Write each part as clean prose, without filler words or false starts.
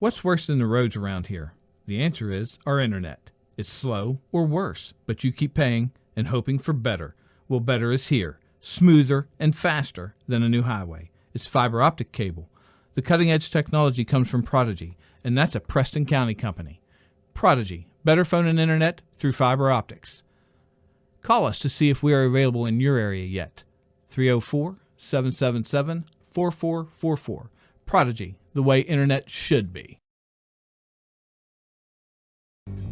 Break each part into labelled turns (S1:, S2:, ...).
S1: What's worse than the roads around here? The answer is our internet. It's slow or worse, but you keep paying and hoping for better. Well, better is here, smoother and faster than a new highway. It's fiber optic cable. The cutting-edge technology comes from Prodigy, and that's a Preston County company. Prodigy, better phone and internet through fiber optics. Call us to see if we are available in your area yet. 304-777-4444. Prodigy, the way internet should be.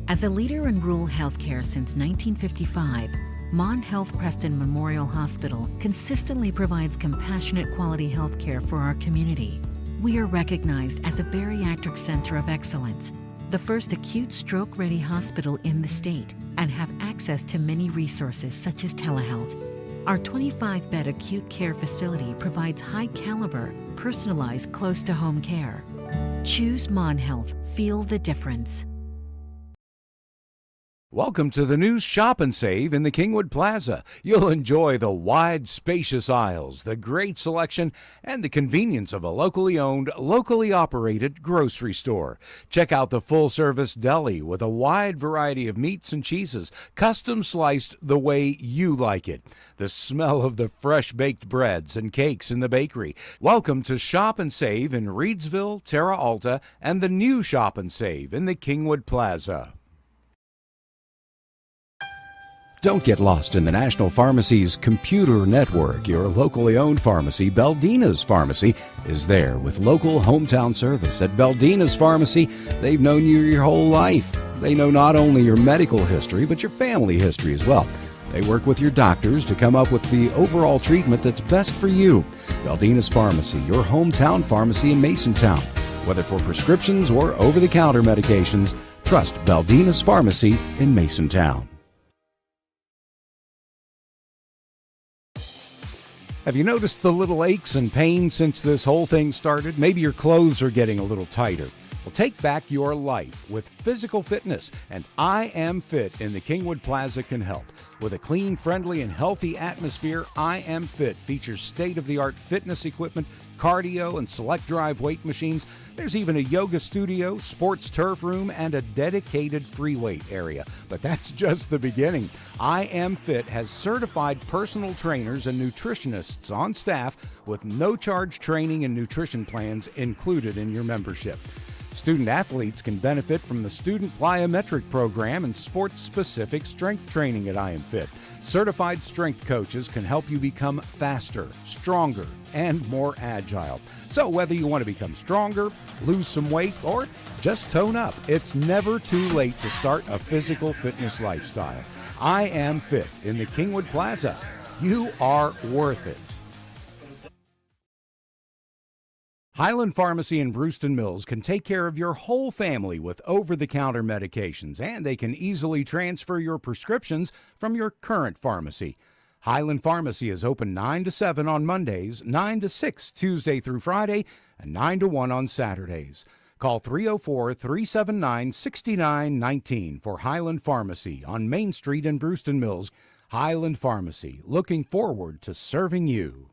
S2: As a leader in rural healthcare since 1955, Mon Health Preston Memorial Hospital consistently provides compassionate quality healthcare for our community. We are recognized as a bariatric center of excellence, the first acute stroke-ready hospital in the state, and have access to many resources such as telehealth. Our 25-bed acute care facility provides high-caliber, personalized, close-to-home care. Choose Mon Health. Feel the difference.
S3: Welcome to the new Shop and Save in the Kingwood Plaza. You'll enjoy the wide, spacious aisles, the great selection, and the convenience of a locally owned, locally operated grocery store. Check out the full-service deli with a wide variety of meats and cheeses, custom sliced the way you like it. The smell of the fresh-baked breads and cakes in the bakery. Welcome to Shop and Save in Reedsville, Terra Alta, and the new Shop and Save in the Kingwood Plaza. Don't get lost in the National Pharmacy's computer network. Your locally owned pharmacy, Beldina's Pharmacy, is there with local hometown service. At Beldina's Pharmacy, they've known you your whole life. They know not only your medical history, but your family history as well. They work with your doctors to come up with the overall treatment that's best for you. Beldina's Pharmacy, your hometown pharmacy in Masontown. Whether for prescriptions or over-the-counter medications, trust Beldina's Pharmacy in Masontown. Have you noticed the little aches and pains since this whole thing started? Maybe your clothes are getting a little tighter. Well, take back your life with physical fitness, and I Am Fit in the Kingwood Plaza can help. With a clean, friendly, and healthy atmosphere, I Am Fit features state-of-the-art fitness equipment, cardio, and select drive weight machines. There's even a yoga studio, sports turf room, and a dedicated free weight area. But that's just the beginning. I Am Fit has certified personal trainers and nutritionists on staff with no-charge training and nutrition plans included in your membership. Student athletes can benefit from the Student Plyometric Program and sports-specific strength training at I Am Fit. Certified strength coaches can help you become faster, stronger, and more agile. So whether you want to become stronger, lose some weight, or just tone up, it's never too late to start a physical fitness lifestyle. I Am Fit in the Kingwood Plaza. You are worth it. Highland Pharmacy in Brewston Mills can take care of your whole family with over-the-counter medications, and they can easily transfer your prescriptions from your current pharmacy. Highland Pharmacy is open 9 to 7 on Mondays, 9 to 6 Tuesday through Friday, and 9 to 1 on Saturdays. Call 304-379-6919 for Highland Pharmacy on Main Street in Brewston Mills. Highland Pharmacy, looking forward to serving you.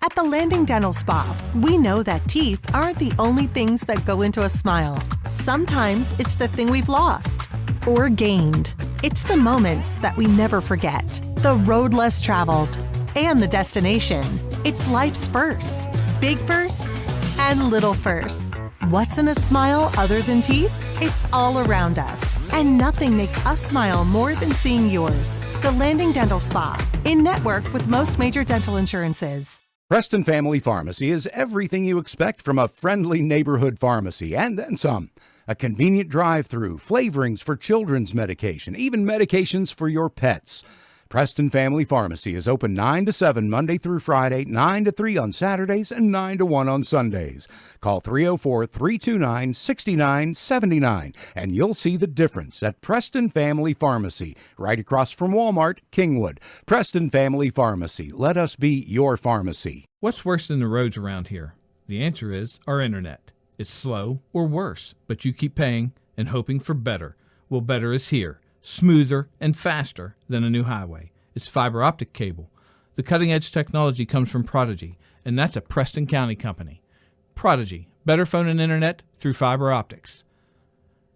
S4: At the Landing Dental Spa, we know that teeth aren't the only things that go into a smile. Sometimes it's the thing we've lost or gained. It's the moments that we never forget, the road less traveled, and the destination. It's life's firsts, big firsts and little firsts. What's in a smile other than teeth? It's all around us. And nothing makes us smile more than seeing yours. The Landing Dental Spa, in network with most major dental insurances.
S3: Preston Family Pharmacy is everything you expect from a friendly neighborhood pharmacy, and then some. A convenient drive-through, flavorings for children's medication, even medications for your pets. Preston Family Pharmacy is open 9 to 7 Monday through Friday, 9 to 3 on Saturdays, and 9 to 1 on Sundays. Call 304-329-6979, and you'll see the difference at Preston Family Pharmacy, right across from Walmart, Kingwood. Preston Family Pharmacy. Let us be your pharmacy.
S1: What's worse than the roads around here? The answer is our internet. It's slow or worse, but you keep paying and hoping for better. Well, better is here, smoother and faster than a new highway. It's fiber optic cable. The cutting-edge technology comes from Prodigy, and that's a Preston County company. Prodigy, better phone and internet through fiber optics.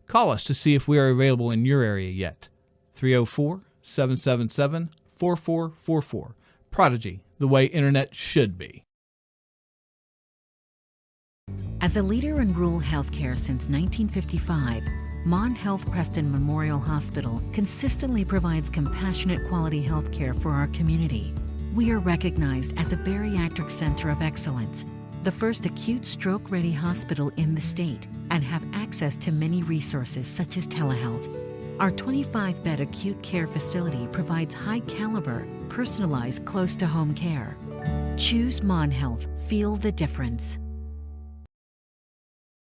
S1: Call us to see if we are available in your area yet. 304-777-4444. Prodigy, the way internet should be.
S2: As a leader in rural healthcare since 1955, Mon Health Preston Memorial Hospital consistently provides compassionate quality healthcare for our community. We are recognized as a bariatric center of excellence, the first acute stroke-ready hospital in the state, and have access to many resources such as telehealth. Our 25-bed acute care facility provides high-caliber, personalized, close-to-home care. Choose Mon Health. Feel the difference.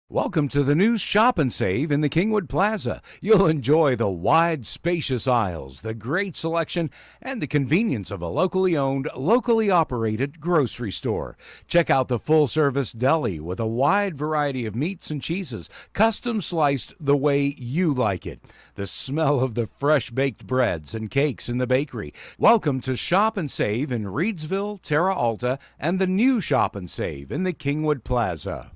S3: Welcome to the new Shop and Save in the Kingwood Plaza. You'll enjoy the wide, spacious aisles, the great selection, and the convenience of a locally owned, locally operated grocery store. Check out the full-service deli with a wide variety of meats and cheeses, custom sliced the way you like it. The smell of the fresh-baked breads and cakes in the bakery. Welcome to Shop and Save in Reedsville, Terra Alta, and the new Shop and Save in the Kingwood Plaza.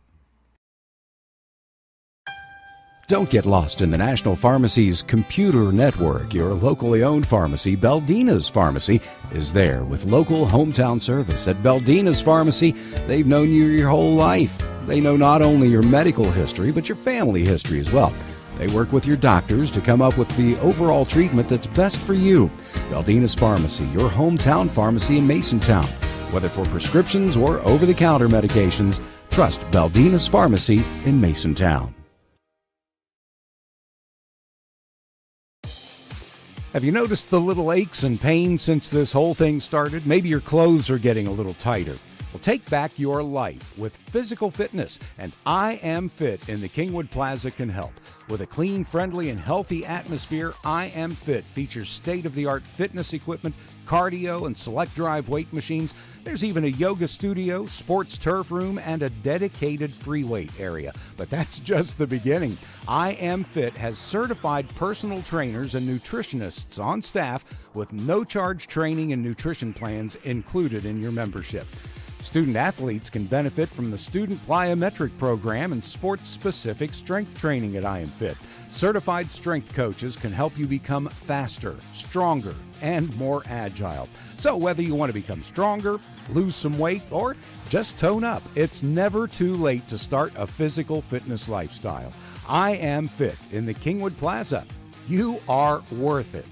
S3: Don't get lost in the National Pharmacy's computer network. Your locally owned pharmacy, Beldina's Pharmacy, is there with local hometown service. At Beldina's Pharmacy, they've known you your whole life. They know not only your medical history, but your family history as well. They work with your doctors to come up with the overall treatment that's best for you. Beldina's Pharmacy, your hometown pharmacy in Masontown. Whether for prescriptions or over-the-counter medications, trust Beldina's Pharmacy in Masontown. Have you noticed the little aches and pains since this whole thing started? Maybe your clothes are getting a little tighter. Well, take back your life with physical fitness, and I Am Fit in the Kingwood Plaza can help. With a clean, friendly, and healthy atmosphere, I Am Fit features state-of-the-art fitness equipment, cardio, and select drive weight machines. There's even a yoga studio, sports turf room, and a dedicated free weight area. But that's just the beginning. I Am Fit has certified personal trainers and nutritionists on staff with no-charge training and nutrition plans included in your membership. Student athletes can benefit from the Student Plyometric Program and sports-specific strength training at I Am Fit. Certified strength coaches can help you become faster, stronger, and more agile. So whether you want to become stronger, lose some weight, or just tone up, it's never too late to start a physical fitness lifestyle. I Am Fit in the Kingwood Plaza. You are worth it.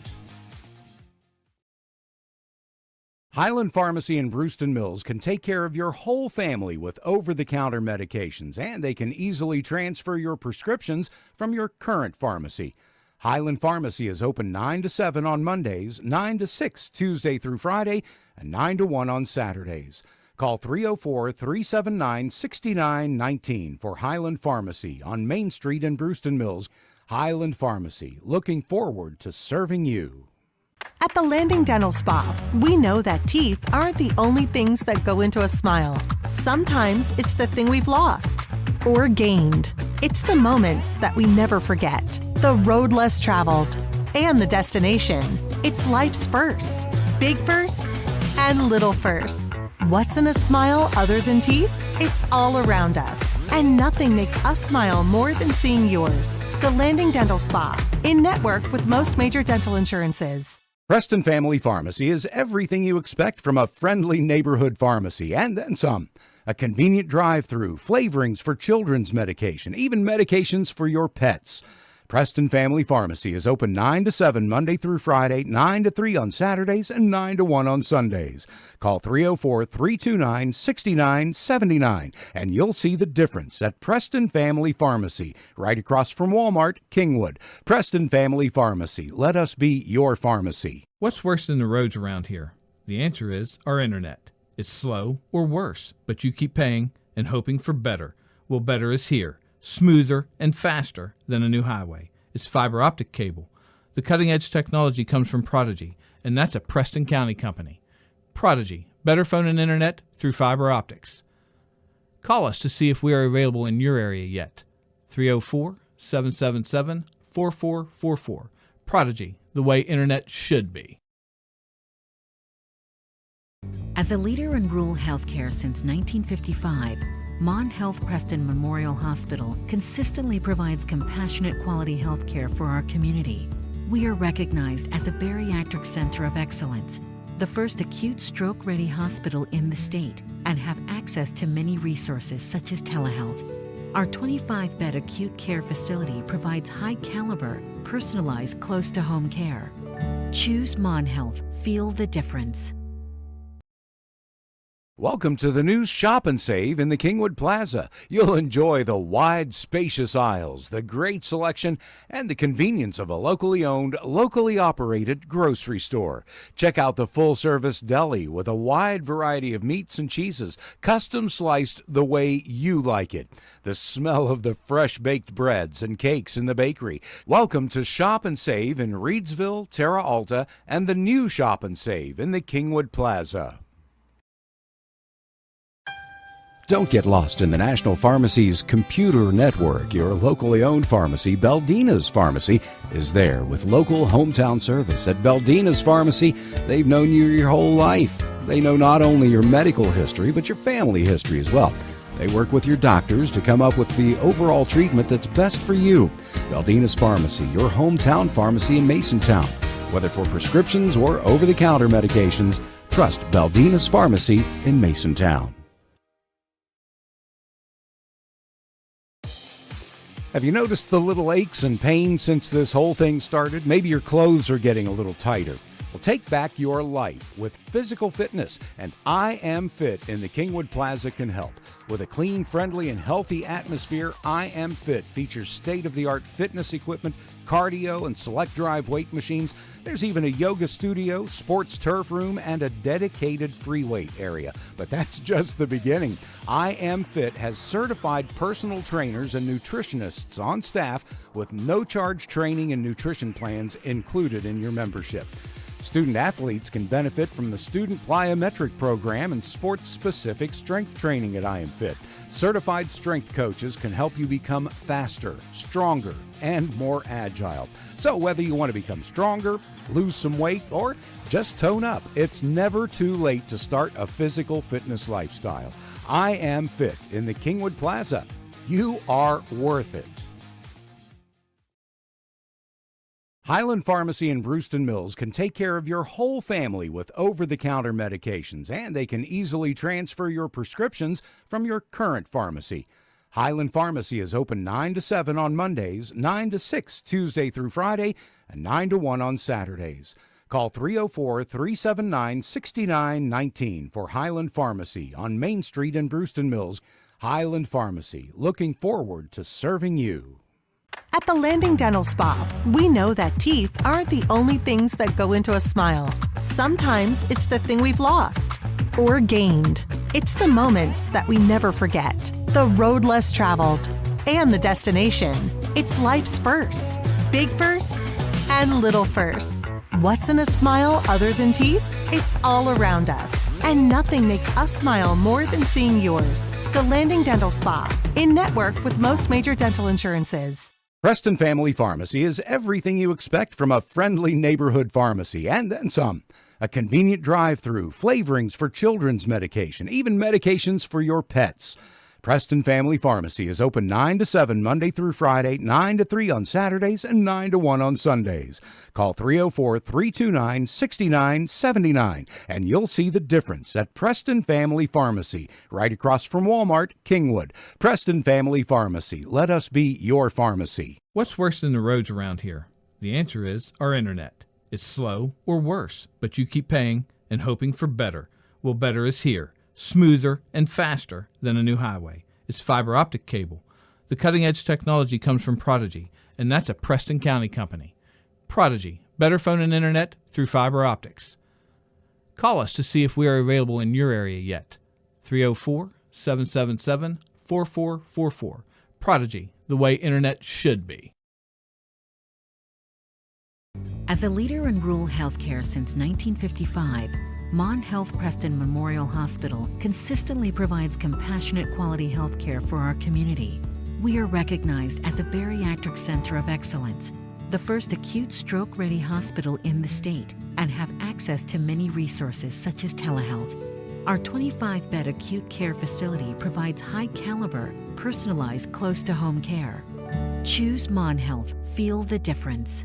S3: Highland Pharmacy in Brewston Mills can take care of your whole family with over-the-counter medications, and they can easily transfer your prescriptions from your current pharmacy. Highland Pharmacy is open 9 to 7 on Mondays, 9 to 6 Tuesday through Friday, and 9 to 1 on Saturdays. Call 304-379-6919 for Highland Pharmacy on Main Street in Brewston Mills. Highland Pharmacy, looking forward to serving you.
S4: At the Landing Dental Spa, we know that teeth aren't the only things that go into a smile. Sometimes it's the thing we've lost or gained. It's the moments that we never forget, the road less traveled, and the destination. It's life's firsts, big firsts and little firsts. What's in a smile other than teeth? It's all around us. And nothing makes us smile more than seeing yours. The Landing Dental Spa, in network with most major dental insurances.
S3: Preston Family Pharmacy is everything you expect from a friendly neighborhood pharmacy, and then some. A convenient drive-through, flavorings for children's medication, even medications for your pets. Preston Family Pharmacy is open 9 to 7 Monday through Friday, 9 to 3 on Saturdays, and 9 to 1 on Sundays. Call 304-329-6979, and you'll see the difference at Preston Family Pharmacy, right across from Walmart, Kingwood. Preston Family Pharmacy. Let us be your pharmacy.
S1: What's worse than the roads around here? The answer is our internet. It's slow or worse, but you keep paying and hoping for better. Well, better is here. Smoother and faster than a new highway. It's fiber optic cable. The cutting-edge technology comes from Prodigy, and that's a Preston County company. Prodigy, better phone and internet through fiber optics. Call us to see if we are available in your area yet. 304-777-4444. Prodigy, the way internet should be.
S2: As a leader in rural healthcare since 1955, Mon Health Preston Memorial Hospital consistently provides compassionate quality health care for our community. We are recognized as a bariatric center of excellence, the first acute stroke-ready hospital in the state, and have access to many resources such as telehealth. Our 25-bed acute care facility provides high-caliber, personalized, close-to-home care. Choose Mon Health. Feel the difference.
S3: Welcome to the new Shop and Save in the Kingwood Plaza. You'll enjoy the wide, spacious aisles, the great selection, and the convenience of a locally owned, locally operated grocery store. Check out the full-service deli with a wide variety of meats and cheeses, custom sliced the way you like it. The smell of the fresh-baked breads and cakes in the bakery. Welcome to Shop and Save in Reedsville, Terra Alta, and the new Shop and Save in the Kingwood Plaza. Don't get lost in the National Pharmacy's computer network. Your locally owned pharmacy, Beldina's Pharmacy, is there with local hometown service. At Beldina's Pharmacy, they've known you your whole life. They know not only your medical history, but your family history as well. They work with your doctors to come up with the overall treatment that's best for you. Beldina's Pharmacy, your hometown pharmacy in Masontown. Whether for prescriptions or over-the-counter medications, trust Beldina's Pharmacy in Masontown. Have you noticed the little aches and pains since this whole thing started? Maybe your clothes are getting a little tighter. Well, take back your life with physical fitness, and I Am Fit in the Kingwood Plaza can help. With a clean, friendly, and healthy atmosphere, I Am Fit features state-of-the-art fitness equipment, cardio, and select drive weight machines. There's even a yoga studio, sports turf room, and a dedicated free weight area. But that's just the beginning. I Am Fit has certified personal trainers and nutritionists on staff with no-charge training and nutrition plans included in your membership. Student athletes can benefit from the Student Plyometric Program and sports-specific strength training at I Am Fit. Certified strength coaches can help you become faster, stronger, and more agile. So whether you want to become stronger, lose some weight, or just tone up, it's never too late to start a physical fitness lifestyle. I Am Fit in the Kingwood Plaza. You are worth it. Highland Pharmacy in Brewston Mills can take care of your whole family with over-the-counter medications, and they can easily transfer your prescriptions from your current pharmacy. Highland Pharmacy is open 9 to 7 on Mondays, 9 to 6 Tuesday through Friday, and 9 to 1 on Saturdays. Call 304-379-6919 for Highland Pharmacy on Main Street in Brewston Mills. Highland Pharmacy, looking forward to serving you.
S4: At the Landing Dental Spa, we know that teeth aren't the only things that go into a smile. Sometimes it's the thing we've lost or gained. It's the moments that we never forget, the road less traveled, and the destination. It's life's firsts, big firsts and little firsts. What's in a smile other than teeth? It's all around us. And nothing makes us smile more than seeing yours. The Landing Dental Spa, in network with most major dental insurances.
S3: Preston Family Pharmacy is everything you expect from a friendly neighborhood pharmacy, and then some. A convenient drive-through, flavorings for children's medication, even medications for your pets. Preston Family Pharmacy is open 9 to 7 Monday through Friday, 9 to 3 on Saturdays, and 9 to 1 on Sundays. Call 304-329-6979, and you'll see the difference at Preston Family Pharmacy, right across from Walmart, Kingwood. Preston Family Pharmacy. Let us be your pharmacy.
S1: What's worse than the roads around here? The answer is our internet. It's slow or worse, but you keep paying and hoping for better. Well, better is here. Smoother and faster than a new highway. It's fiber optic cable. The cutting-edge technology comes from Prodigy, and that's a Preston County company. Prodigy, better phone and internet through fiber optics. Call us to see if we are available in your area yet. 304-777-4444. Prodigy, the way internet should be.
S2: As a leader in rural healthcare since 1955, Mon Health Preston Memorial Hospital consistently provides compassionate quality health care for our community. We are recognized as a bariatric center of excellence, the first acute stroke-ready hospital in the state, and have access to many resources such as telehealth. Our 25-bed acute care facility provides high-caliber, personalized, close-to-home care. Choose Mon Health. Feel the difference.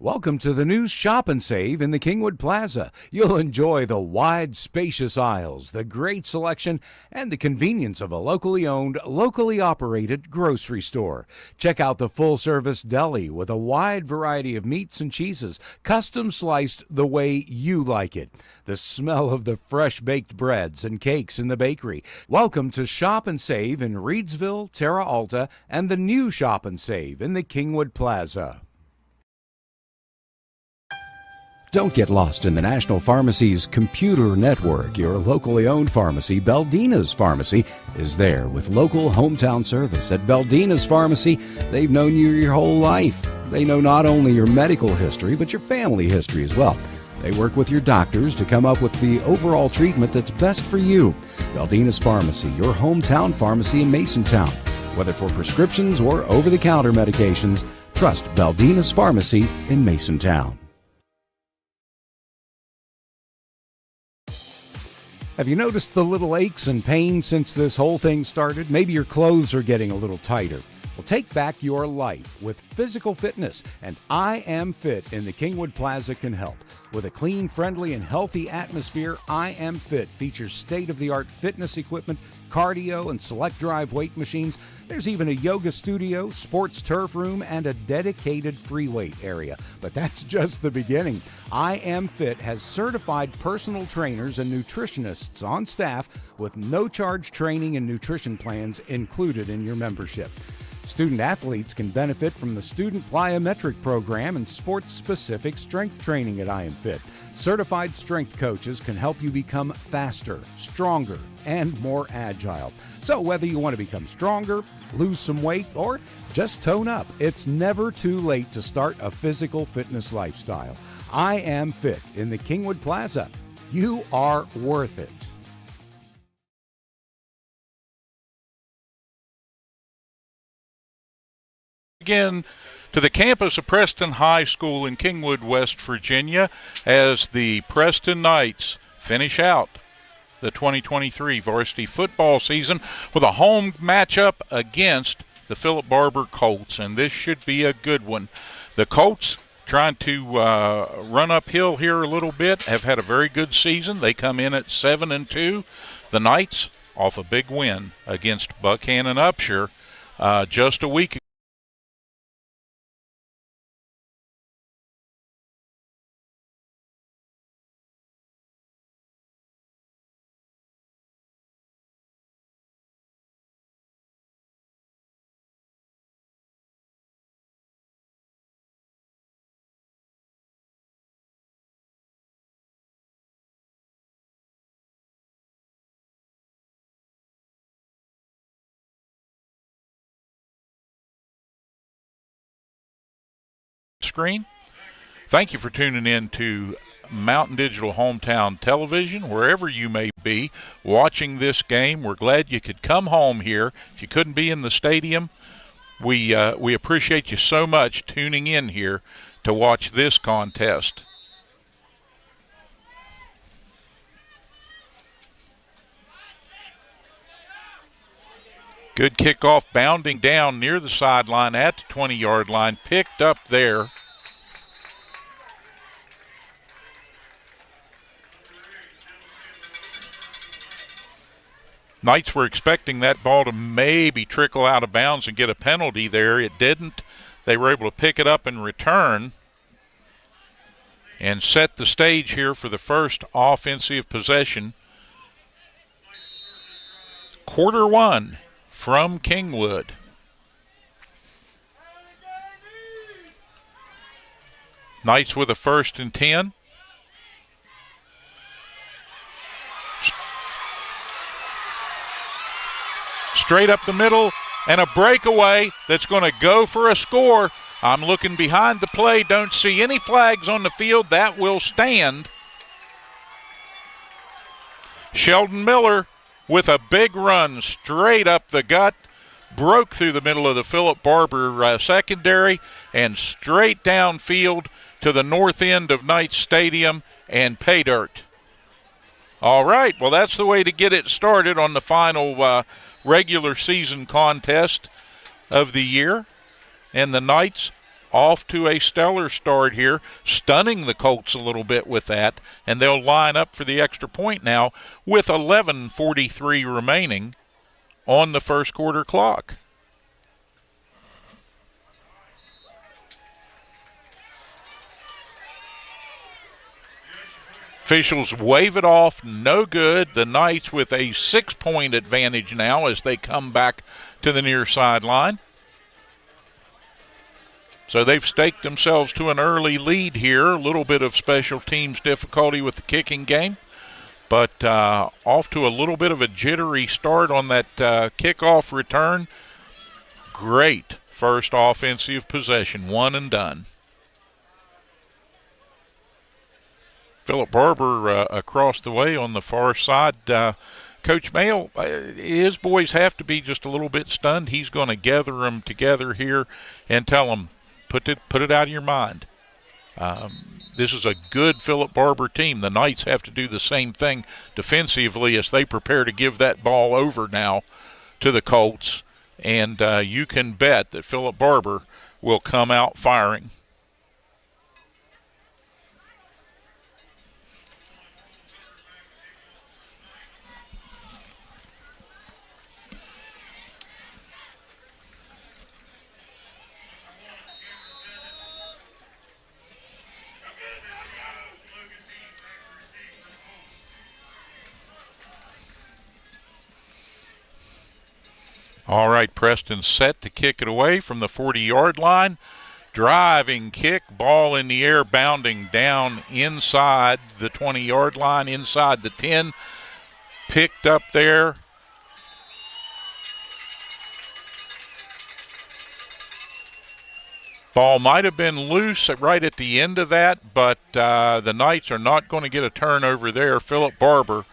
S3: Welcome to the new Shop and Save in the Kingwood Plaza. You'll enjoy the wide, spacious aisles, the great selection, and the convenience of a locally owned, locally operated grocery store. Check out the full-service deli with a wide variety of meats and cheeses, custom sliced the way you like it. The smell of the fresh-baked breads and cakes in the bakery. Welcome to Shop and Save in Reedsville, Terra Alta, and the new Shop and Save in the Kingwood Plaza. Don't get lost in the National Pharmacy's computer network. Your locally owned pharmacy, Beldina's Pharmacy, is there with local hometown service. At Beldina's Pharmacy, they've known you your whole life. They know not only your medical history, but your family history as well. They work with your doctors to come up with the overall treatment that's best for you. Beldina's Pharmacy, your hometown pharmacy in Masontown. Whether for prescriptions or over-the-counter medications, trust Beldina's Pharmacy in Masontown. Have you noticed the little aches and pains since this whole thing started? Maybe your clothes are getting a little tighter. Well, take back your life with physical fitness, and I Am Fit in the Kingwood Plaza can help. With a clean, friendly, and healthy atmosphere, I Am Fit features state-of-the-art fitness equipment, cardio, and select drive weight machines. There's even a yoga studio, sports turf room, and a dedicated free weight area. But that's just the beginning. I Am Fit has certified personal trainers and nutritionists on staff with no-charge training and nutrition plans included in your membership. Student athletes can benefit from the Student Plyometric Program and sports-specific strength training at I Am Fit. Certified strength coaches can help you become faster, stronger, and more agile. So whether you want to become stronger, lose some weight, or just tone up, it's never too late to start a physical fitness lifestyle. I Am Fit in the Kingwood Plaza. You are worth it.
S5: Again to the campus of Preston High School in Kingwood, West Virginia, as the Preston Knights finish out the 2023 varsity football season with a home matchup against the Phillip Barbour Colts, and this should be a good one. The Colts, trying to run uphill here a little bit, have had a very good season. They come in at 7-2. The Knights off a big win against Buckhannon Upshur just a week ago. Screen. Thank you for tuning in to Mountain Digital Hometown Television, wherever you may be watching this game. We're glad you could come home here. If you couldn't be in the stadium, we appreciate you so much tuning in here to watch this contest. Good kickoff, bounding down near the sideline at the 20-yard line, picked up there. Knights were expecting that ball to maybe trickle out of bounds and get a penalty there. It didn't. They were able to pick it up and return and set the stage here for the first offensive possession. Quarter one from Kingwood. Knights with a 1st and 10. Straight up the middle, and a breakaway that's going to go for a score. I'm looking behind the play, don't see any flags on the field. That will stand. Sheldon Miller with a big run straight up the gut, broke through the middle of the Phillip Barbour secondary and straight downfield to the north end of Knight Stadium and pay dirt. All right, well, that's the way to get it started on the final regular season contest of the year. And the Knights off to a stellar start here, stunning the Colts a little bit with that. And they'll line up for the extra point now with 11:43 remaining on the first quarter clock. Officials wave it off, no good. The Knights with a 6-point advantage now as they come back to the near sideline. So they've staked themselves to an early lead here. A little bit of special teams difficulty with the kicking game, but off to a little bit of a jittery start on that kickoff return. Great first offensive possession, one and done. Phillip Barbour across the way on the far side. Coach Mayle, his boys have to be just a little bit stunned. He's going to gather them together here and tell them, put it out of your mind. This is a good Phillip Barbour team. The Knights have to do the same thing defensively as they prepare to give that ball over now to the Colts. And you can bet that Phillip Barbour will come out firing. All right, Preston set to kick it away from the 40-yard line. Driving kick, ball in the air, bounding down inside the 20-yard line, inside the 10. Picked up there. Ball might have been loose right at the end of that, but the Knights are not going to get a turnover there. Phillip Barbour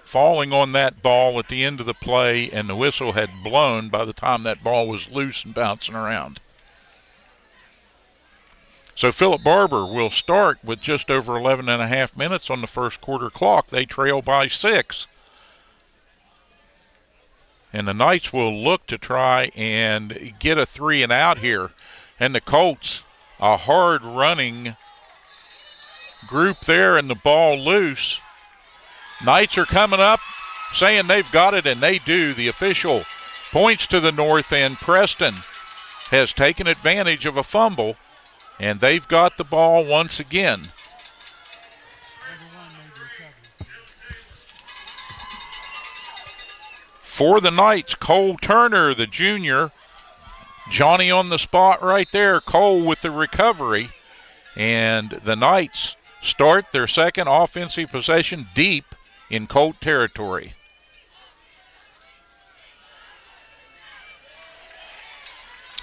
S5: falling on that ball at the end of the play, and the whistle had blown by the time that ball was loose and bouncing around. So Phillip Barbour will start with just over 11 and a half minutes on the first quarter clock. They trail by 6. And the Knights will look to try and get a 3 and out here. And the Colts, a hard running group there, and the ball loose. Knights are coming up, saying they've got it, and they do. The official points to the north end. Preston has taken advantage of a fumble, and they've got the ball once again. For the Knights, Cole Turner, the junior. Johnny on the spot right there. Cole with the recovery. And the Knights start their second offensive possession deep in Colt territory.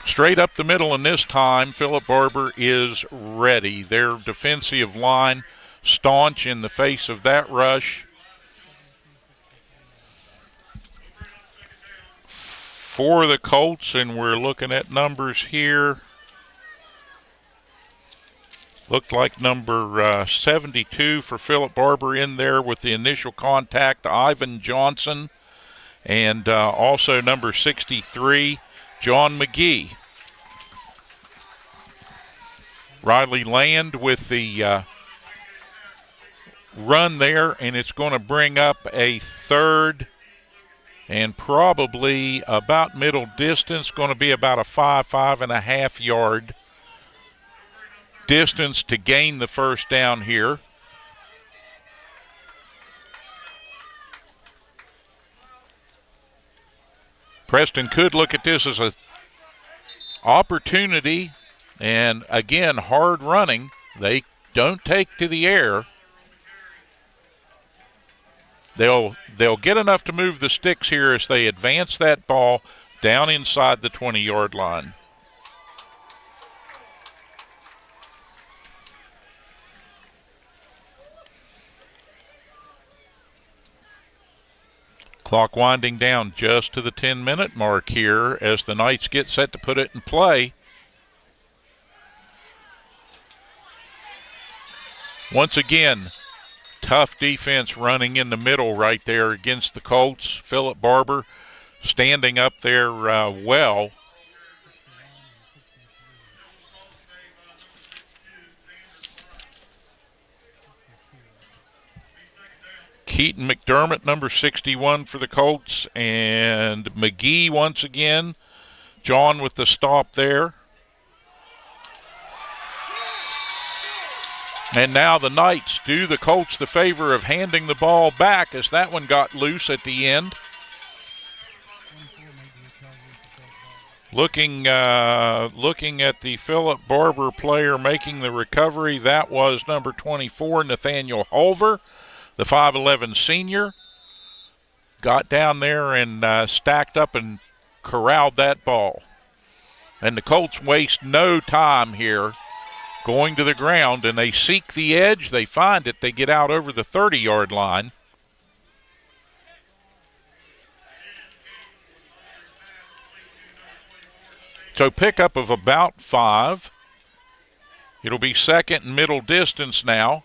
S5: Straight up the middle, and this time Phillip Barbour is ready. Their defensive line staunch in the face of that rush. For the Colts, and we're looking at numbers here. Looked like number 72 for Phillip Barbour in there with the initial contact, Ivan Johnson, and also number 63, John McGee. Riley Land with the run there, and it's going to bring up a third and probably about middle distance, going to be about a 5.5 yard distance to gain the first down here. Preston could look at this as an opportunity, and again, hard running. They don't take to the air. They'll get enough to move the sticks here as they advance that ball down inside the 20-yard line. Clock winding down just to the 10-minute mark here as the Knights get set to put it in play. Once again, tough defense running in the middle right there against the Colts. Phillip Barbour standing up there well. Keaton McDermott, number 61 for the Colts, and McGee once again. John with the stop there. And now the Knights do the Colts the favor of handing the ball back as that one got loose at the end. Looking at the Phillip Barbour player making the recovery, that was number 24, Nathaniel Holver, the 5'11 senior. Got down there and stacked up and corralled that ball. And the Colts waste no time here going to the ground, and they seek the edge. They find it. They get out over the 30-yard line. So pickup of about 5. It'll be second and middle distance now.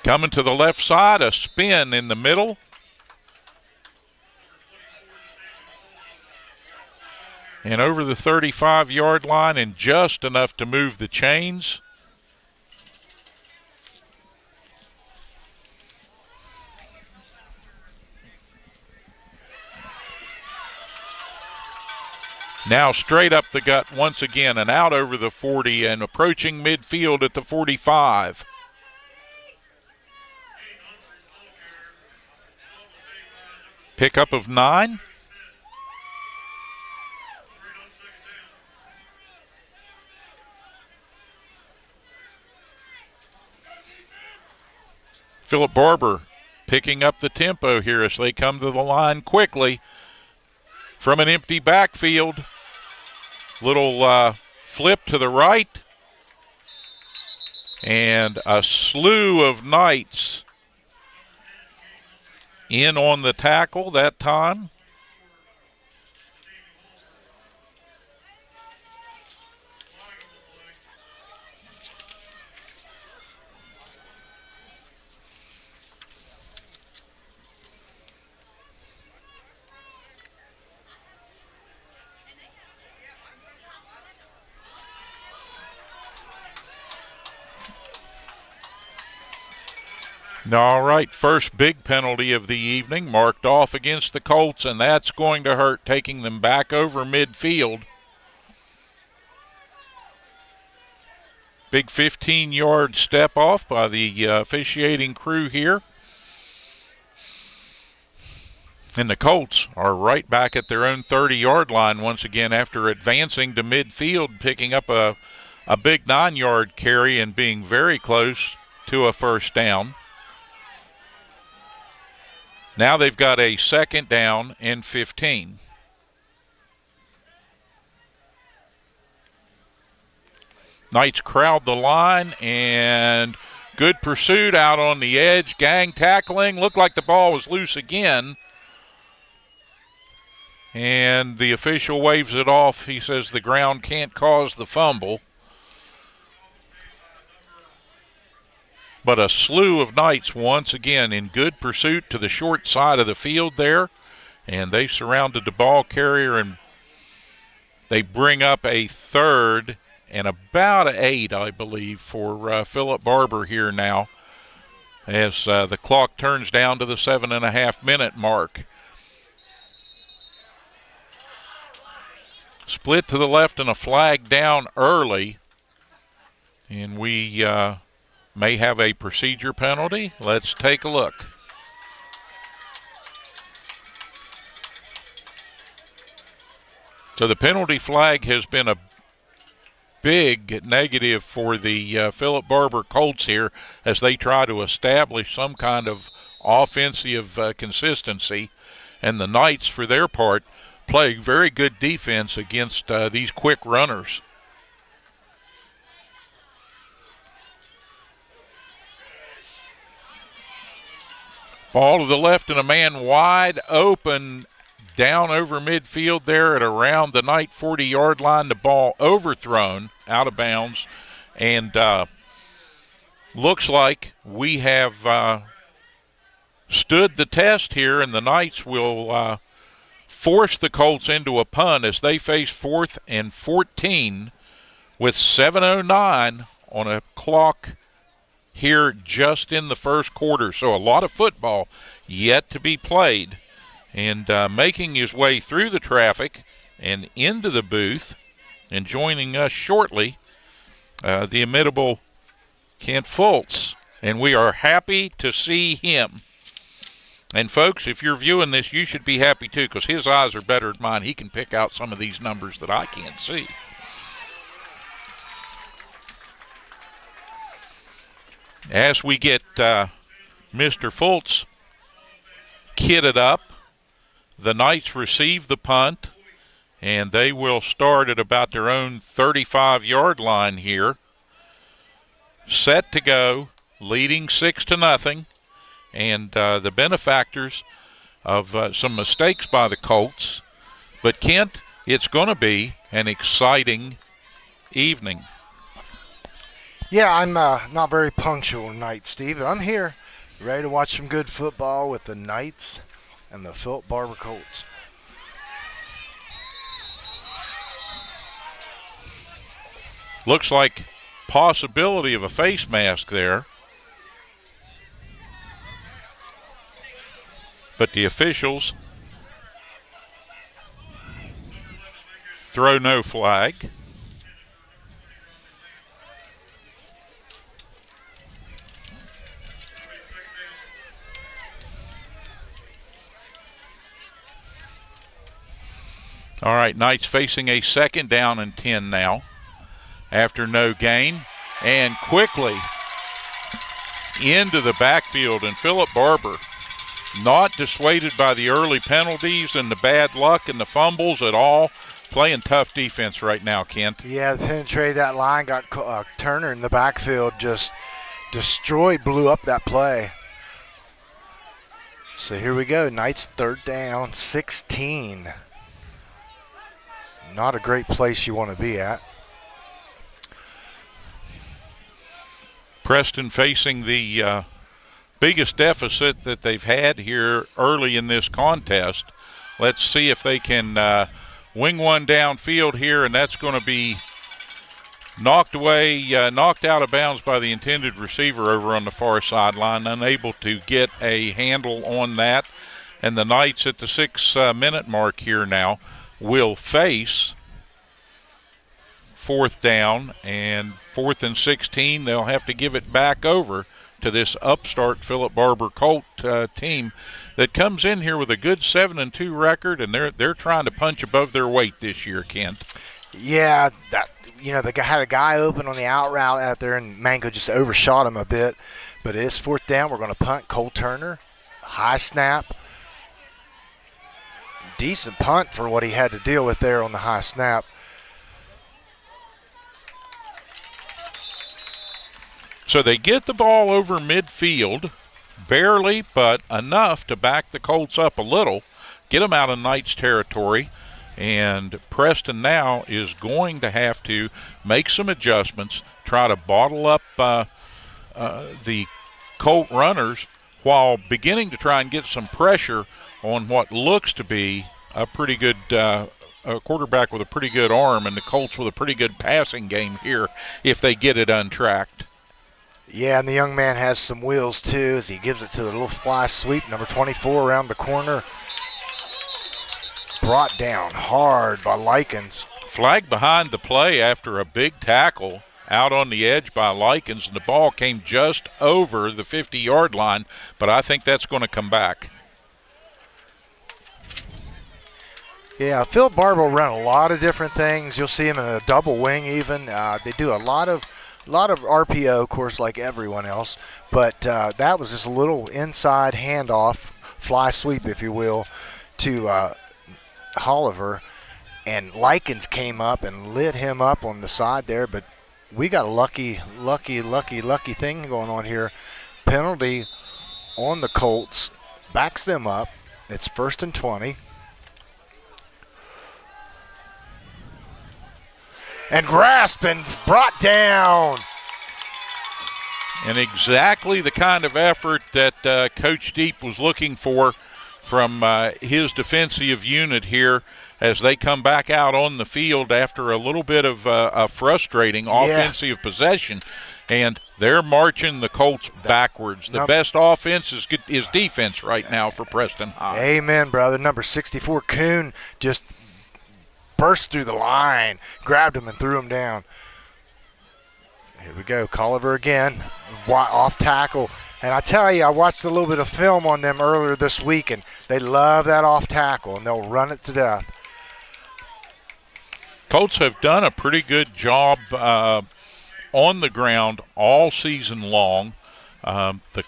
S5: Coming to the left side, a spin in the middle. And over the 35-yard line, and just enough to move the chains. Now straight up the gut once again and out over the 40 and approaching midfield at the 45. Pickup of 9. Phillip Barbour picking up the tempo here as they come to the line quickly from an empty backfield. Little flip to the right. And a slew of Knights in on the tackle that time. All right, first big penalty of the evening marked off against the Colts, and that's going to hurt, taking them back over midfield. Big 15-yard step off by the officiating crew here. And the Colts are right back at their own 30-yard line once again after advancing to midfield, picking up a big 9-yard carry and being very close to a first down. Now they've got a second down and 15. Knights crowd the line, and good pursuit out on the edge. Gang tackling. Looked like the ball was loose again. And the official waves it off. He says the ground can't cause the fumble. But a slew of Knights once again in good pursuit to the short side of the field there. And they surrounded the ball carrier, and they bring up a third and about 8, I believe, for Phillip Barbour here now as the clock turns down to the 7.5-minute mark. Split to the left and a flag down early. And we may have a procedure penalty. Let's take a look. So the penalty flag has been a big negative for the Phillip Barbour Colts here as they try to establish some kind of offensive consistency. And the Knights, for their part, play very good defense against these quick runners. Ball to the left and a man wide open down over midfield there at around the Knight 40-yard line. The ball overthrown out of bounds, and looks like we have stood the test here, and the Knights will force the Colts into a punt as they face 4th and 14 with 7:09 on a clock here just in the first quarter. So a lot of football yet to be played. And making his way through the traffic and into the booth and joining us shortly, the imitable Kent Fultz. And we are happy to see him. And, folks, if you're viewing this, you should be happy, too, because his eyes are better than mine. He can pick out some of these numbers that I can't see. As we get Mr. Fultz kitted up, the Knights receive the punt, and they will start at about their own 35-yard line here. Set to go, leading 6-0. And the benefactors of some mistakes by the Colts. But, Kent, it's going to be an exciting evening.
S6: Yeah, I'm not very punctual tonight, Steve, but I'm here ready to watch some good football with the Knights and the Phillip Barbour Colts.
S5: Looks like possibility of a face mask there. But the officials throw no flag. All right, Knights facing a 2nd down and 10 now after no gain. And quickly into the backfield, and Phillip Barbour, not dissuaded by the early penalties and the bad luck and the fumbles at all. Playing tough defense right now, Kent.
S6: Yeah, penetrated that line, got Turner in the backfield, just destroyed, blew up that play. So here we go, Knights 3rd down, 16. Not a great place you want to be at.
S5: Preston facing the biggest deficit that they've had here early in this contest. Let's see if they can wing one downfield here, and that's going to be knocked out of bounds by the intended receiver over on the far sideline, unable to get a handle on that. And the Knights at the 6-minute mark here now will face 4th down, and 4th and 16. They'll have to give it back over to this upstart Phillip Barbour Colt team that comes in here with a good 7-2 record, and they're trying to punch above their weight this year, Kent.
S6: Yeah, they had a guy open on the out route out there, and Mango just overshot him a bit. But it is 4th down. We're going to punt. Cole Turner, high snap. Decent punt for what he had to deal with there on the high snap.
S5: So they get the ball over midfield, barely, but enough to back the Colts up a little, get them out of Knights territory, and Preston now is going to have to make some adjustments, try to bottle up the Colt runners while beginning to try and get some pressure on what looks to be a pretty good a quarterback with a pretty good arm, and the Colts with a pretty good passing game here if they get it untracked.
S6: Yeah, and the young man has some wheels, too, as he gives it to the little fly sweep, number 24 around the corner. Brought down hard by Likens.
S5: Flag behind the play after a big tackle out on the edge by Likens, and the ball came just over the 50-yard line, but I think that's going to come back.
S6: Yeah, Phillip Barbour run a lot of different things. You'll see him in a double wing even. They do a lot of RPO, of course, like everyone else. But that was just a little inside handoff, fly sweep, if you will, to Holliver. And Likens came up and lit him up on the side there. But we got a lucky thing going on here. Penalty on the Colts. Backs them up. It's 1st and 20. and grasped and brought down.
S5: And exactly the kind of effort that Coach Deep was looking for from his defensive unit here as they come back out on the field after a little bit of a frustrating offensive possession. And they're marching the Colts backwards. The best offense is defense right now for Preston High.
S6: Amen, brother. Number 64, Kuhn, just burst through the line, grabbed him and threw him down. Here we go, Colliver again, off tackle. And I tell you, I watched a little bit of film on them earlier this week, and they love that off tackle, and they'll run it to death.
S5: Colts have done a pretty good job on the ground all season long. The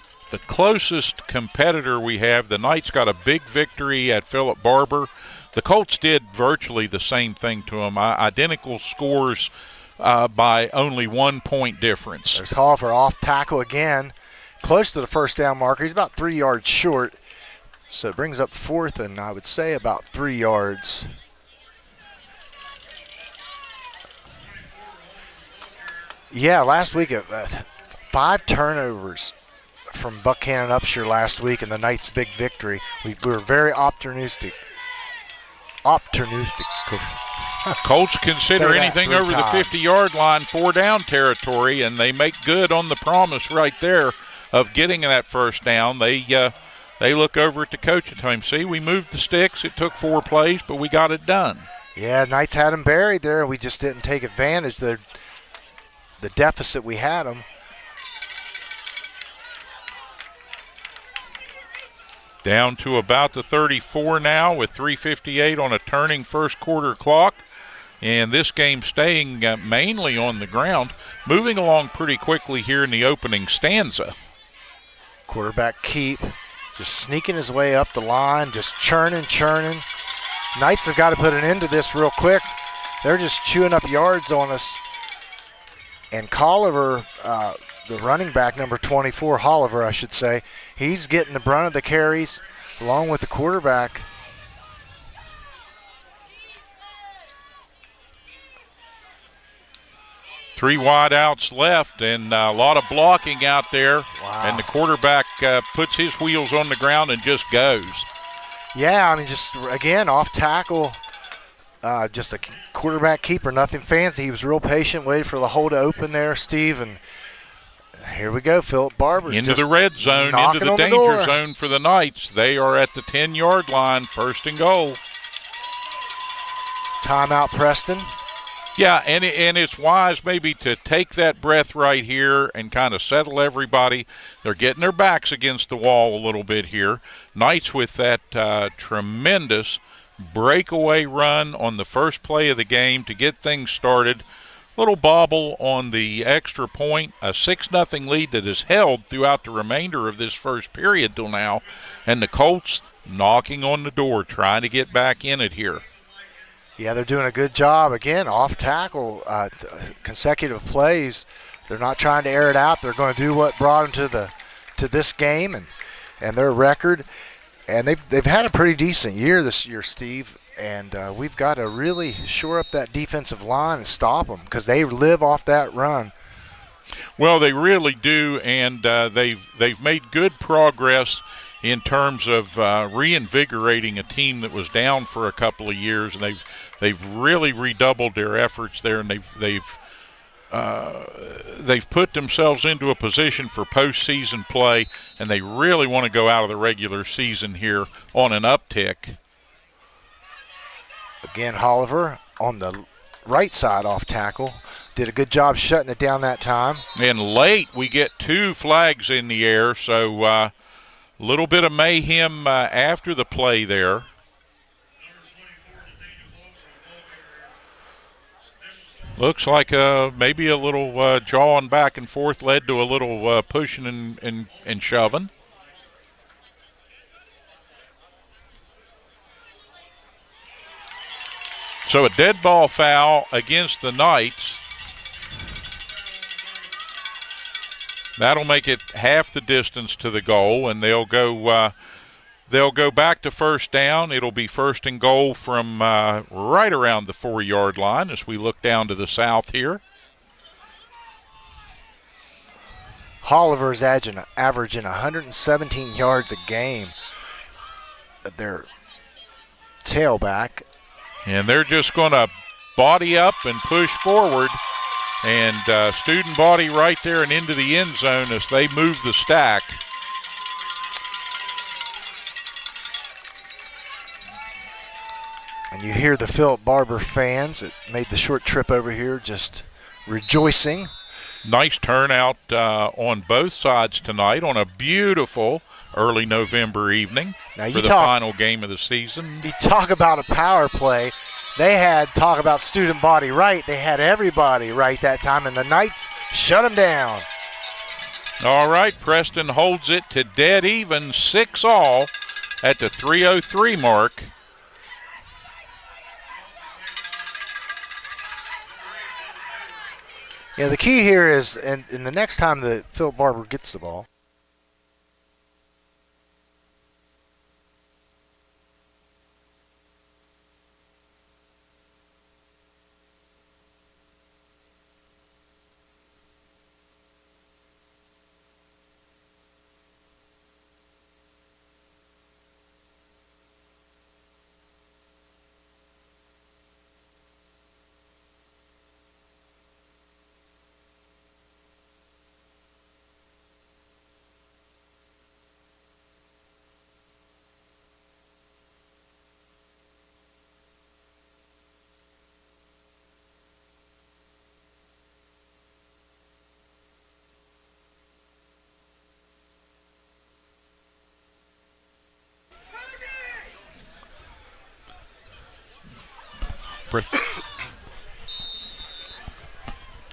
S5: closest competitor we have, the Knights got a big victory at Phillip Barbour. The Colts did virtually the same thing to them, identical scores by only 1 point difference.
S6: There's Hall for off tackle again, close to the first down marker. He's about 3 yards short, so it brings up fourth and I would say about 3 yards. Yeah, last week 5 turnovers from Buckhannon Upshur last week in the Knights' big victory. We were very opportunistic.
S5: Colts consider anything over the 50-yard line 4-down territory, and they make good on the promise right there of getting that first down. They look over at the coach and tell him, see, we moved the sticks. It took 4 plays, but we got it done.
S6: Yeah, Knights had them buried there, and we just didn't take advantage of the deficit we had them.
S5: Down to about the 34 now with 3:58 on a turning first quarter clock. And this game staying mainly on the ground, moving along pretty quickly here in the opening stanza.
S6: Quarterback keep, just sneaking his way up the line, just churning. Knights have got to put an end to this real quick. They're just chewing up yards on us. And Colliver, the running back, number 24, Holliver, I should say, he's getting the brunt of the carries along with the quarterback.
S5: Three wide outs left and a lot of blocking out there.
S6: Wow.
S5: And the quarterback puts his wheels on the ground and just goes.
S6: Yeah, I mean, just, again, off tackle. Just a quarterback keeper, nothing fancy. He was real patient, waited for the hole to open there, Steve. And here we go, Phillip Barbour's
S5: into the red zone, into the danger zone for the Knights. They are at the 10-yard line, 1st and goal.
S6: Timeout, Preston.
S5: Yeah, and it's wise maybe to take that breath right here and kind of settle everybody. They're getting their backs against the wall a little bit here. Knights with that tremendous breakaway run on the first play of the game to get things started. Little bobble on the extra point, a 6-0 lead that is held throughout the remainder of this first period till now, and the Colts knocking on the door, trying to get back in it here.
S6: Yeah, they're doing a good job. Again, off tackle, consecutive plays. They're not trying to air it out. They're going to do what brought them to this game and their record. And they've had a pretty decent year this year, Steve, and we've got to really shore up that defensive line and stop them because they live off that run.
S5: Well, they really do, and they've made good progress in terms of reinvigorating a team that was down for a couple of years, and they've really redoubled their efforts there, and they've put themselves into a position for postseason play, and they really want to go out of the regular season here on an uptick.
S6: Again, Holliver on the right side off tackle. Did a good job shutting it down that time.
S5: And late we get 2 flags in the air, so a little bit of mayhem after the play there. Looks like maybe a little jawing back and forth led to a little pushing and shoving. So a dead ball foul against the Knights. That'll make it half the distance to the goal, and they'll go They'll go back to first down. It'll be first and goal from right around the 4-yard line as we look down to the south here.
S6: Holliver's averaging 117 yards a game. Their tailback.
S5: And they're just going to body up and push forward. And student body right there and into the end zone as they move the stack.
S6: And you hear the Phillip Barbour fans that made the short trip over here just rejoicing.
S5: Nice turnout on both sides tonight on a beautiful early November evening for the final game of the season.
S6: You talk about a power play. They had talk about student body right. They had everybody right that time, and the Knights shut them down.
S5: All right, Preston holds it to dead even, 6-all at the 3:03 mark.
S6: Yeah, the key here is, in the next time that Phillip Barbour gets the ball,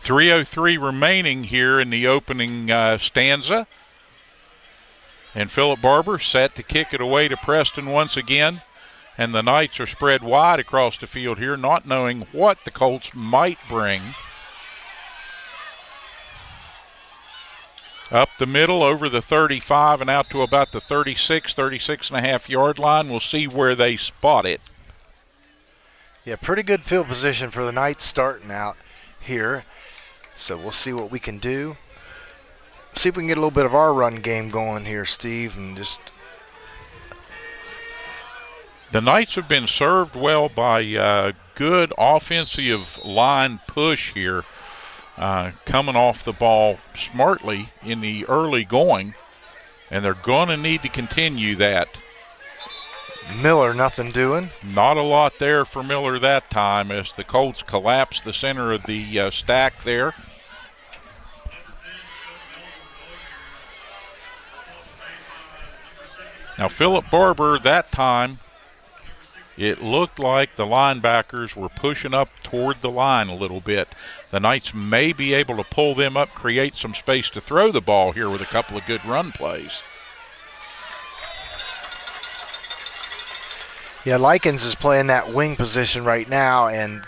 S5: .303 remaining here in the opening stanza. And Phillip Barbour set to kick it away to Preston once again. And the Knights are spread wide across the field here, not knowing what the Colts might bring. Up the middle, over the 35 and out to about the 36.5 yard line. We'll see where they spot it.
S6: Yeah, pretty good field position for the Knights starting out here. So we'll see what we can do. See if we can get a little bit of our run game going here, Steve. And just
S5: the Knights have been served well by good offensive line push here, coming off the ball smartly in the early going, and they're going to need to continue that.
S6: Miller, nothing doing.
S5: Not a lot there for Miller that time as the Colts collapse the center of the stack there. Now, Phillip Barbour that time, it looked like the linebackers were pushing up toward the line a little bit. The Knights may be able to pull them up, create some space to throw the ball here with a couple of good run plays.
S6: Yeah, Likens is playing that wing position right now and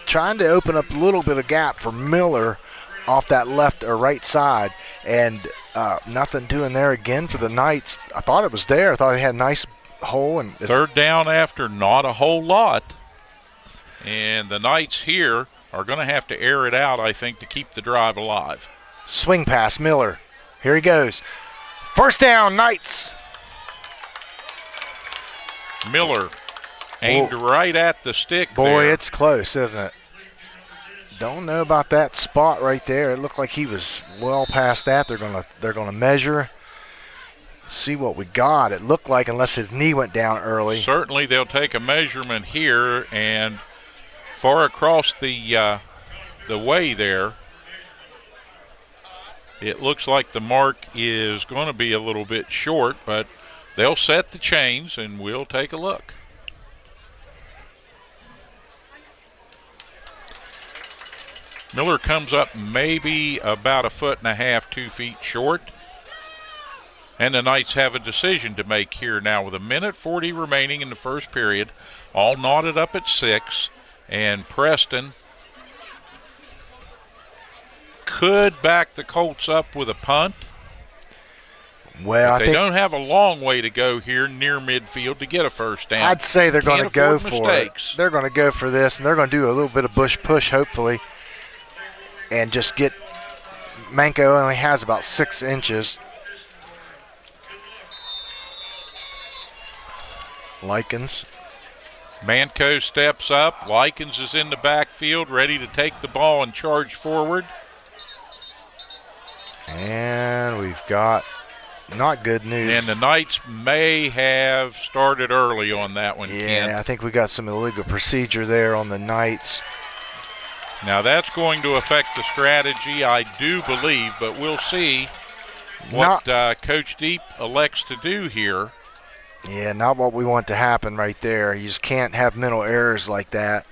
S6: trying to open up a little bit of gap for Miller off that left or right side. And nothing doing there again for the Knights. I thought it was there. I thought they had a nice hole. And
S5: third down after, not a whole lot. And the Knights here are going to have to air it out, I think, to keep the drive alive.
S6: Swing pass, Miller. Here he goes. First down, Knights.
S5: Miller aimed right at the stick.
S6: Boy,
S5: there.
S6: It's close, isn't it? Don't know about that spot right there. It looked like he was well past that. They're gonna measure, see what we got. It looked like, unless his knee went down early.
S5: Certainly they'll take a measurement here, and far across the way there, it looks like the mark is going to be a little bit short, but they'll set the chains, and we'll take a look. Miller comes up maybe about 1.5 feet, 2 feet short. And the Knights have a decision to make here now with 1:40 remaining in the first period. All knotted up at 6. And Preston could back the Colts up with a punt.
S6: Well,
S5: they don't have a long way to go here near midfield to get a first down.
S6: I'd say they're going to go for
S5: mistakes.
S6: it. They're going to go for this, and they're going to do a little bit of bush push, hopefully, and just get – Manco only has about 6 inches. Likens.
S5: Manco steps up. Likens is in the backfield, ready to take the ball and charge forward.
S6: And we've got not good news.
S5: And the Knights may have started early on that one,
S6: Yeah,
S5: Kent.
S6: I think we got some illegal procedure there on the Knights.
S5: Now that's going to affect the strategy, I do believe, but we'll see what Coach Deep elects to do here.
S6: Yeah, not what we want to happen right there. You just can't have mental errors like that.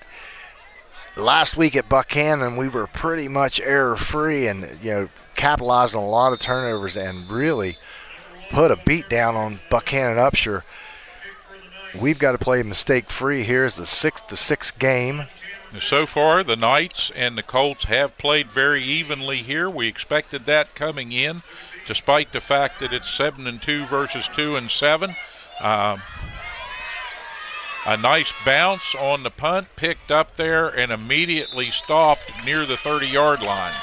S6: Last week at Buckhannon, we were pretty much error-free and, capitalized on a lot of turnovers and really put a beat down on Buckhannon Upshur. We've got to play mistake-free here as the 6-6 game.
S5: So far, the Knights and the Colts have played very evenly here. We expected that coming in, despite the fact that it's 7-2 versus 2-7. A nice bounce on the punt, picked up there and immediately stopped near the 30-yard line.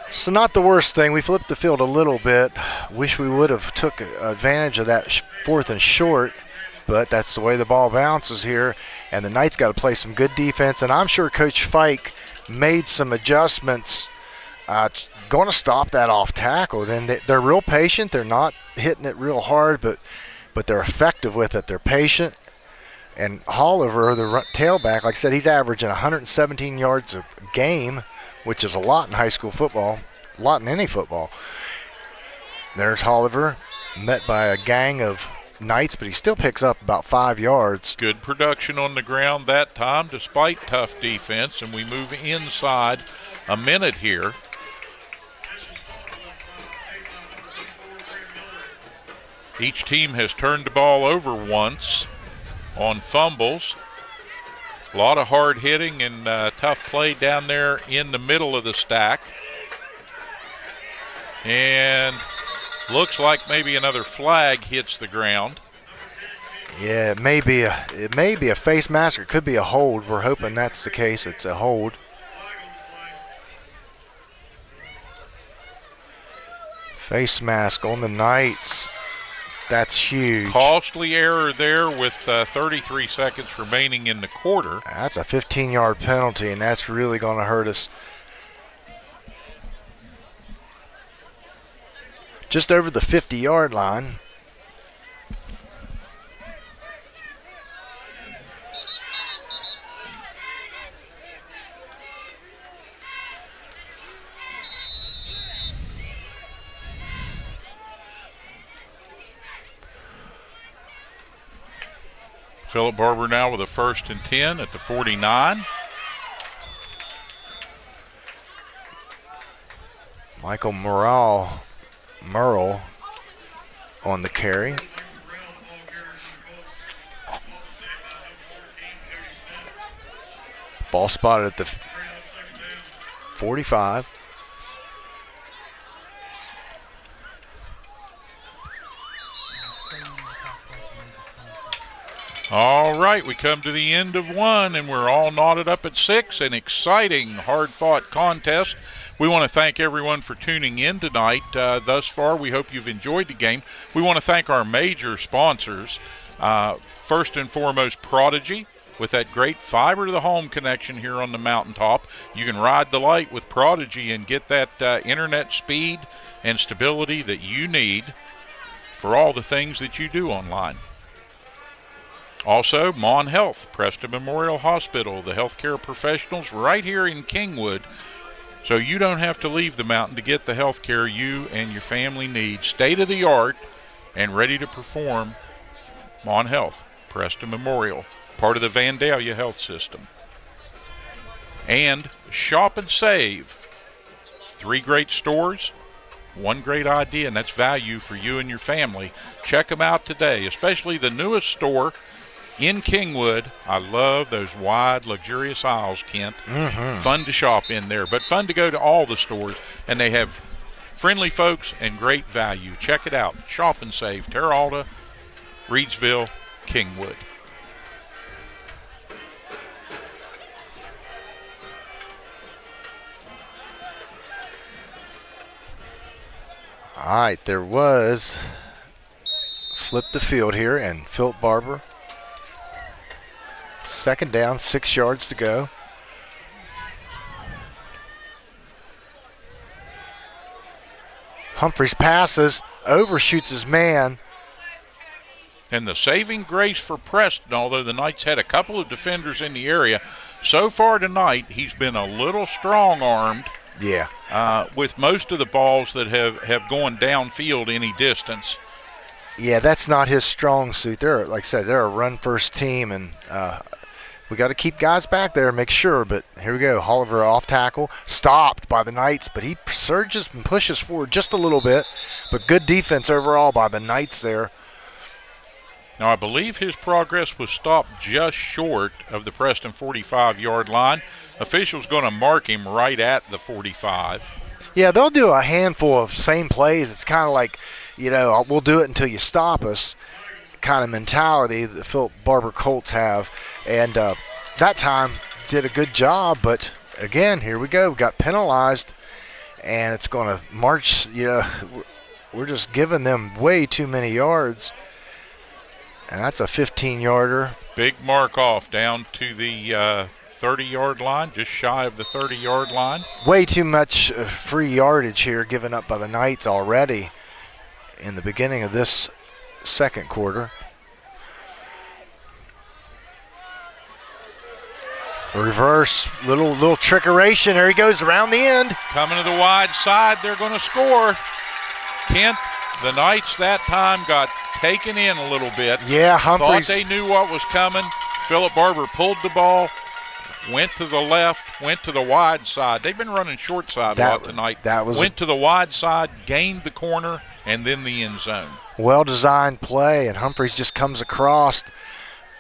S6: So not the worst thing. We flipped the field a little bit. Wish we would have took advantage of that 4th and short, but that's the way the ball bounces here. And the Knights got to play some good defense, and I'm sure Coach Fike made some adjustments. Going to stop that off tackle. Then they're real patient. They're not hitting it real hard, but they're effective with it. They're patient. And Holliver, the tailback, like I said, he's averaging 117 yards a game, which is a lot in high school football, a lot in any football. There's Holliver, met by a gang of Knights, but he still picks up about 5 yards.
S5: Good production on the ground that time, despite tough defense, and we move inside a minute here. Each team has turned the ball over once on fumbles. A lot of hard hitting and tough play down there in the middle of the stack. And looks like maybe another flag hits the ground.
S6: Yeah, it may be a face mask, or it could be a hold. We're hoping that's the case. It's a hold. Face mask on the Knights. That's huge.
S5: Costly error there with 33 seconds remaining in the quarter.
S6: That's a 15-yard penalty, and that's really going to hurt us. Just over the 50-yard line.
S5: Phillip Barbour now with a 1st and 10 at the 49.
S6: Michael Merle on the carry. Ball spotted at the 45.
S5: All right, we come to the end of one, and we're all knotted up at 6. An exciting, hard-fought contest. We want to thank everyone for tuning in tonight. Thus far, we hope you've enjoyed the game. We want to thank our major sponsors. First and foremost, Prodigy, with that great fiber-to-the-home connection here on the mountaintop. You can ride the light with Prodigy and get that internet speed and stability that you need for all the things that you do online. Also, Mon Health, Preston Memorial Hospital, the healthcare professionals right here in Kingwood, so you don't have to leave the mountain to get the health care you and your family need. State-of-the-art and ready to perform. Mon Health, Preston Memorial, part of the Vandalia Health System. And Shop and Save. 3 great stores, 1 great idea, and that's value for you and your family. Check them out today, especially the newest store in Kingwood. I love those wide, luxurious aisles, Kent. Fun to shop in there, but fun to go to all the stores, and they have Friendly folks and great value. Check it out. Shop and save. Terra Alta, Reedsville, Kingwood.
S6: All right, there was flip the field here, and Phillip Barbour. Second down, 6 yards to go. Humphreys passes, overshoots his man.
S5: And the saving grace for Preston, although the Knights had a couple of defenders in the area, so far tonight he's been a little strong-armed.
S6: Yeah.
S5: With most of the balls that have gone downfield any distance.
S6: Yeah, that's not his strong suit. They're, like I said, they're a run-first team, and we got to keep guys back there and make sure. But here we go. Holliver off tackle, stopped by the Knights, but he surges and pushes forward just a little bit. But good defense overall by the Knights there.
S5: Now, I believe his progress was stopped just short of the Preston 45-yard line. Officials going to mark him right at the 45.
S6: Yeah, they'll do a handful of same plays. It's kind of like, we'll do it until you stop us kind of mentality that the Phillip Barbour Colts have. And that time did a good job, but again, here we go. We got penalized, and it's going to march. We're just giving them way too many yards. And that's a 15-yarder.
S5: Big mark off down to the 30-yard line, just shy of the 30-yard line.
S6: Way too much free yardage here given up by the Knights already in the beginning of this second quarter. Reverse, little trickeration. There he goes around the end.
S5: Coming to the wide side, they're going to score. Kent, the Knights that time got taken in a little bit.
S6: Yeah, Humphreys.
S5: Thought they knew what was coming. Phillip Barbour pulled the ball, went to the left, went to the wide side. They've been running short side a lot tonight. Went to the wide side, gained the corner, and then the end zone.
S6: Well-designed play, and Humphreys just comes across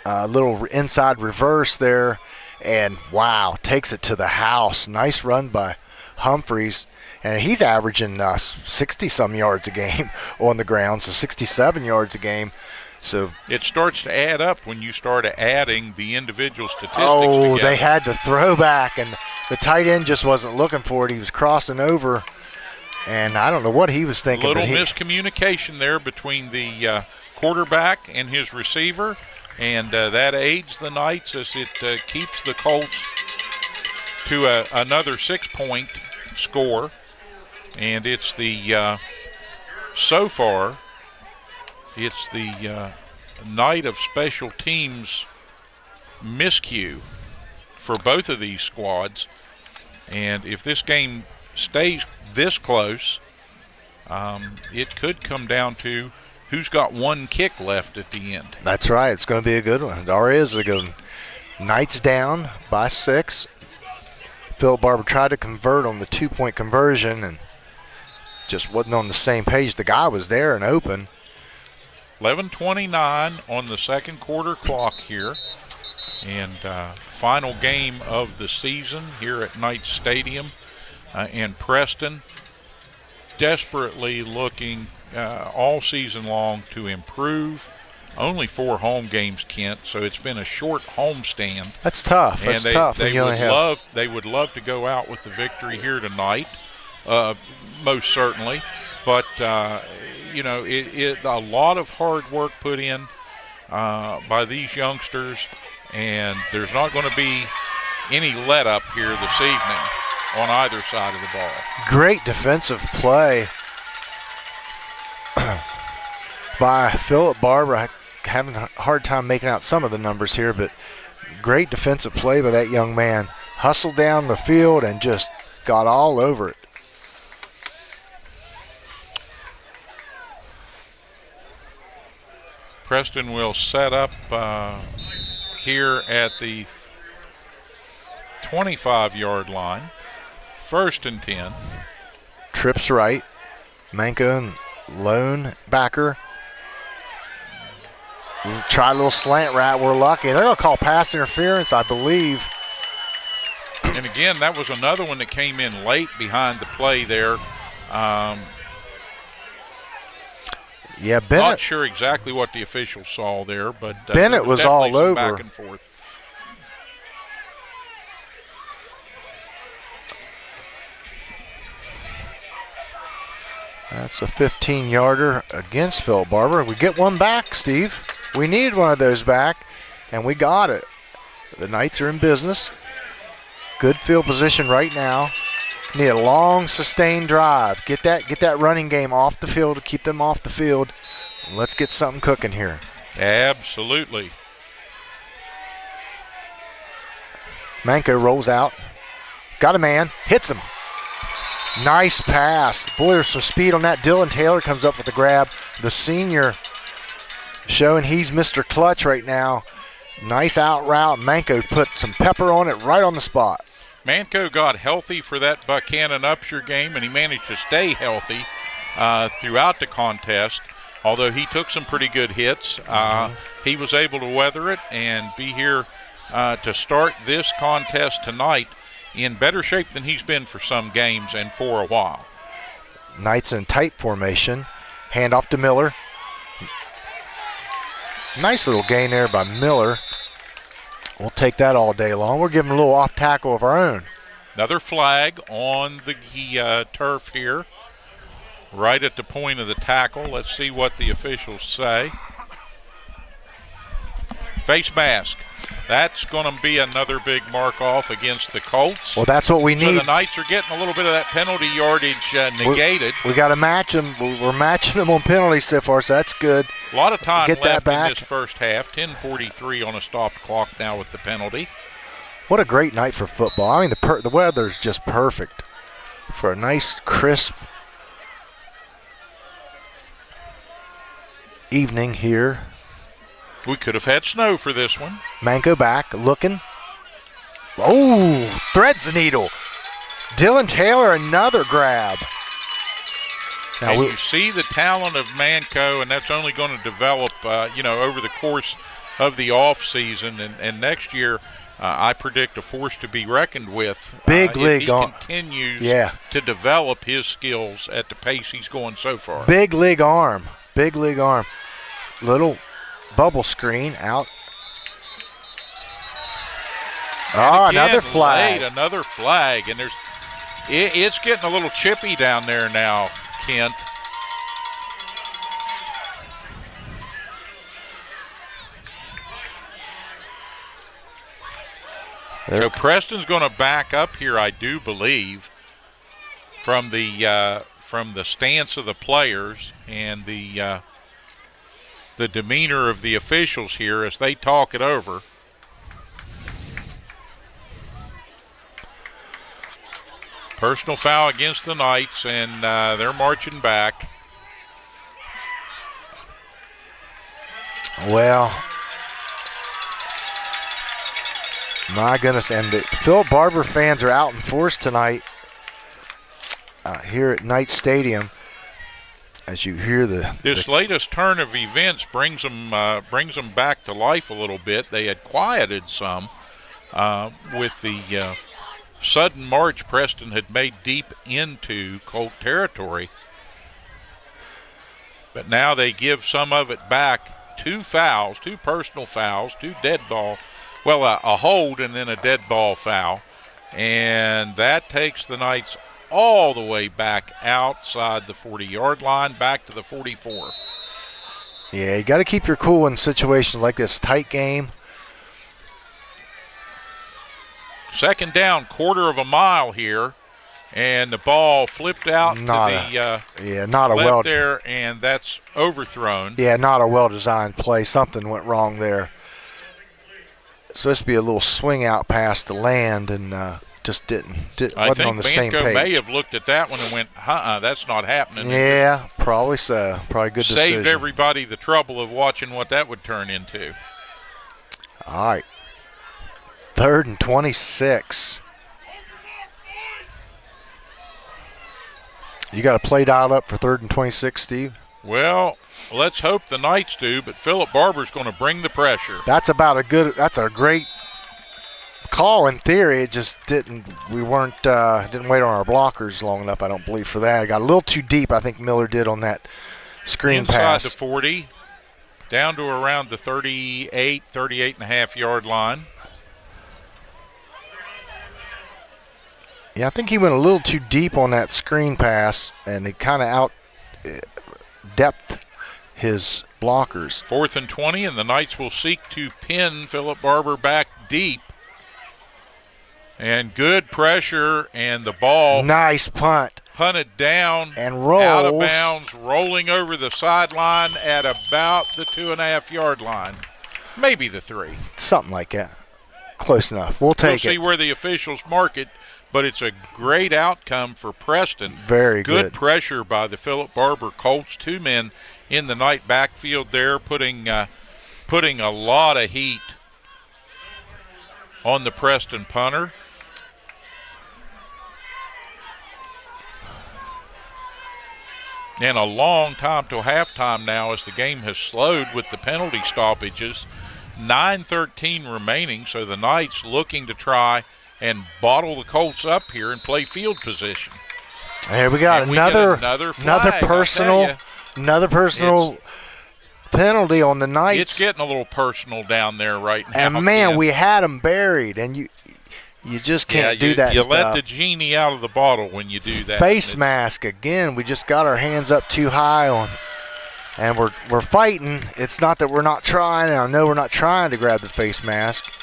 S6: a little inside reverse there, and wow, takes it to the house. Nice run by Humphreys. And he's averaging 60-some yards a game on the ground, so 67 yards a game. So
S5: it starts to add up when you start adding the individual statistics
S6: together.
S5: Together.
S6: They had the throwback, and the tight end just wasn't looking for it. He was crossing over, and I don't know what he was thinking.
S5: Little miscommunication there between the quarterback and his receiver, and that aids the Knights as it keeps the Colts to another 6-point score. And it's the, so far, it's the night of special teams miscue for both of these squads. And if this game stays this close, it could come down to who's got one kick left at the end.
S6: That's right. It's going to be a good one. It already is a good one. Knights down by 6. Phillip Barbour tried to convert on the 2-point conversion and just wasn't on the same page. The guy was there and open.
S5: 11:29 on the second quarter clock here. And final game of the season here at Knights Stadium. And Preston desperately looking all season long to improve. Only 4 home games, Kent, so it's been a short homestand.
S6: That's tough. That's tough.
S5: They would love to go out with the victory here tonight. Most certainly, but a lot of hard work put in by these youngsters, and there's not going to be any let up here this evening on either side of the ball.
S6: Great defensive play by Phillip Barbour. Having a hard time making out some of the numbers here, but great defensive play by that young man. Hustled down the field and just got all over it.
S5: Preston will set up here at the 25-yard line. 1st and 10.
S6: Trips right. Manka and lone backer. Try a little slant route. We're lucky. They're going to call pass interference, I believe.
S5: And again, that was another one that came in late behind the play there
S6: Yeah, Bennett.
S5: Not sure exactly what the officials saw there, but
S6: Bennett was all
S5: definitely some
S6: over.
S5: back and forth.
S6: That's a 15-yarder against Phillip Barbour. We get one back, Steve. We needed one of those back, and we got it. The Knights are in business. Good field position right now. Need a long, sustained drive. Get that running game off the field to keep them off the field. Let's get something cooking here.
S5: Absolutely.
S6: Manko rolls out. Got a man. Hits him. Nice pass. Boy, there's some speed on that. Dylan Taylor comes up with the grab. The senior showing he's Mr. Clutch right now. Nice out route. Manko put some pepper on it right on the spot.
S5: Manko got healthy for that Buckhannon Upshur game, and he managed to stay healthy throughout the contest. Although he took some pretty good hits, he was able to weather it and be here to start this contest tonight in better shape than he's been for some games and for a while.
S6: Knights in tight formation. Hand off to Miller. Nice little gain there by Miller. We'll take that all day long. We're giving a little off tackle of our own.
S5: Another flag on the turf here, right at the point of the tackle. Let's see what the officials say. Face mask. That's going to be another big mark off against the Colts.
S6: Well, that's what we need.
S5: So the Knights are getting a little bit of that penalty yardage negated.
S6: We got to match them. We're matching them on penalties so far, so that's good.
S5: A lot of time
S6: Get
S5: left
S6: that back.
S5: in this first half. 10:43 on a stopped clock now with the penalty.
S6: What a great night for football. I mean, the weather's just perfect for a nice, crisp evening here.
S5: We could have had snow for this one.
S6: Manko back, looking. Oh, threads the needle. Dylan Taylor, another grab. Now
S5: and you see the talent of Manko, and that's only going to develop, over the course of the off season. And next year, I predict a force to be reckoned with.
S6: Big league.
S5: If he continues to develop his skills at the pace he's going so far.
S6: Big league arm. Big league arm. Little bubble screen out. Another flag.
S5: Another flag, and it's getting a little chippy down there now, Kent. So Preston's going to back up here, I do believe, from the stance of the players and the demeanor of the officials here as they talk it over. Personal foul against the Knights, and they're marching back.
S6: Well, my goodness, and the Phillip Barbour fans are out in force tonight here at Knight Stadium. As you hear
S5: this latest turn of events brings them back to life a little bit. They had quieted some with the sudden march Preston had made deep into Colt territory, but now they give some of it back. 2 fouls, 2 personal fouls, 2 dead ball, a hold and then a dead ball foul, and that takes the Knights all the way back outside the 40-yard line, back to the 44.
S6: Yeah, you got to keep your cool in situations like this. Tight game.
S5: Second down, 1/4 mile here, and the ball flipped out to the left there, and that's overthrown.
S6: Yeah, not a well-designed play. Something went wrong there. It's supposed to be a little swing out pass to land, and just wasn't on the same page.
S5: I think Manko may have looked at that one and went, that's not happening.
S6: Yeah, probably so. Probably good decision.
S5: Saved everybody the trouble of watching what that would turn into.
S6: All right. 3rd and 26. You got a play dialed up for 3rd and 26, Steve?
S5: Well, let's hope the Knights do, but Phillip Barbour's going to bring the pressure.
S6: That's a great call in theory. It just didn't. We weren't didn't wait on our blockers long enough, I don't believe, for that. It got a little too deep, I think Miller did on that screen pass.
S5: Inside the 40, down to around the 38 and a half yard line.
S6: Yeah, I think he went a little too deep on that screen pass, and he kind of out depth his blockers.
S5: 4th and 20, and the Knights will seek to pin Phillip Barbour back deep. And good pressure, and the ball.
S6: Nice punt.
S5: Punted down
S6: and rolls
S5: out of bounds, rolling over the sideline at about the 2.5 yard line. Maybe the 3.
S6: Something like that. Close enough. We'll take it.
S5: We'll see where the officials mark it. But it's a great outcome for Preston.
S6: Very good.
S5: Good pressure by the Phillip Barbour Colts. 2 men in the Knight backfield there, putting a lot of heat on the Preston punter. And a long time till halftime now as the game has slowed with the penalty stoppages. 9:13 remaining, so the Knights looking to try and bottle the Colts up here and play field position.
S6: Here we got another personal penalty on the Knights.
S5: It's getting a little personal down there right now.
S6: And man, we had them buried, and you just can't do that.
S5: You
S6: stuff.
S5: let the genie out of the bottle when you do that.
S6: Face mask again. We just got our hands up too high on, and we're fighting. It's not that we're not trying. And I know we're not trying to grab the face mask.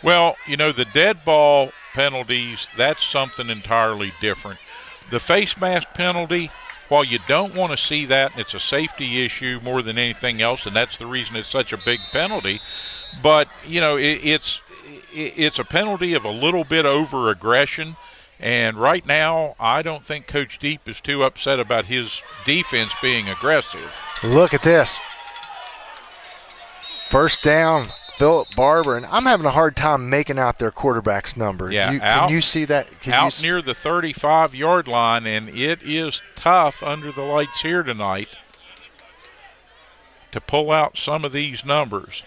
S5: Well, the dead ball penalties, that's something entirely different. The face mask penalty, while you don't want to see that, it's a safety issue more than anything else, and that's the reason it's such a big penalty. But, it's a penalty of a little bit over aggression, and right now I don't think Coach Deep is too upset about his defense being aggressive.
S6: Look at this. First down. Phillip Barbour, and I'm having a hard time making out their quarterback's number.
S5: Yeah,
S6: can you see that?
S5: Near the 35-yard line, and it is tough under the lights here tonight to pull out some of these numbers.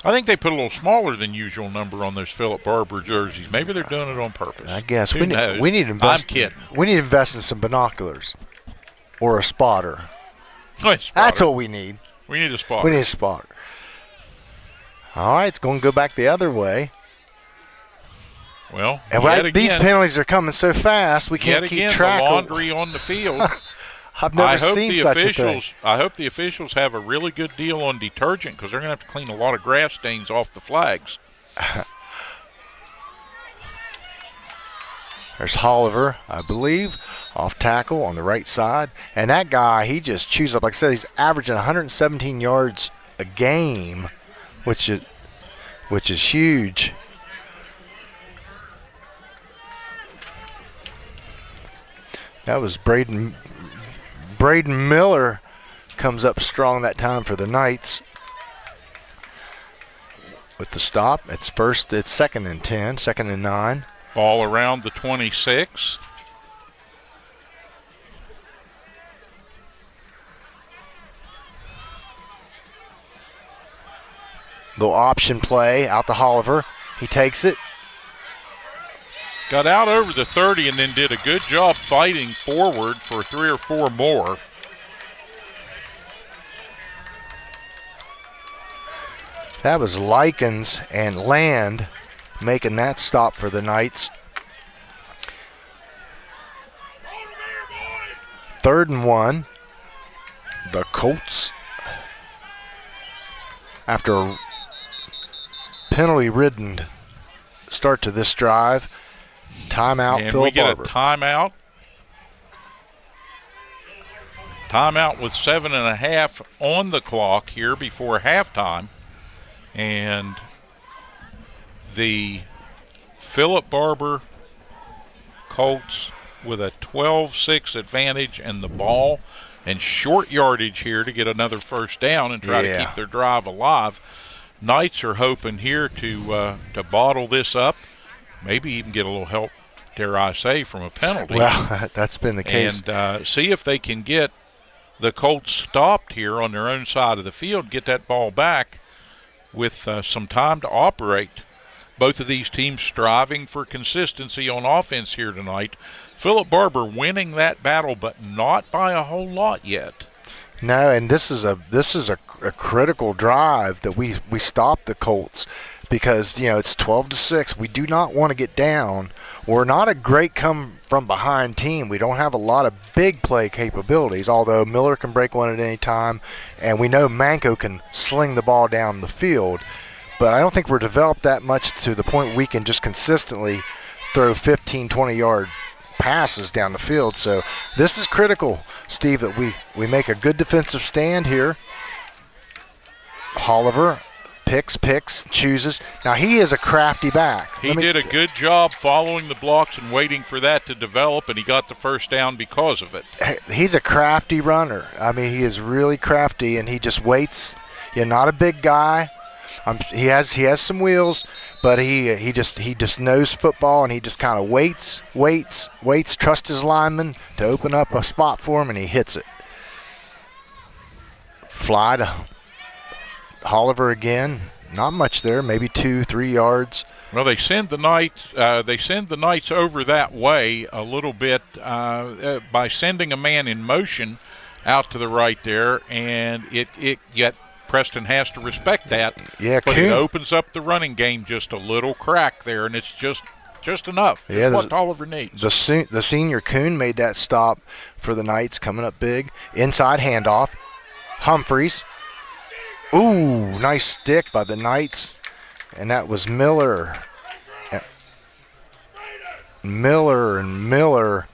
S5: I think they put a little smaller than usual number on those Phillip Barbour jerseys. Maybe they're doing it on purpose.
S6: I guess.
S5: Who knows?
S6: We need to invest.
S5: I'm kidding.
S6: We need to invest in some binoculars or a spotter. That's what we need.
S5: We need a spotter.
S6: We need a spotter. All right, it's going to go back the other way.
S5: Well,
S6: these penalties are coming so fast, we can't keep track.
S5: The laundry on the field.
S6: I've never seen such a thing.
S5: I hope the officials have a really good deal on detergent because they're going to have to clean a lot of grass stains off the flags.
S6: There's Holliver, I believe, off tackle on the right side. And that guy, he just chews up. Like I said, he's averaging 117 yards a game, which is huge. That was Braden Miller comes up strong that time for the Knights. With the stop, it's 2nd and 10, 2nd and 9.
S5: Ball around the 26.
S6: Little option play out to Holliver. He takes it.
S5: Got out over the 30 and then did a good job fighting forward for 3 or 4 more.
S6: That was Likens and Land making that stop for the Knights. 3rd and 1. The Colts, after a penalty-ridden start to this drive. Timeout,
S5: and
S6: Phillip Barbour.
S5: We get a timeout. Timeout with 7.5 on the clock here before halftime. And the Phillip Barbour Colts with a 12-6 advantage and the ball and short yardage here to get another first down and try to keep their drive alive. Knights are hoping here to bottle this up, maybe even get a little help, dare I say, from a penalty.
S6: Well, that's been the case.
S5: And see if they can get the Colts stopped here on their own side of the field, get that ball back with some time to operate. Both of these teams striving for consistency on offense here tonight. Phillip Barbour winning that battle, but not by a whole lot yet.
S6: No, and this is a critical drive that we stop the Colts, because it's 12-6. We do not want to get down. We're not a great come from behind team. We don't have a lot of big play capabilities, although Miller can break one at any time, and we know Manco can sling the ball down the field. But I don't think we're developed that much to the point we can just consistently throw 15, 20-yard passes down the field. So this is critical, Steve, that we make a good defensive stand here. Oliver picks, chooses. Now, he is a crafty back.
S5: He did a good job following the blocks and waiting for that to develop, and he got the first down because of it.
S6: He's a crafty runner. I mean, he is really crafty, and he just waits. Not a big guy. He has some wheels, but he just knows football, and he just kind of waits, trusts his lineman to open up a spot for him, and he hits it. Fly to Oliver again. Not much there, maybe 2-3 yards.
S5: Well, they send the Knights over that way a little bit by sending a man in motion out to the right there, and yet Preston has to respect that.
S6: Yeah,
S5: but it opens up the running game just a little crack there, and it's just enough.
S6: Yeah,
S5: that's what Oliver needs.
S6: The senior Kuhn made that stop for the Knights, coming up big. Inside handoff. Humphreys. Ooh, nice stick by the Knights. And that was Miller. Miller.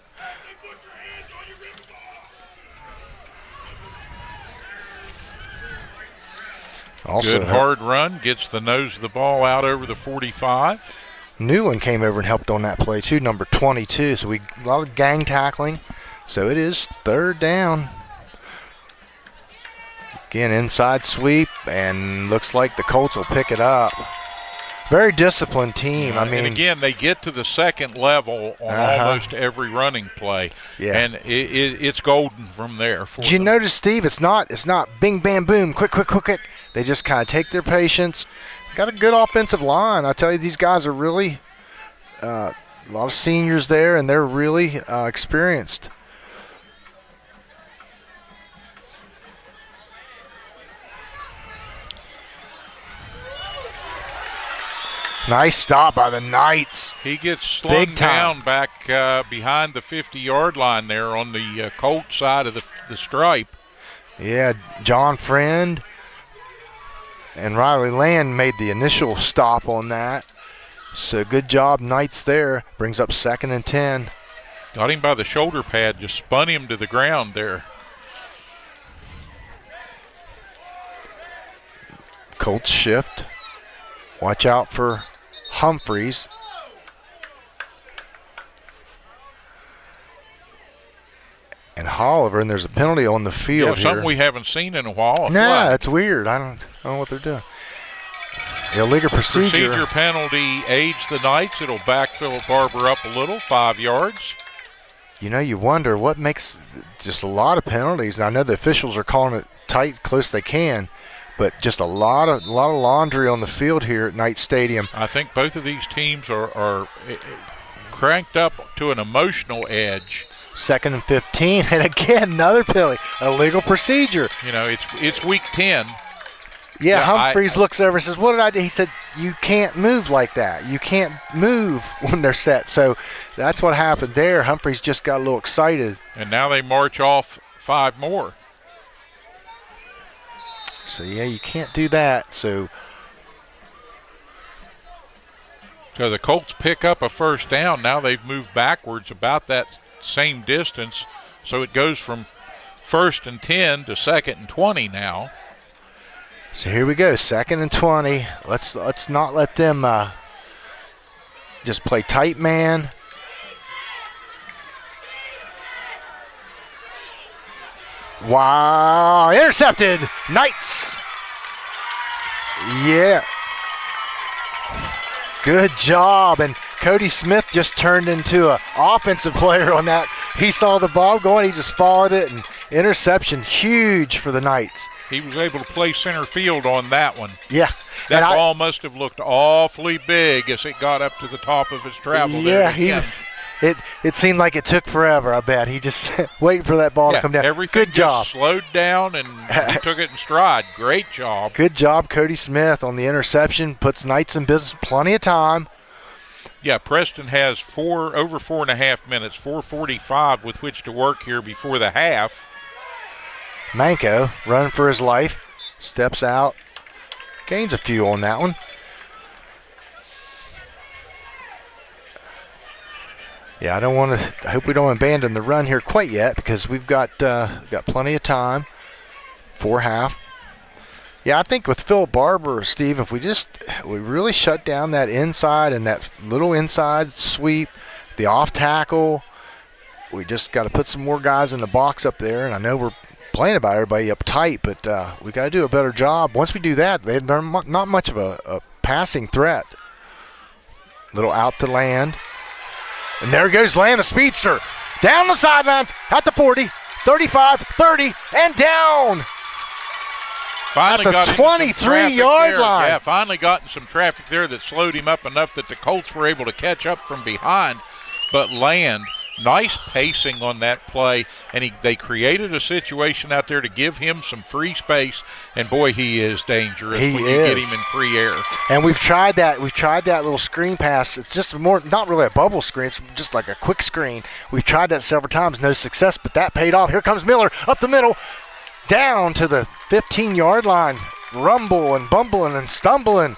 S6: Also
S5: good hard run, gets the nose of the ball out over the 45.
S6: Newland came over and helped on that play too, number 22. So a lot of gang tackling. So it is third down. Again, inside sweep, and looks like the Colts will pick it up. Very disciplined team. I mean,
S5: and again, they get to the second level on almost every running play, and it's golden from there.
S6: Did you notice, Steve? It's not bing, bam, boom, quick. They just kind of take their patience. Got a good offensive line. I tell you, these guys are really a lot of seniors there, and they're really experienced. Nice stop by the Knights.
S5: He gets slung down back behind the 50-yard line there on the Colt side of the stripe.
S6: Yeah, John Friend and Riley Land made the initial stop on that. So good job, Knights there. Brings up 2nd and 10.
S5: Got him by the shoulder pad, just spun him to the ground there.
S6: Colts shift. Watch out for Humphreys. And Oliver, and there's a penalty on the field here.
S5: Something we haven't seen in a while.
S6: Nah, it's weird. I don't know what they're doing. Illegal procedure.
S5: Procedure penalty aids the Knights. It'll back Phillip Barbour up a little, 5 yards.
S6: You wonder what makes just a lot of penalties. And I know the officials are calling it tight, close they can. But just a lot of laundry on the field here at Knight Stadium.
S5: I think both of these teams are cranked up to an emotional edge.
S6: 2nd and 15, and again another penalty, illegal procedure.
S5: It's week 10.
S6: Yeah, Humphreys looks over and says, "What did I do?" He said, "You can't move like that. You can't move when they're set." So that's what happened there. Humphreys just got a little excited.
S5: And now they march off 5 more.
S6: So, yeah, you can't do that. So
S5: the Colts pick up a first down. Now they've moved backwards about that same distance. So it goes from 1st and 10 to 2nd and 20 now.
S6: So here we go, 2nd and 20. Let's not let them just play tight man. Wow, intercepted. Knights. Yeah. Good job. And Cody Smith just turned into an offensive player on that. He saw the ball going. He just followed it. And interception, huge for the Knights.
S5: He was able to play center field on that one.
S6: Yeah.
S5: That ball must have looked awfully big as it got up to the top of his travel.
S6: Yeah, he was. It seemed like it took forever, I bet. He just waiting for that ball to come down.
S5: Everything
S6: Good job.
S5: just slowed down, and he took it in stride. Great job.
S6: Good job, Cody Smith, on the interception. Puts Knights in business. Plenty of time.
S5: Yeah, Preston has over 4.5 minutes, 4:45 with which to work here before the half.
S6: Manko running for his life. Steps out. Gains a few on that one. Yeah, I hope we don't abandon the run here quite yet because we've got plenty of time for half. Yeah, I think with Phillip Barbour, Steve, if we really shut down that inside and that little inside sweep, the off tackle, we just got to put some more guys in the box up there. And I know we're playing about everybody up tight, but we got to do a better job. Once we do that, they're not much of a passing threat. Little out to land. And there goes Land, the speedster. Down the sidelines at the 40, 35, 30, and down.
S5: Finally
S6: at the 23-yard line.
S5: Yeah, finally got in some traffic there that slowed him up enough that the Colts were able to catch up from behind. But Land, nice pacing on that play, and they created a situation out there to give him some free space. And boy, he is dangerous when you get him in free air.
S6: And we've tried that. We've tried that little screen pass. It's just not really a bubble screen. It's just like a quick screen. We've tried that several times, no success, but that paid off. Here comes Miller up the middle, down to the 15-yard line. Rumble and bumbling and stumbling.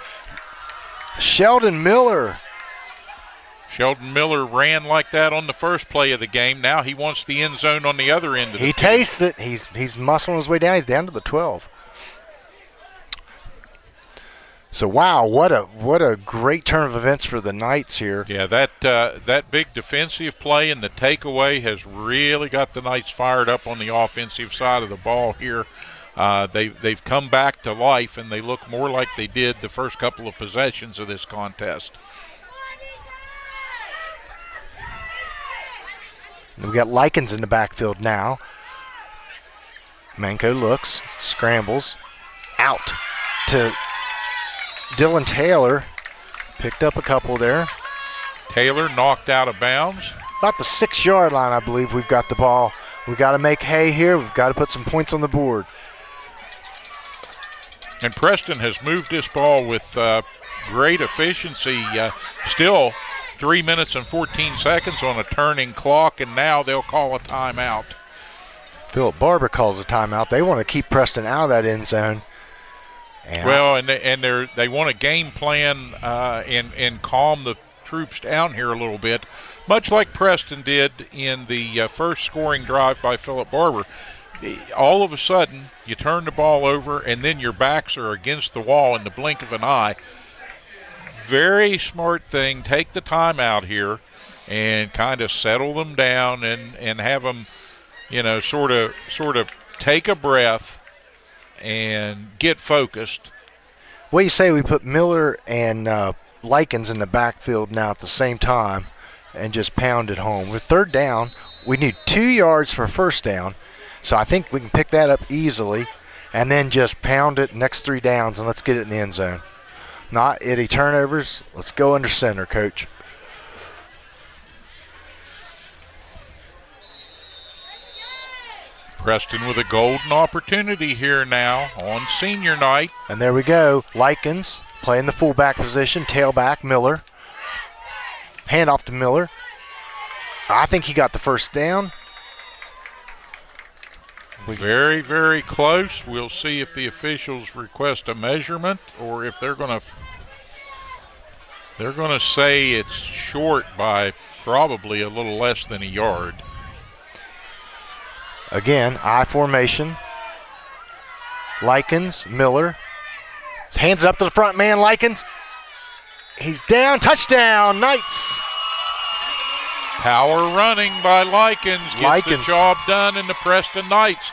S6: Sheldon Miller
S5: ran like that on the first play of the game. Now he wants the end zone on the other end of the field.
S6: He tastes it. He's muscling his way down. He's down to the 12. So, wow, what a great turn of events for the Knights here.
S5: Yeah, that big defensive play and the takeaway has really got the Knights fired up on the offensive side of the ball here. They've come back to life, and they look more like they did the first couple of possessions of this contest.
S6: We got Likens in the backfield now. Manko looks, scrambles, out to Dylan Taylor. Picked up a couple there.
S5: Taylor knocked out of bounds.
S6: About the 6-yard line, I believe we've got the ball. We've got to make hay here. We've got to put some points on the board.
S5: And Preston has moved this ball with great efficiency. Still 3 minutes and 14 seconds on a turning clock, and now they'll call a timeout.
S6: Phillip Barbour calls a timeout. They want to keep Preston out of that end zone.
S5: And they want to game plan and calm the troops down here a little bit, much like Preston did in the first scoring drive by Phillip Barbour. All of a sudden, you turn the ball over, and then your backs are against the wall in the blink of an eye. Very smart thing. Take the time out here and kind of settle them down and have them, sort of take a breath and get focused.
S6: What do you say we put Miller and Likens in the backfield now at the same time and just pound it home? With third down, we need 2 yards for first down, so I think we can pick that up easily and then just pound it next 3 downs and let's get it in the end zone. Not any turnovers. Let's go under center, Coach.
S5: Preston with a golden opportunity here now on senior night.
S6: And there we go. Likens playing the fullback position, tailback, Miller. Handoff to Miller. I think he got the first down.
S5: Very, very close. We'll see if the officials request a measurement or if they're going to say it's short by probably a little less than a yard.
S6: Again, I formation. Likens, Miller. Hands up to the front man, Likens. He's down. Touchdown, Knights.
S5: Power running by Likens gets the job done, and the Preston Knights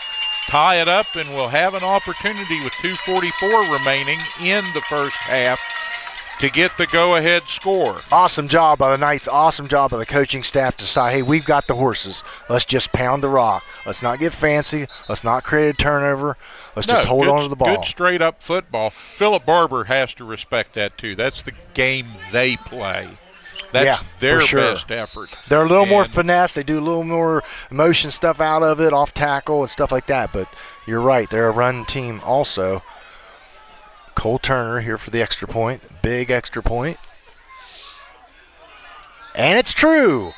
S5: tie it up, and we'll have an opportunity with 2:44 remaining in the first half to get the go-ahead score.
S6: Awesome job by the Knights. Awesome job by the coaching staff to decide, hey, we've got the horses. Let's just pound the rock. Let's not get fancy. Let's not create a turnover. Let's just hold on to the ball.
S5: Good straight-up football. Phillip Barbour has to respect that, too. That's the game they play. That's their best effort.
S6: They're a little more finesse. They do a little more motion stuff out of it, off tackle and stuff like that. But you're right. They're a run team also. Cole Turner here for the extra point. Big extra point. And it's true.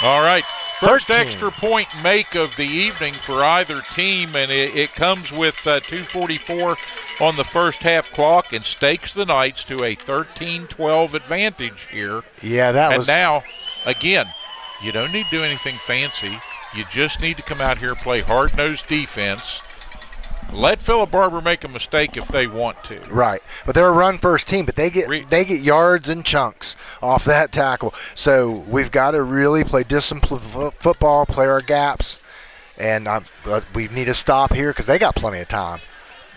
S5: All right. First
S6: 13.
S5: extra point make of the evening for either team, and it comes with 2:44 on the first half clock and stakes the Knights to a 13-12 advantage here.
S6: Yeah, that
S5: and
S6: was.
S5: And now, again, you don't need to do anything fancy. You just need to come out here and play hard-nosed defense. Let Phillip Barbour make a mistake if they want to.
S6: Right, but they're a run-first team, but they get yards and chunks off that tackle. So we've got to really play disciplined football, play our gaps, and we need to stop here because they got plenty of time.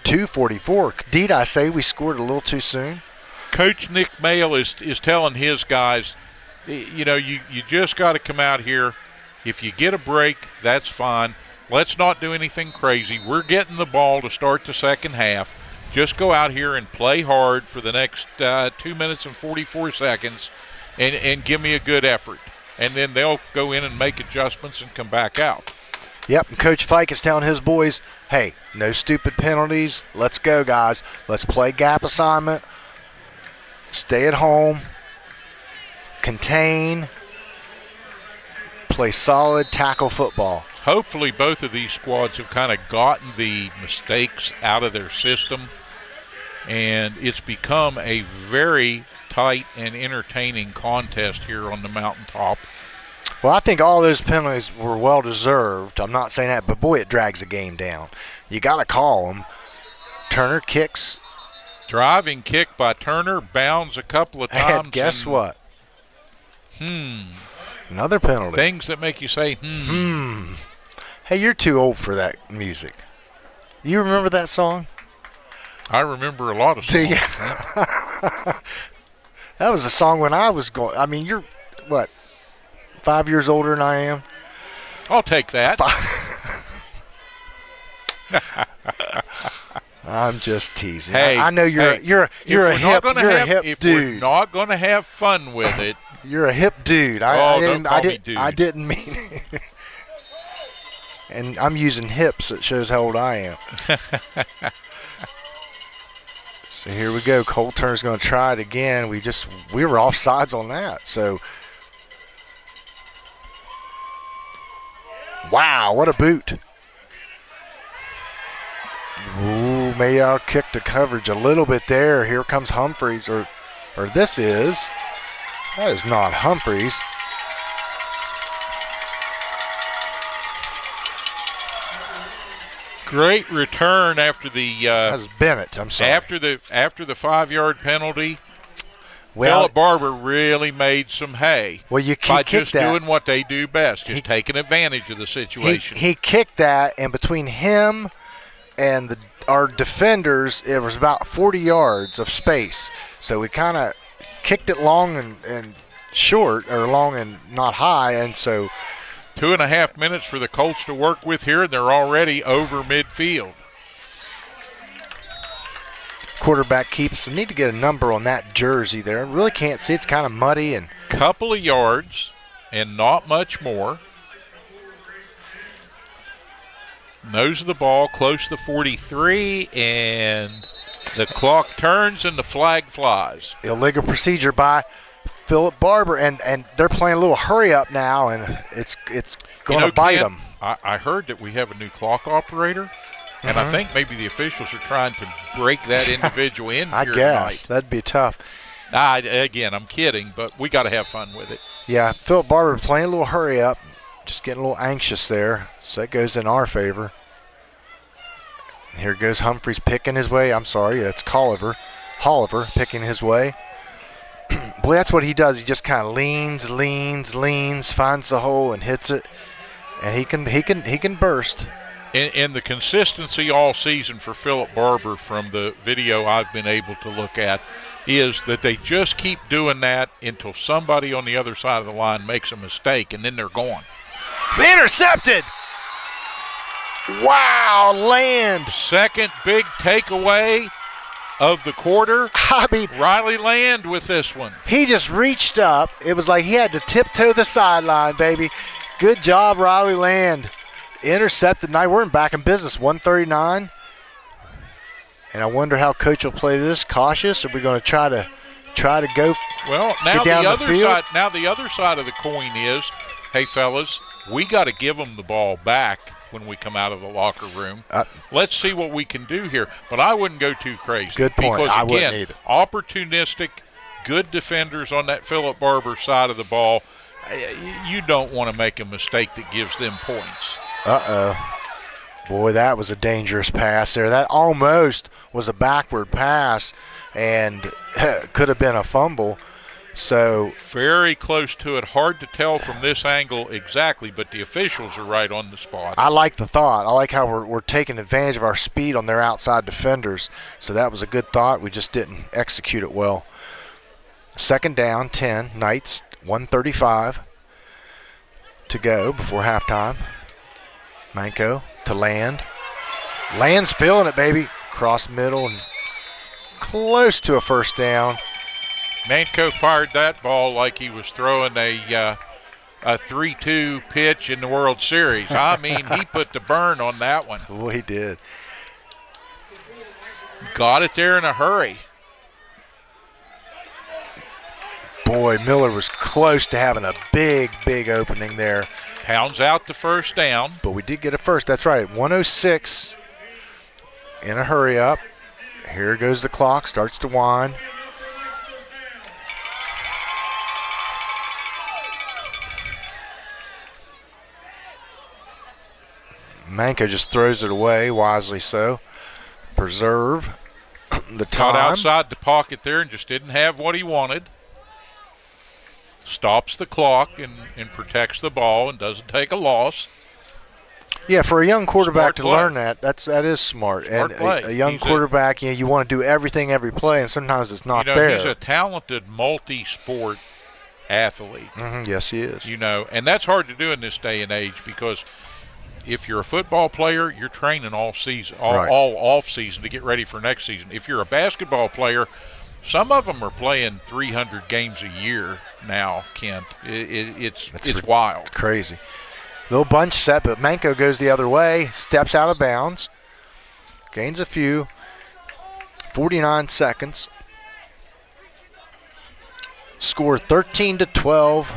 S6: 2:44. Did I say we scored a little too soon?
S5: Coach Nick Mayle is telling his guys, you just got to come out here. If you get a break, that's fine. Let's not do anything crazy. We're getting the ball to start the second half. Just go out here and play hard for the next 2 minutes and 44 seconds and give me a good effort. And then they'll go in and make adjustments and come back out.
S6: Yep, and Coach Fike is telling his boys, hey, no stupid penalties. Let's go, guys. Let's play gap assignment. Stay at home. Contain. Play solid tackle football.
S5: Hopefully both of these squads have kind of gotten the mistakes out of their system, and it's become a very tight and entertaining contest here on the mountaintop.
S6: Well, I think all those penalties were well-deserved. I'm not saying that, but, boy, it drags the game down. You got to call them. Turner kicks.
S5: Driving kick by Turner, bounds a couple of times.
S6: And guess what? Another penalty.
S5: Things that make you say,
S6: Hey, you're too old for that music. You remember that song?
S5: I remember a lot of songs.
S6: Do you? That was a song when I was going. I mean, you're, what, 5 years older than I am?
S5: I'll take that.
S6: I'm just teasing.
S5: Hey,
S6: I know you're a hip
S5: If
S6: dude.
S5: we're not going to have fun with it.
S6: You're a hip dude.
S5: Don't call me dude.
S6: I didn't mean it. And I'm using hips. That shows how old I am. So here we go. Cole Turner's going to try it again. We were offsides on that. So, wow, what a boot. Ooh, Mayow kicked the coverage a little bit there. Here comes Humphreys, or that is not Humphreys.
S5: Great return after the
S6: That was Bennett. I'm sorry.
S5: after the 5-yard penalty.
S6: Well,
S5: Phillip Barbour really made some hay.
S6: Well, you
S5: by
S6: kick
S5: just
S6: that.
S5: doing what they do best, just taking advantage of the situation.
S6: He kicked that, and between him and our defenders, it was about 40 yards of space. So we kind of kicked it long and short, or long and not high, and so
S5: 2.5 minutes for the Colts to work with here, and they're already over midfield.
S6: Quarterback keeps. Need to get a number on that jersey there. Really can't see. It's kind of muddy and
S5: Couple of yards and not much more. Nose of the ball close to 43, and the clock turns and the flag flies.
S6: illegal procedure by Phillip Barbour, and they're playing a little hurry up now, and it's going to bite them.
S5: I heard that we have a new clock operator, and I think maybe the officials are trying to break that individual in
S6: I
S5: here
S6: guess
S5: tonight.
S6: that'd be tough.
S5: Again, I'm kidding, but we got to have fun with it.
S6: Yeah, Phillip Barbour playing a little hurry up, just getting a little anxious there, so that goes in our favor. And here goes Humphreys picking his way. I'm sorry, that's Holliver picking his way. Boy, that's what he does. He just kind of leans, finds the hole and hits it, and he can burst.
S5: And the consistency all season for Phillip Barbour from the video I've been able to look at is that they just keep doing that until somebody on the other side of the line makes a mistake, and then they're gone.
S6: Intercepted! Wow, Land.
S5: Second big takeaway of the quarter.
S6: I mean,
S5: Riley Land with this one.
S6: he just reached up. It was like he had to tiptoe the sideline, baby. Good job, Riley Land. Intercepted. Now we're back in business, 139. And I wonder how coach will play this. Cautious? Are we going to try to go?
S5: Well, now
S6: down
S5: the
S6: the
S5: other
S6: field?
S5: side. Now the other side of the coin is, hey fellas, we got to give them the ball back when we come out of the locker room. Let's see what we can do here. But I wouldn't go too crazy.
S6: Good point.
S5: Because
S6: I wouldn't
S5: again,
S6: either.
S5: opportunistic, good defenders on that Phillip Barbour side of the ball. You don't want to make a mistake that gives them points.
S6: Boy, that was a dangerous pass there. That almost was a backward pass and could have been a fumble. So
S5: very close to it. Hard to tell from this angle exactly, but the officials are right on the spot.
S6: I like the thought. I like how we're taking advantage of our speed on their outside defenders. So that was a good thought. We just didn't execute it well. Second down, 10. Knights, 1:35 to go before halftime. Manco to Land. Land's feeling it, baby. Cross middle and close to a first down.
S5: Manco fired that ball like he was throwing a 3-2 pitch in the World Series. I mean, he put the burn on that one.
S6: Boy, he did.
S5: Got it there in a hurry.
S6: Boy, Miller was close to having a big, big opening there.
S5: Pounds out the first down.
S6: But we did get a first. That's right. 1:06 in a hurry up. Here goes the clock. Starts to wind. Manco just throws it away, wisely so. Preserve the time.
S5: Got outside the pocket there and just didn't have what he wanted. Stops the clock and protects the ball and doesn't take a loss.
S6: Yeah, for a young quarterback
S5: Smart
S6: to
S5: play.
S6: learn that is smart.
S5: Smart
S6: And
S5: play.
S6: a young
S5: He's
S6: quarterback, you want to do everything every play, and sometimes it's not there.
S5: He's a talented multi-sport athlete.
S6: Yes, he is.
S5: And that's hard to do in this day and age because if you're a football player, you're training all season, all off season to get ready for next season. If you're a basketball player, some of them are playing 300 games a year now, Kent. It's wild.
S6: It's crazy. Little bunch set, but Manco goes the other way, steps out of bounds, gains a few, 49 seconds. Score 13-12.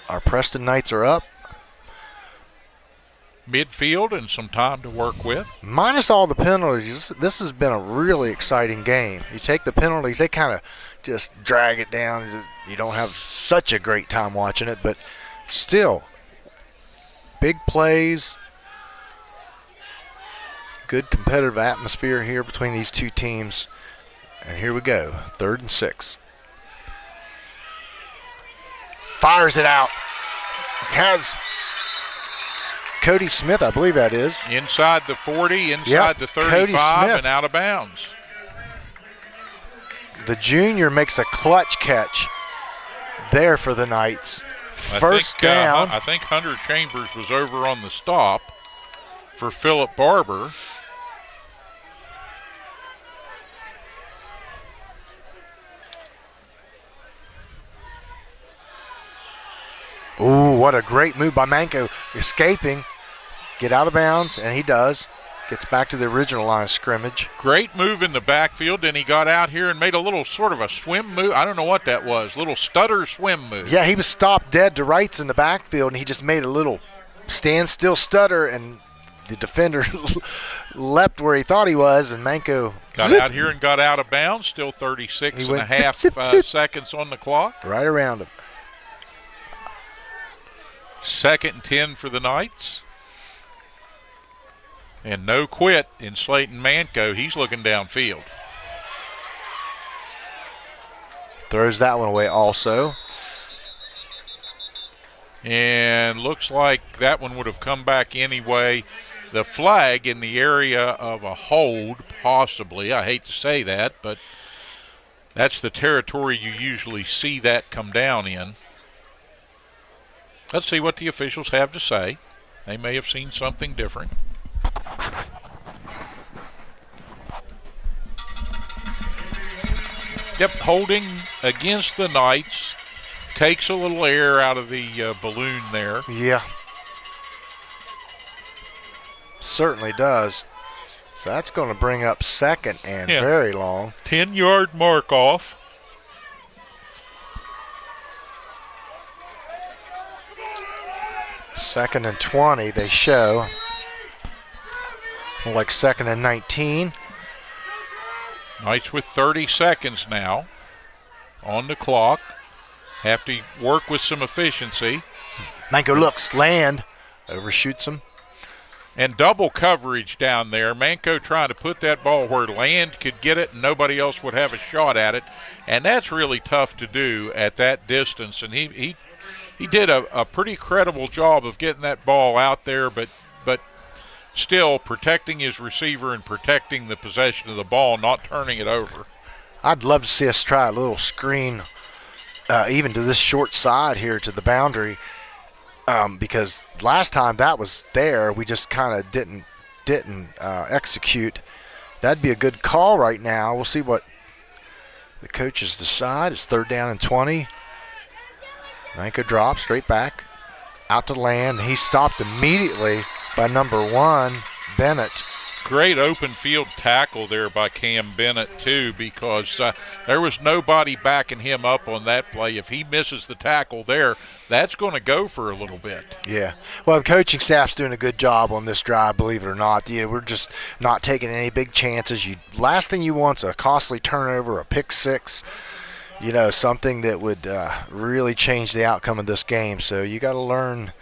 S6: Our Preston Knights are up.
S5: Midfield and some time to work with.
S6: Minus all the penalties, this has been a really exciting game. You take the penalties, they kind of just drag it down. You don't have such a great time watching it, but still, big plays, good competitive atmosphere here between these two teams. And here we go, 3rd and 6. Fires it out. Has Cody Smith, I believe that is.
S5: Inside the 40, inside the 35, and out of bounds.
S6: The junior makes a clutch catch there for the Knights. First down.
S5: I think Hunter Chambers was over on the stop for Phillip Barbour.
S6: Ooh, what a great move by Manco. Escaping. Get out of bounds, and he does. Gets back to the original line of scrimmage.
S5: Great move in the backfield. Then he got out here and made a little sort of a swim move. I don't know what that was. Little stutter swim move.
S6: Yeah, he was stopped dead to rights in the backfield, and he just made a little standstill stutter, and the defender leapt where he thought he was, and Manco
S5: got out here and got out of bounds. Still 36 and a half seconds on the clock.
S6: Right around him.
S5: 2nd and 10 for the Knights. And no quit in Slayton Manco. He's looking downfield.
S6: Throws that one away also.
S5: And looks like that one would have come back anyway. the flag in the area of a hold, possibly. I hate to say that, but that's the territory you usually see that come down in. Let's see what the officials have to say. They may have seen something different. Yep, holding against the Knights. Takes a little air out of the balloon there.
S6: Yeah. Certainly does. So that's going to bring up second and very long.
S5: 10-yard mark off.
S6: Second and 20 they show. More like second and 19.
S5: Knights with 30 seconds now on the clock. Have to work with some efficiency.
S6: Manko looks, land, overshoots him.
S5: And double coverage down there. Manko trying to put that ball where Land could get it and nobody else would have a shot at it. And that's really tough to do at that distance. And he did a pretty credible job of getting that ball out there, but still protecting his receiver and protecting the possession of the ball, not turning it over.
S6: I'd love to see us try a little screen even to this short side here to the boundary, because last time that was there, we just kind of didn't execute. That'd be a good call right now. We'll see what the coaches decide. It's 3rd down and 20. Manko drops straight back out to Land. He's stopped immediately by number 1, Bennett.
S5: Great open field tackle there by Cam Bennett, too, because there was nobody backing him up on that play. If he misses the tackle there, that's going to go for a little bit.
S6: Yeah. Well, the coaching staff's doing a good job on this drive, believe it or not. We're just not taking any big chances. Last thing you want's a costly turnover, a pick six, something that would really change the outcome of this game. So you got to learn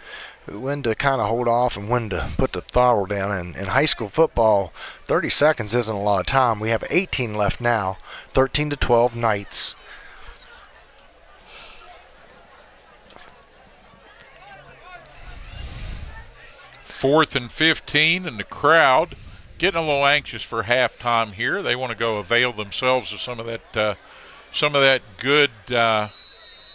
S6: when to kind of hold off and when to put the throttle down. And in high school football, 30 seconds isn't a lot of time. We have 18 left now, 13-12 Knights.
S5: Fourth and 15, and the crowd getting a little anxious for halftime here. They want to go avail themselves of some of that good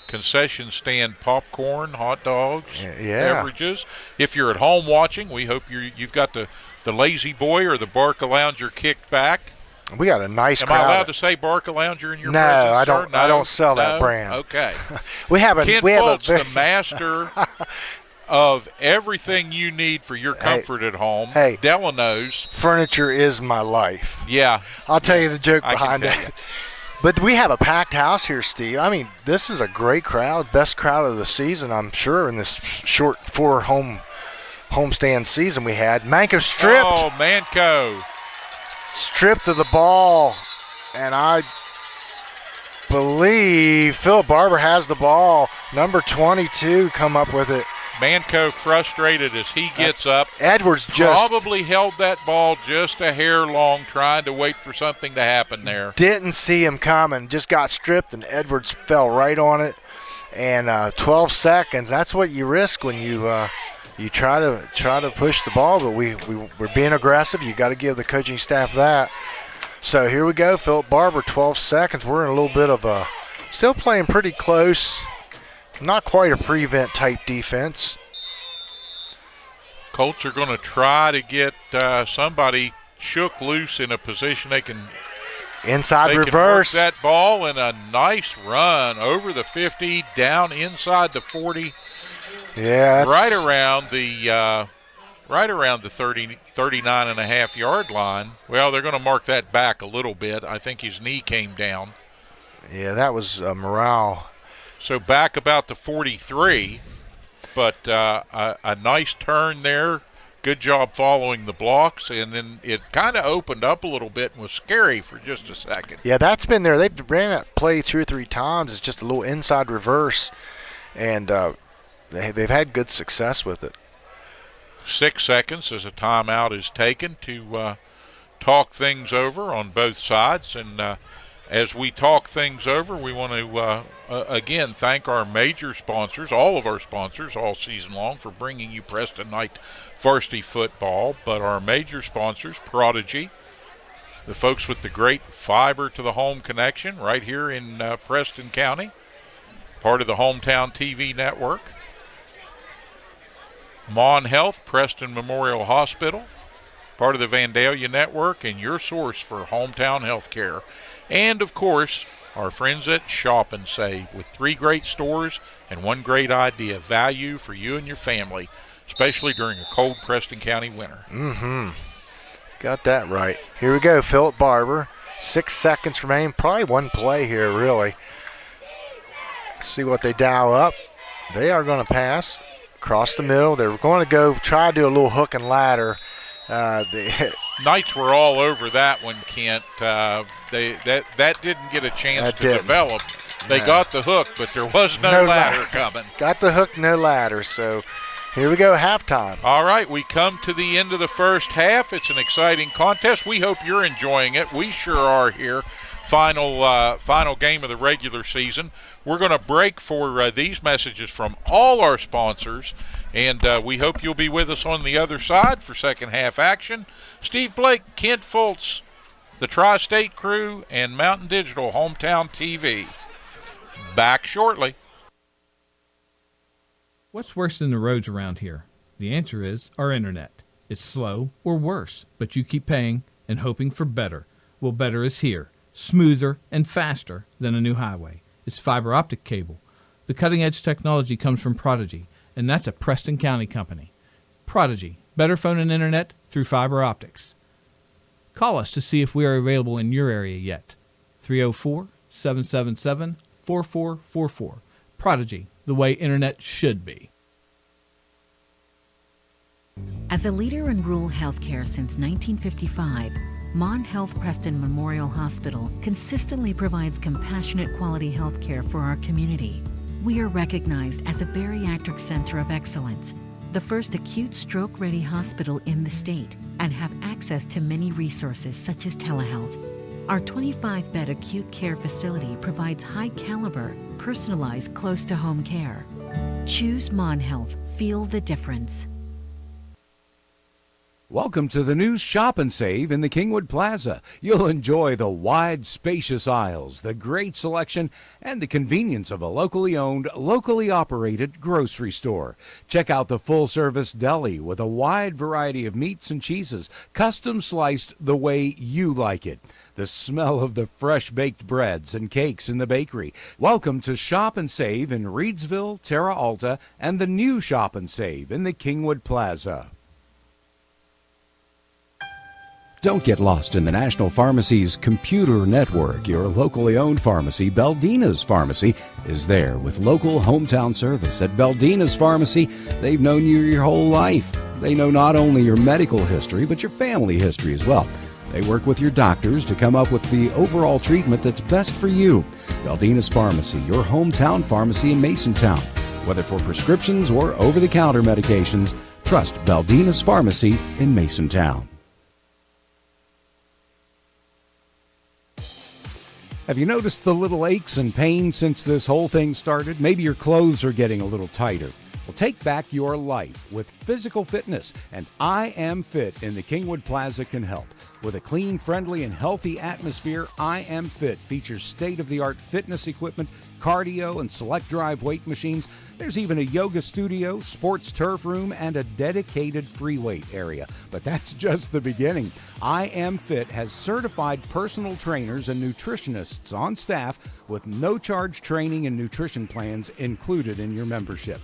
S5: concession stand popcorn, hot dogs, beverages. If you're at home watching, we hope you've got the Lazy Boy or the Barca Lounger kicked back.
S6: We got a nice crowd.
S5: Am I allowed to say Barca Lounger in your presence?
S6: I don't.
S5: No,
S6: I don't sell that brand.
S5: Okay.
S6: Kent
S5: Fultz, the master of everything you need for your comfort at home.
S6: Hey,
S5: Delano's
S6: furniture is my life.
S5: Yeah,
S6: I'll tell you the joke behind it. But we have a packed house here, Steve. I mean, this is a great crowd, best crowd of the season, I'm sure, in this short 4 homestand season we had. Manko stripped.
S5: Oh, Manko.
S6: Stripped of the ball, and I believe Phillip Barbour has the ball. Number 22 come up with it.
S5: Manko frustrated as he gets up.
S6: Edwards
S5: probably held that ball just a hair long, trying to wait for something to happen there.
S6: Didn't see him coming, just got stripped, and Edwards fell right on it. And 12 seconds, that's what you risk when you try to push the ball, but we're being aggressive. You got to give the coaching staff that. So here we go, Phillip Barbour, 12 seconds. We're in a little bit of a, still playing pretty close. Not quite a prevent type defense.
S5: Colts are going to try to get somebody shook loose in a position they can
S6: inside reverse
S5: can work that ball, and a nice run over the 50 down inside the 40.
S6: Yeah,
S5: right around the 39 and a half yard line. Well, they're going to mark that back a little bit. I think his knee came down.
S6: Yeah, that was morale.
S5: So back about the 43, but a nice turn there. Good job following the blocks, and then it kind of opened up a little bit and was scary for just a second.
S6: Yeah, that's been there. They've ran that play 2 or 3 times. It's just a little inside reverse, and they've had good success with it.
S5: 6 seconds as a timeout is taken to talk things over on both sides, and as we talk things over, we want to, again, thank our major sponsors, all of our sponsors all season long, for bringing you Preston Knight Varsity Football. But our major sponsors, Prodigy, the folks with the great fiber to the home connection right here in Preston County, part of the Hometown TV network. Mon Health, Preston Memorial Hospital, part of the Vandalia Network, and your source for hometown health care. And, of course, our friends at Shop and Save, with 3 great stores and 1 great idea, value for you and your family, especially during a cold Preston County winter.
S6: Got that right. Here we go, Phillip Barbour. 6 seconds remain. Probably 1 play here, really. Let's see what they dial up. They are going to pass across the middle. They're going to go try to do a little hook and ladder.
S5: Knights were all over that one, Kent. That didn't get a chance to develop. They got the hook, but there was no ladder coming.
S6: Got the hook, no ladder. So here we go, halftime.
S5: All right, we come to the end of the first half. It's an exciting contest. We hope you're enjoying it. We sure are here. Final game of the regular season. We're going to break for these messages from all our sponsors, and we hope you'll be with us on the other side for second half action. Steve Blake, Kent Fultz, the Tri-State crew, and Mountain Digital Hometown TV. Back shortly.
S1: What's worse than the roads around here? The answer is our internet. It's slow or worse, but you keep paying and hoping for better. Well, better is here. Smoother and faster than a new highway. It's fiber optic cable. The cutting-edge technology comes from Prodigy, and that's a Preston County company. Prodigy, better phone and internet through fiber optics. Call us to see if we are available in your area yet. 304-777-4444. Prodigy, the way internet should be.
S2: As a leader in rural healthcare since 1955, Mon Health Preston Memorial Hospital consistently provides compassionate quality health care for our community. We are recognized as a bariatric center of excellence, the first acute stroke-ready hospital in the state, and have access to many resources such as telehealth. Our 25-bed acute care facility provides high-caliber, personalized, close-to-home care. Choose Mon Health. Feel the difference.
S3: Welcome to the new Shop and Save in the Kingwood Plaza. You'll enjoy the wide, spacious aisles, the great selection, and the convenience of a locally owned, locally operated grocery store. Check out the full-service deli with a wide variety of meats and cheeses, custom sliced the way you like it. The smell of the fresh-baked breads and cakes in the bakery. Welcome to Shop and Save in Reedsville, Terra Alta, and the new Shop and Save in the Kingwood Plaza. Don't get lost in the National Pharmacy's computer network. Your locally owned pharmacy, Beldina's Pharmacy, is there with local hometown service. At Beldina's Pharmacy, they've known you your whole life. They know not only your medical history, but your family history as well. They work with your doctors to come up with the overall treatment that's best for you. Beldina's Pharmacy, your hometown pharmacy in Masontown. Whether for prescriptions or over-the-counter medications, trust Beldina's Pharmacy in Masontown. Have you noticed the little aches and pains since this whole thing started? Maybe your clothes are getting a little tighter. Well, take back your life with physical fitness, and I Am Fit in the Kingwood Plaza can help. With a clean, friendly, and healthy atmosphere, I Am Fit features state-of-the-art fitness equipment, cardio, and select drive weight machines. There's even a yoga studio, sports turf room, and a dedicated free weight area. But that's just the beginning. I Am Fit has certified personal trainers and nutritionists on staff with no-charge training and nutrition plans included in your membership.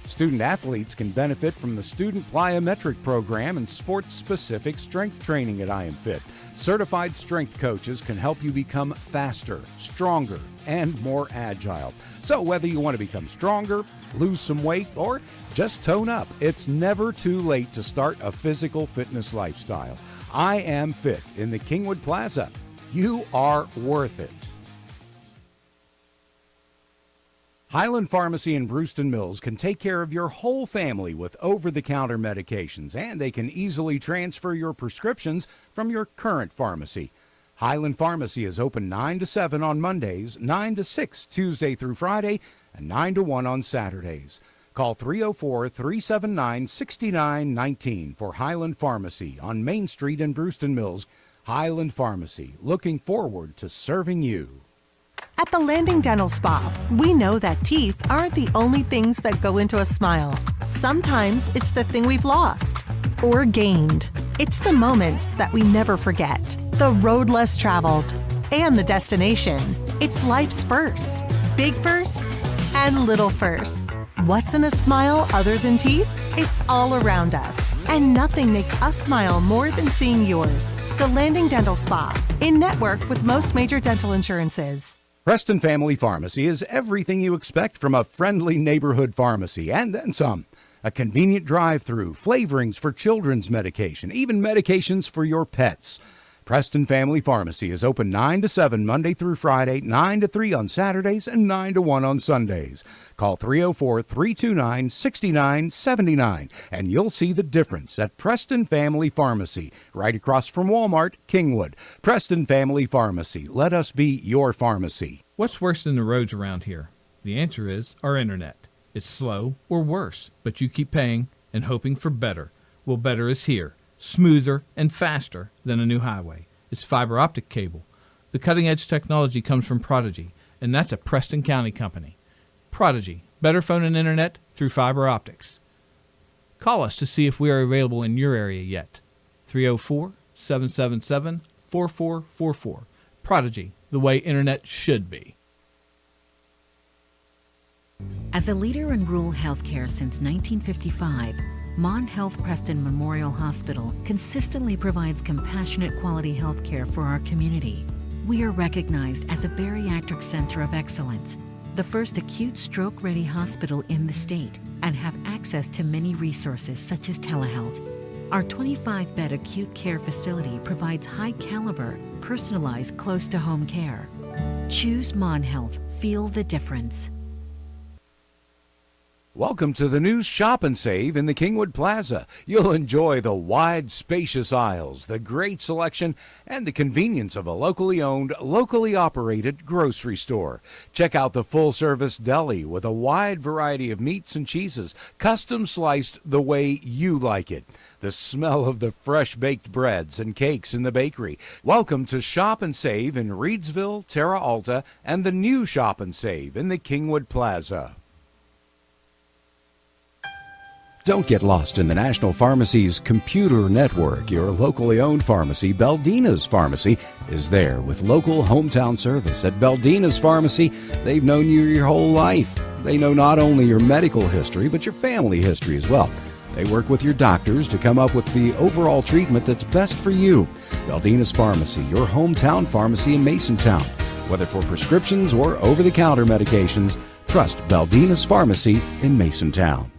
S3: Student athletes can benefit from the Student Plyometric Program and sports-specific strength training at I Am Fit. Certified strength coaches can help you become faster, stronger, and more agile. So whether you want to become stronger, lose some weight, or just tone up, it's never too late to start a physical fitness lifestyle. I Am Fit in the Kingwood Plaza. You are worth it. Highland Pharmacy in Brewston Mills can take care of your whole family with over-the-counter medications, and they can easily transfer your prescriptions from your current pharmacy. Highland Pharmacy is open 9 to 7 on Mondays, 9 to 6 Tuesday through Friday, and 9 to 1 on Saturdays. Call 304-379-6919 for Highland Pharmacy on Main Street in Brewston Mills. Highland Pharmacy, looking forward to serving you.
S4: At the Landing Dental Spa, we know that teeth aren't the only things that go into a smile. Sometimes it's the thing we've lost or gained. It's the moments that we never forget, the road less traveled, and the destination. It's life's firsts, big firsts, and little firsts. What's in a smile other than teeth? It's all around us, and nothing makes us smile more than seeing yours. The Landing Dental Spa, in network with most major dental insurances.
S3: Preston Family Pharmacy is everything you expect from a friendly neighborhood pharmacy, and then some. A convenient drive-through, flavorings for children's medication, even medications for your pets. Preston Family Pharmacy is open 9 to 7 Monday through Friday, 9 to 3 on Saturdays, and 9 to 1 on Sundays. Call 304-329-6979, and you'll see the difference at Preston Family Pharmacy, right across from Walmart, Kingwood. Preston Family Pharmacy. Let us be your pharmacy.
S1: What's worse than the roads around here? The answer is our internet. It's slow or worse, but you keep paying and hoping for better. Well, better is here. Smoother and faster than a new highway. It's fiber optic cable. The cutting-edge technology comes from Prodigy, and that's a Preston County company. Prodigy, better phone and internet through fiber optics. Call us to see if we are available in your area yet. 304-777-4444. Prodigy, the way internet should be.
S2: As a leader in rural healthcare since 1955, Mon Health Preston Memorial Hospital consistently provides compassionate quality health care for our community. We are recognized as a bariatric center of excellence, the first acute stroke-ready hospital in the state, and have access to many resources such as telehealth. Our 25-bed acute care facility provides high-caliber, personalized, close-to-home care. Choose Mon Health. Feel the difference.
S3: Welcome to the new Shop and Save in the Kingwood Plaza. You'll enjoy the wide, spacious aisles, the great selection, and the convenience of a locally owned, locally operated grocery store. Check out the full-service deli with a wide variety of meats and cheeses, custom sliced the way you like it. The smell of the fresh-baked breads and cakes in the bakery. Welcome to Shop and Save in Reedsville, Terra Alta, and the new Shop and Save in the Kingwood Plaza. Don't get lost in the National Pharmacy's computer network. Your locally owned pharmacy, Beldina's Pharmacy, is there with local hometown service. At Beldina's Pharmacy, they've known you your whole life. They know not only your medical history, but your family history as well. They work with your doctors to come up with the overall treatment that's best for you. Beldina's Pharmacy, your hometown pharmacy in Masontown. Whether for prescriptions or over-the-counter medications, trust Beldina's Pharmacy in Masontown.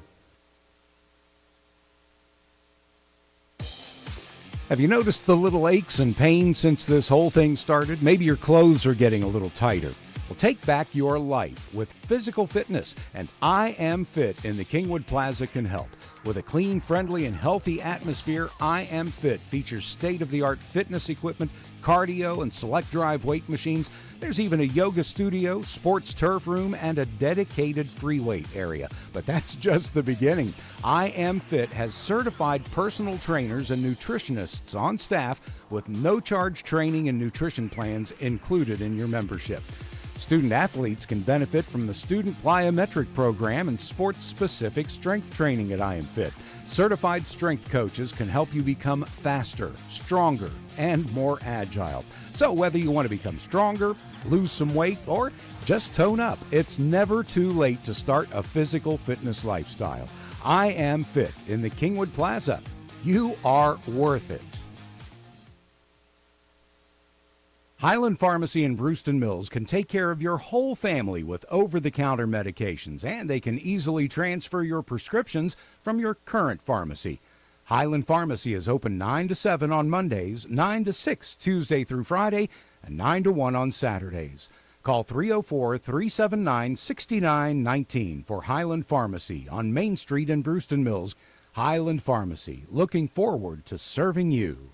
S3: Have you noticed the little aches and pains since this whole thing started? Maybe your clothes are getting a little tighter. Well, take back your life with physical fitness, and I Am Fit in the Kingwood Plaza can help. With a clean, friendly, and healthy atmosphere, I Am Fit features state-of-the-art fitness equipment, cardio, and select drive weight machines. There's even a yoga studio, sports turf room, and a dedicated free weight area. But that's just the beginning. I Am Fit has certified personal trainers and nutritionists on staff with no-charge training and nutrition plans included in your membership. Student athletes can benefit from the Student Plyometric Program and sports-specific strength training at I Am Fit. Certified strength coaches can help you become faster, stronger, and more agile. So whether you want to become stronger, lose some weight, or just tone up, it's never too late to start a physical fitness lifestyle. I Am Fit in the Kingwood Plaza. You are worth it. Highland Pharmacy in Brewston Mills can take care of your whole family with over-the-counter medications, and they can easily transfer your prescriptions from your current pharmacy. Highland Pharmacy is open 9 to 7 on Mondays, 9 to 6 Tuesday through Friday, and 9 to 1 on Saturdays. Call 304-379-6919 for Highland Pharmacy on Main Street in Brewston Mills. Highland Pharmacy, looking forward to serving you.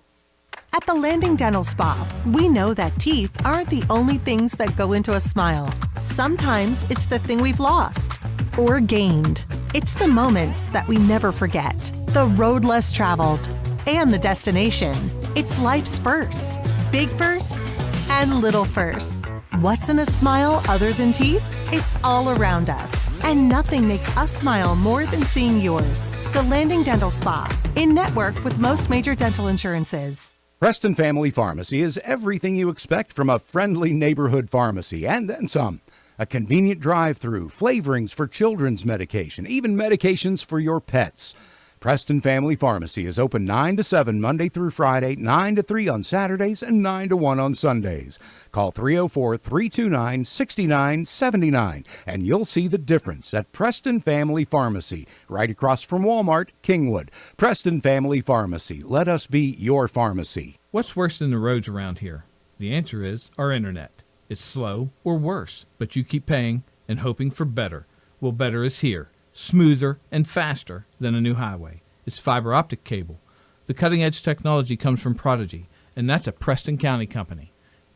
S4: At the Landing Dental Spa, we know that teeth aren't the only things that go into a smile. Sometimes it's the thing we've lost or gained. It's the moments that we never forget, the road less traveled, and the destination. It's life's firsts, big firsts and little firsts. What's in a smile other than teeth? It's all around us, and nothing makes us smile more than seeing yours. The Landing Dental Spa, in network with most major dental insurances.
S3: Preston Family Pharmacy is everything you expect from a friendly neighborhood pharmacy, and then some. A convenient drive-through, flavorings for children's medication, even medications for your pets. Preston Family Pharmacy is open 9 to 7 Monday through Friday, 9 to 3 on Saturdays, and 9 to 1 on Sundays. Call 304-329-6979, and you'll see the difference at Preston Family Pharmacy, right across from Walmart, Kingwood. Preston Family Pharmacy. Let us be your pharmacy.
S1: What's worse than the roads around here? The answer is our internet. It's slow or worse, but you keep paying and hoping for better. Well, better is here. Smoother and faster than a new highway. It's fiber optic cable. The cutting-edge technology comes from Prodigy, and that's a Preston County company.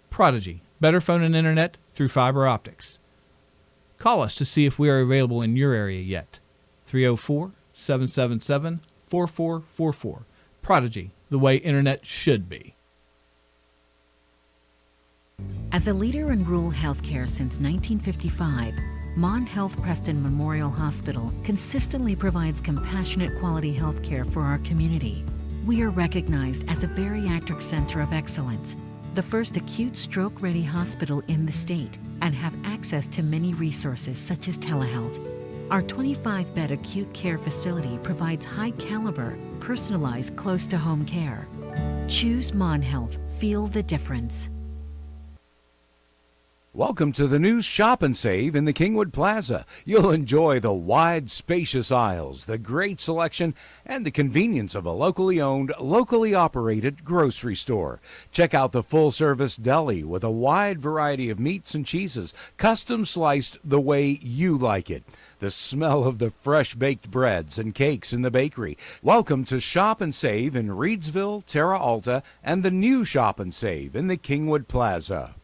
S1: Prodigy, better phone and internet through fiber optics. Call us to see if we are available in your area yet. 304-777-4444. Prodigy, the way internet should be.
S2: As a leader in rural healthcare since 1955, Mon Health Preston Memorial Hospital consistently provides compassionate quality health care for our community. We are recognized as a bariatric center of excellence, the first acute stroke-ready hospital in the state, and have access to many resources such as telehealth. Our 25-bed acute care facility provides high-caliber, personalized, close-to-home care. Choose Mon Health. Feel the difference.
S3: Welcome to the new Shop and Save in the Kingwood Plaza. You'll enjoy the wide, spacious aisles, the great selection, and the convenience of a locally owned, locally operated grocery store. Check out the full-service deli with a wide variety of meats and cheeses, custom sliced the way you like it. The smell of the fresh-baked breads and cakes in the bakery. Welcome to Shop and Save in Reedsville, Terra Alta, and the new Shop and Save in the Kingwood Plaza.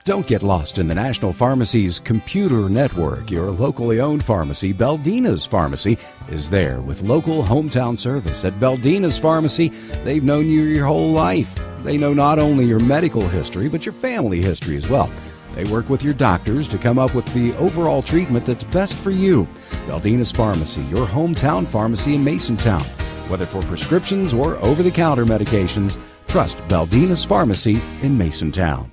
S3: Don't get lost in the National Pharmacy's computer network. Your locally owned pharmacy, Beldina's Pharmacy, is there with local hometown service. At Beldina's Pharmacy, they've known you your whole life. They know not only your medical history, but your family history as well. They work with your doctors to come up with the overall treatment that's best for you. Beldina's Pharmacy, your hometown pharmacy in Masontown. Whether for prescriptions or over-the-counter medications, trust Beldina's Pharmacy in Masontown.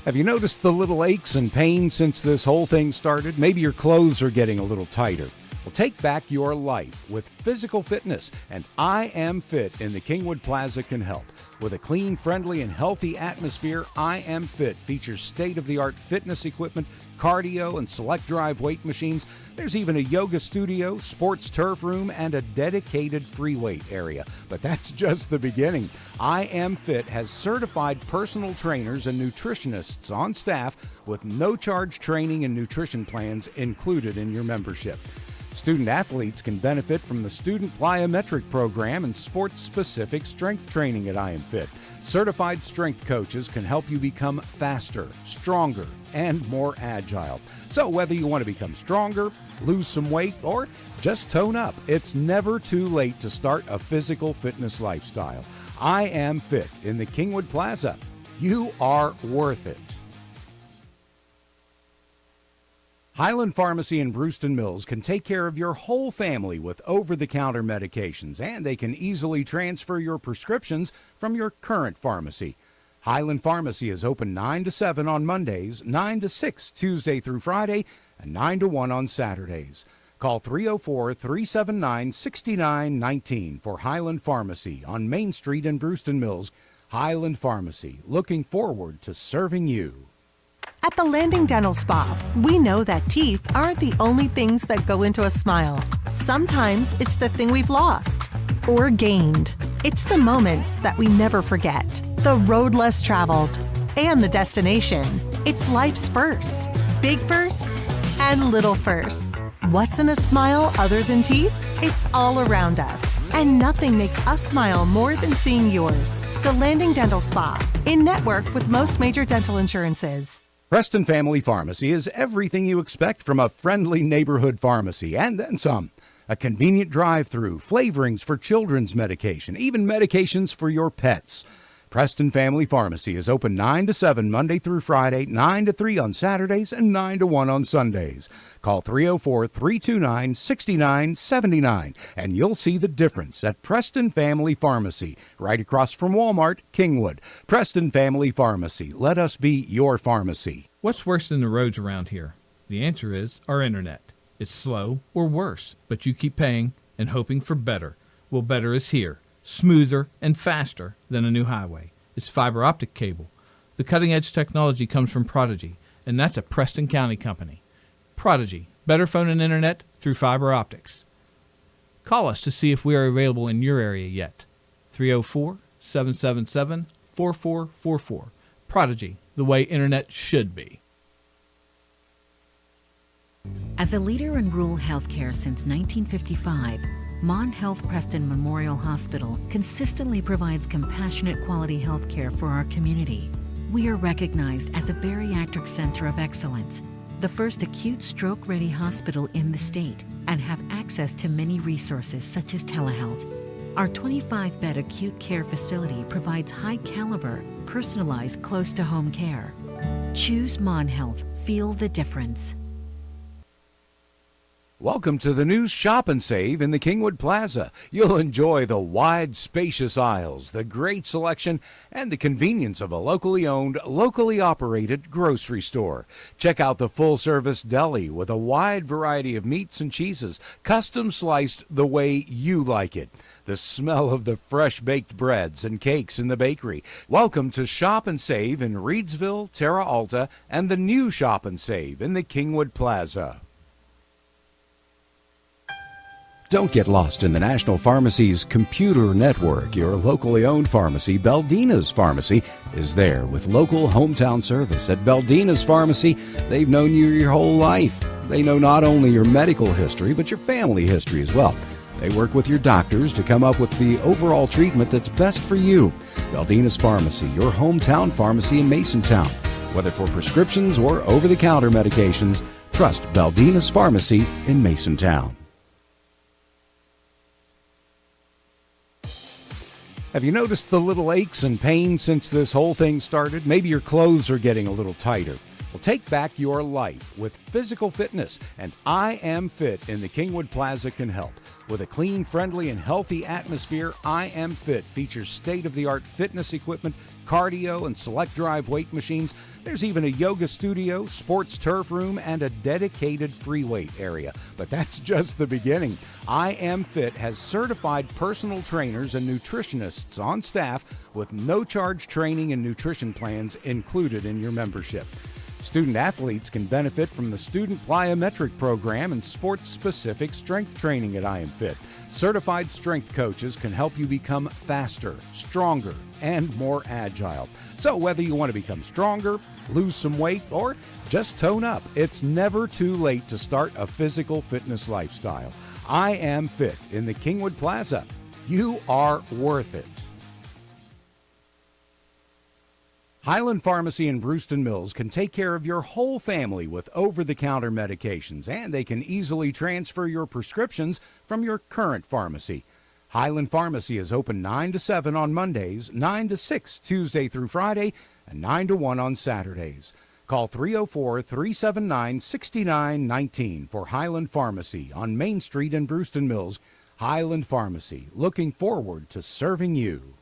S3: Have you noticed the little aches and pains since this whole thing started? Maybe your clothes are getting a little tighter. Well, take back your life with physical fitness, and I Am Fit in the Kingwood Plaza can help. With a clean, friendly, and healthy atmosphere, I Am Fit features state-of-the-art fitness equipment, cardio, and select drive weight machines. There's even a yoga studio, sports turf room, and a dedicated free weight area. But that's just the beginning. I Am Fit has certified personal trainers and nutritionists on staff with no-charge training and nutrition plans included in your membership. Student athletes can benefit from the Student Plyometric Program and sports-specific strength training at I Am Fit. Certified strength coaches can help you become faster, stronger, and more agile. So whether you want to become stronger, lose some weight, or just tone up, it's never too late to start a physical fitness lifestyle. I Am Fit in the Kingwood Plaza. You are worth it. Highland Pharmacy in Brewston Mills can take care of your whole family with over-the-counter medications, and they can easily transfer your prescriptions from your current pharmacy. Highland Pharmacy is open 9 to 7 on Mondays, 9 to 6 Tuesday through Friday, and 9 to 1 on Saturdays. Call 304-379-6919 for Highland Pharmacy on Main Street in Brewston Mills. Highland Pharmacy, looking forward to serving you.
S4: At the Landing Dental Spa, we know that teeth aren't the only things that go into a smile. Sometimes it's the thing we've lost or gained. It's the moments that we never forget, the road less traveled, and the destination. It's life's firsts, big firsts and little firsts. What's in a smile other than teeth? It's all around us. And nothing makes us smile more than seeing yours. The Landing Dental Spa, in network with most major dental insurances.
S3: Preston Family Pharmacy is everything you expect from a friendly neighborhood pharmacy, and then some. A convenient drive-through, flavorings for children's medication, even medications for your pets. Preston Family Pharmacy is open 9 to 7 Monday through Friday, 9 to 3 on Saturdays, and 9 to 1 on Sundays. Call 304-329-6979, and you'll see the difference at Preston Family Pharmacy, right across from Walmart, Kingwood. Preston Family Pharmacy. Let us be your pharmacy.
S1: What's worse than the roads around here? The answer is our internet. It's slow or worse, but you keep paying and hoping for better. Well, better is here. Smoother and faster than a new highway. It's fiber optic cable. The cutting-edge technology comes from Prodigy, and that's a Preston County company. Prodigy, better phone and internet through fiber optics. Call us to see if we are available in your area yet. 304-777-4444. Prodigy, the way internet should be.
S2: As a leader in rural healthcare since 1955, Mon Health Preston Memorial Hospital consistently provides compassionate quality health care for our community. We are recognized as a bariatric center of excellence, the first acute stroke-ready hospital in the state, and have access to many resources such as telehealth. Our 25-bed acute care facility provides high-caliber, personalized, close-to-home care. Choose Mon Health. Feel the difference.
S3: Welcome to the new Shop and Save in the Kingwood Plaza. You'll enjoy the wide, spacious aisles, the great selection, and the convenience of a locally owned, locally operated grocery store. Check out the full-service deli with a wide variety of meats and cheeses, custom sliced the way you like it. The smell of the fresh-baked breads and cakes in the bakery. Welcome to Shop and Save in Reedsville, Terra Alta, and the new Shop and Save in the Kingwood Plaza. Don't get lost in the National Pharmacy's computer network. Your locally owned pharmacy, Beldina's Pharmacy, is there with local hometown service. At Beldina's Pharmacy, they've known you your whole life. They know not only your medical history, but your family history as well. They work with your doctors to come up with the overall treatment that's best for you. Beldina's Pharmacy, your hometown pharmacy in Masontown. Whether for prescriptions or over-the-counter medications, trust Beldina's Pharmacy in Masontown. Have you noticed the little aches and pains since this whole thing started? Maybe your clothes are getting a little tighter. Well, take back your life with physical fitness, and I Am Fit in the Kingwood Plaza can help. With a clean, friendly, and healthy atmosphere, I Am Fit features state-of-the-art fitness equipment, cardio, and select drive weight machines. There's even a yoga studio, sports turf room, and a dedicated free weight area. But that's just the beginning. I Am Fit has certified personal trainers and nutritionists on staff with no-charge training and nutrition plans included in your membership. Student athletes can benefit from the Student Plyometric Program and sports-specific strength training at I Am Fit. Certified strength coaches can help you become faster, stronger, and more agile. So whether you want to become stronger, lose some weight, or just tone up, it's never too late to start a physical fitness lifestyle. I Am Fit in the Kingwood Plaza. You are worth it. Highland Pharmacy in Brewston Mills can take care of your whole family with over-the-counter medications, and they can easily transfer your prescriptions from your current pharmacy. Highland Pharmacy is open 9 to 7 on Mondays, 9 to 6 Tuesday through Friday, and 9 to 1 on Saturdays. Call 304-379-6919 for Highland Pharmacy on Main Street in Brewston Mills. Highland Pharmacy, looking forward to serving you.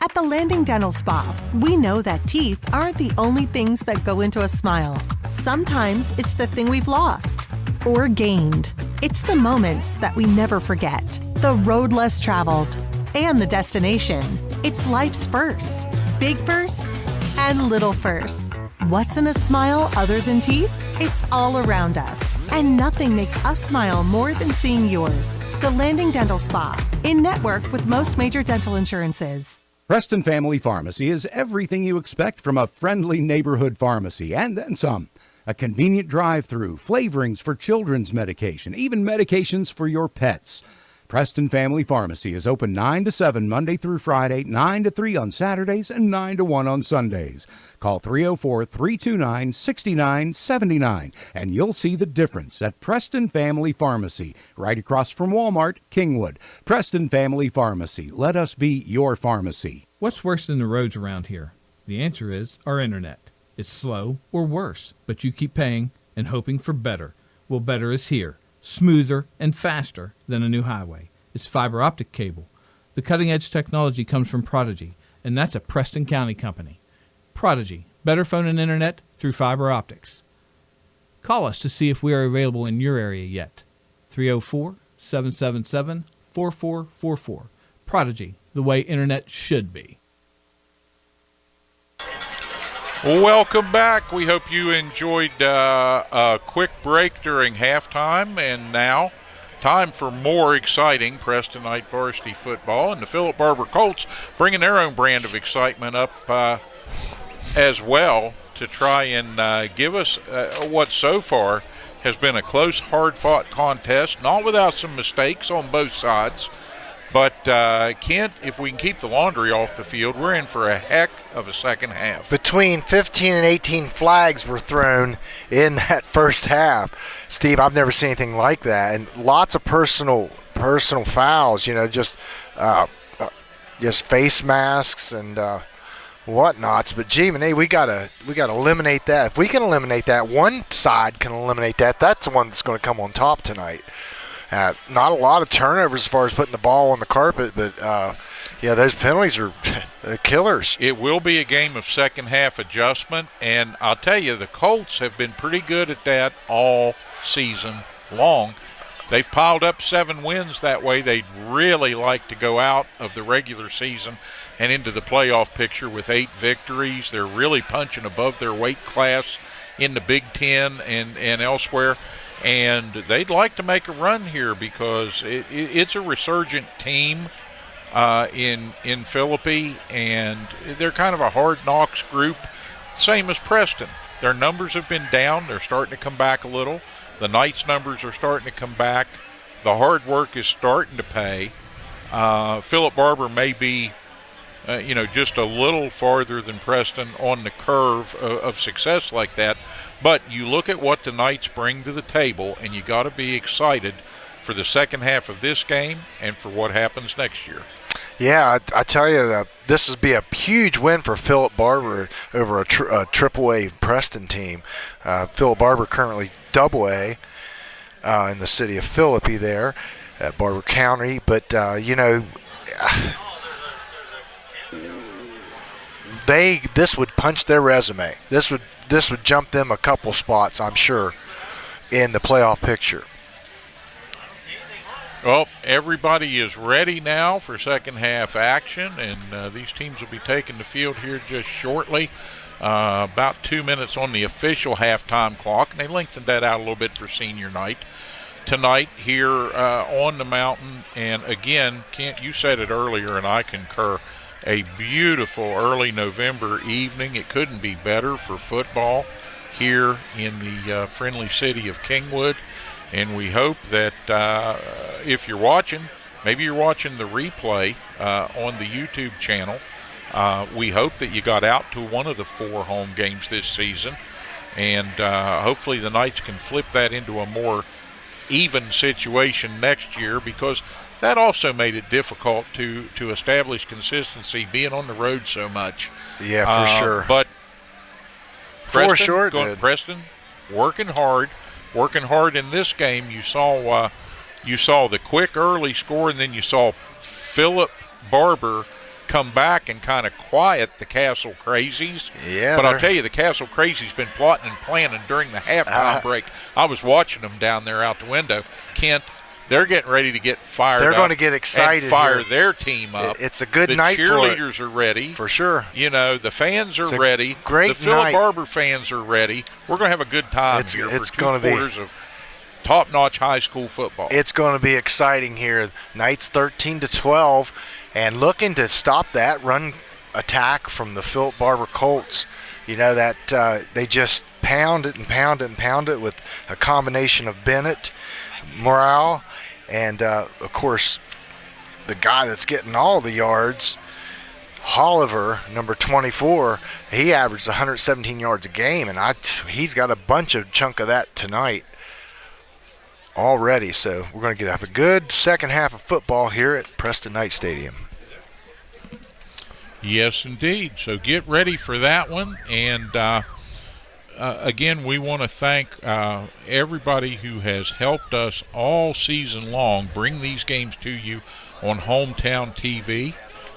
S4: At the Landing Dental Spa, we know that teeth aren't the only things that go into a smile. Sometimes it's the thing we've lost or gained. It's the moments that we never forget, the road less traveled, and the destination. It's life's firsts, big firsts and little firsts. What's in a smile other than teeth? It's all around us. And nothing makes us smile more than seeing yours. The Landing Dental Spa, in network with most major dental insurances.
S3: Preston Family Pharmacy is everything you expect from a friendly neighborhood pharmacy, and then some. a convenient drive-through, flavorings for children's medication, even medications for your pets. Preston Family Pharmacy is open 9 to 7 Monday through Friday, 9 to 3 on Saturdays, and 9 to 1 on Sundays. Call 304-329-6979, and you'll see the difference at Preston Family Pharmacy, right across from Walmart, Kingwood. Preston Family Pharmacy. Let us be your pharmacy.
S1: What's worse than the roads around here? The answer is our internet. It's slow or worse, but you keep paying and hoping for better. Well, better is here. Smoother and faster than a new highway. It's fiber optic cable. The cutting-edge technology comes from Prodigy, and that's a Preston County company. Prodigy, better phone and internet through fiber optics. Call us to see if we are available in your area yet. 304-777-4444. Prodigy, the way internet should be.
S5: Welcome back. We hope you enjoyed a quick break during halftime, and now time for more exciting Preston Knight Varsity Football, and the Phillip Barbour Colts bringing their own brand of excitement up as well to try and give us what so far has been a close, hard-fought contest, not without some mistakes on both sides. But, Kent, if we can keep the laundry off the field, we're in for a heck of a second half.
S6: Between 15 and 18 flags were thrown in that first half. Steve, I've never seen anything like that. And lots of personal fouls, just face masks and whatnots. But, gee, we gotta eliminate that. If we can eliminate that, one side can eliminate that. That's the one that's going to come on top tonight. Not a lot of turnovers as far as putting the ball on the carpet, but, those penalties are killers.
S5: It will be a game of second-half adjustment, and I'll tell you, the Colts have been pretty good at that all season long. They've piled up 7 wins that way. They'd really like to go out of the regular season and into the playoff picture with 8 victories. They're really punching above their weight class in the Big Ten and elsewhere. And they'd like to make a run here because it's a resurgent team in Philippi, and they're kind of a hard knocks group, same as Preston. Their numbers have been down. They're starting to come back a little. The Knights' numbers are starting to come back. The hard work is starting to pay. Phillip Barbour may be, just a little farther than Preston on the curve of success like that. But you look at what the Knights bring to the table, and you got to be excited for the second half of this game and for what happens next year.
S6: Yeah, I tell you, this would be a huge win for Phillip Barbour over a AAA Preston team. Phillip Barbour currently AA in the city of Philippi there at Barbour County. But, this would punch their resume. This would jump them a couple spots, I'm sure, in the playoff picture.
S5: Well, everybody is ready now for second half action, and these teams will be taking the field here just shortly. About 2 minutes on the official halftime clock, and they lengthened that out a little bit for senior night tonight here on the mountain. And again, Kent, you said it earlier, and I concur. A beautiful early November evening. It couldn't be better for football here in the friendly city of Kingwood. And we hope that if you're watching, maybe you're watching the replay on the YouTube channel, we hope that you got out to one of the 4 home games this season. And hopefully the Knights can flip that into a more even situation next year, because that also made it difficult to establish consistency being on the road so much.
S6: Yeah, for sure.
S5: But
S6: Preston
S5: working hard in this game. You saw the quick early score, and then you saw Phillip Barbour come back and kind of quiet the Castle Crazies.
S6: Yeah,
S5: but I'll tell you, the Castle Crazies been plotting and planning during the halftime break. I was watching them down there out the window. Kent, they're getting ready to get fired up.
S6: They're going to get excited
S5: and fire
S6: here.
S5: Their team up.
S6: It's a good night for it.
S5: The cheerleaders are ready.
S6: For sure.
S5: The fans are ready.
S6: Great
S5: the Phillip
S6: night.
S5: Barbour fans are ready. We're going to have a good time here for 2 quarters of top-notch high school football.
S6: It's going to be exciting here. Knights 13-12, and looking to stop that run attack from the Phillip Barbour Colts. That they just pound it and pound it and pound it with a combination of Bennett, Morale, and, of course, the guy that's getting all the yards, Oliver, number 24, he averaged 117 yards a game, and he's got a chunk of that tonight already. So we're going to have a good second half of football here at Preston Knight Stadium.
S5: Yes, indeed. So get ready for that one. And, again, we want to thank everybody who has helped us all season long bring these games to you on Hometown TV.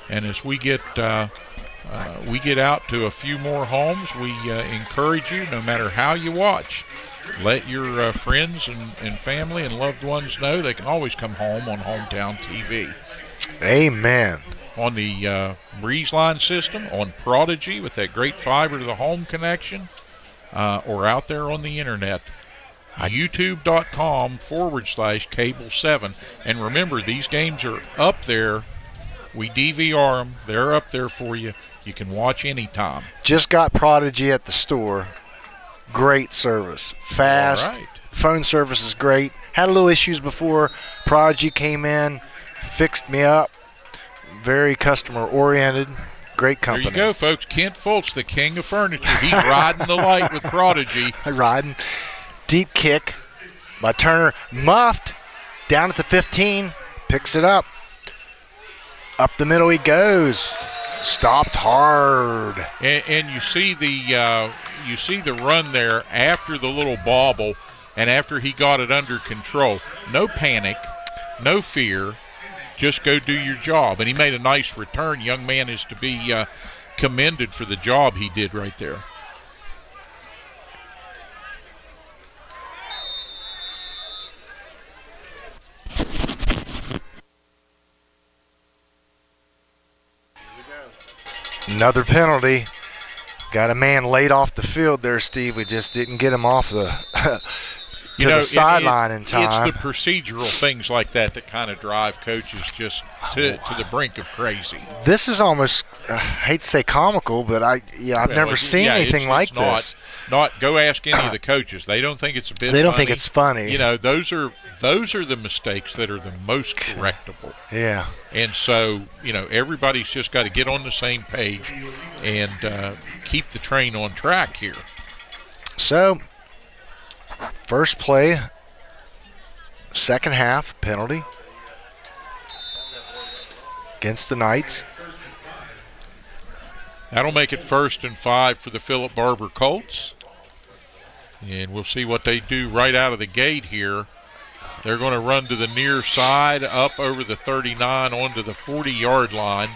S5: And as we get out to a few more homes, we encourage you, no matter how you watch, let your friends and family and loved ones know they can always come home on Hometown TV.
S6: Amen.
S5: On the Breeze Line system, on Prodigy with that great fiber to the home connection, or out there on the internet, youtube.com/cable7. And remember, these games are up there. We DVR them. They're up there for you. You can watch anytime.
S6: Just got Prodigy at the store. Great service. Fast.
S5: All right.
S6: Phone service is great. Had a little issues before Prodigy came in. Fixed me up. Very customer-oriented. Great company.
S5: There you go, folks. Kent Fultz, the king of furniture. He's riding the light with Prodigy.
S6: Riding. Deep kick by Turner. Muffed. Down at the 15. Picks it up. Up the middle he goes. Stopped hard.
S5: And you see the run there after the little bobble and after he got it under control. No panic, no fear. Just go do your job. And he made a nice return. Young man is to be commended for the job he did right there.
S6: Another penalty. Got a man laid off the field there, Steve. We just didn't get him off the the sideline in time.
S5: It's the procedural things like that kind of drive coaches just to the brink of crazy.
S6: This is almost, I hate to say comical, but I've never seen anything like this.
S5: Go ask any of the coaches. They don't think it's a bit.
S6: They don't
S5: funny.
S6: think it's funny.
S5: You know, those are the mistakes that are the most correctable.
S6: Yeah.
S5: And so, everybody's just got to get on the same page and keep the train on track here.
S6: So, first play, second half, penalty against the Knights.
S5: That'll make it 1st and 5 for the Phillip Barbour Colts. And we'll see what they do right out of the gate here. They're going to run to the near side, up over the 39, onto the 40-yard line.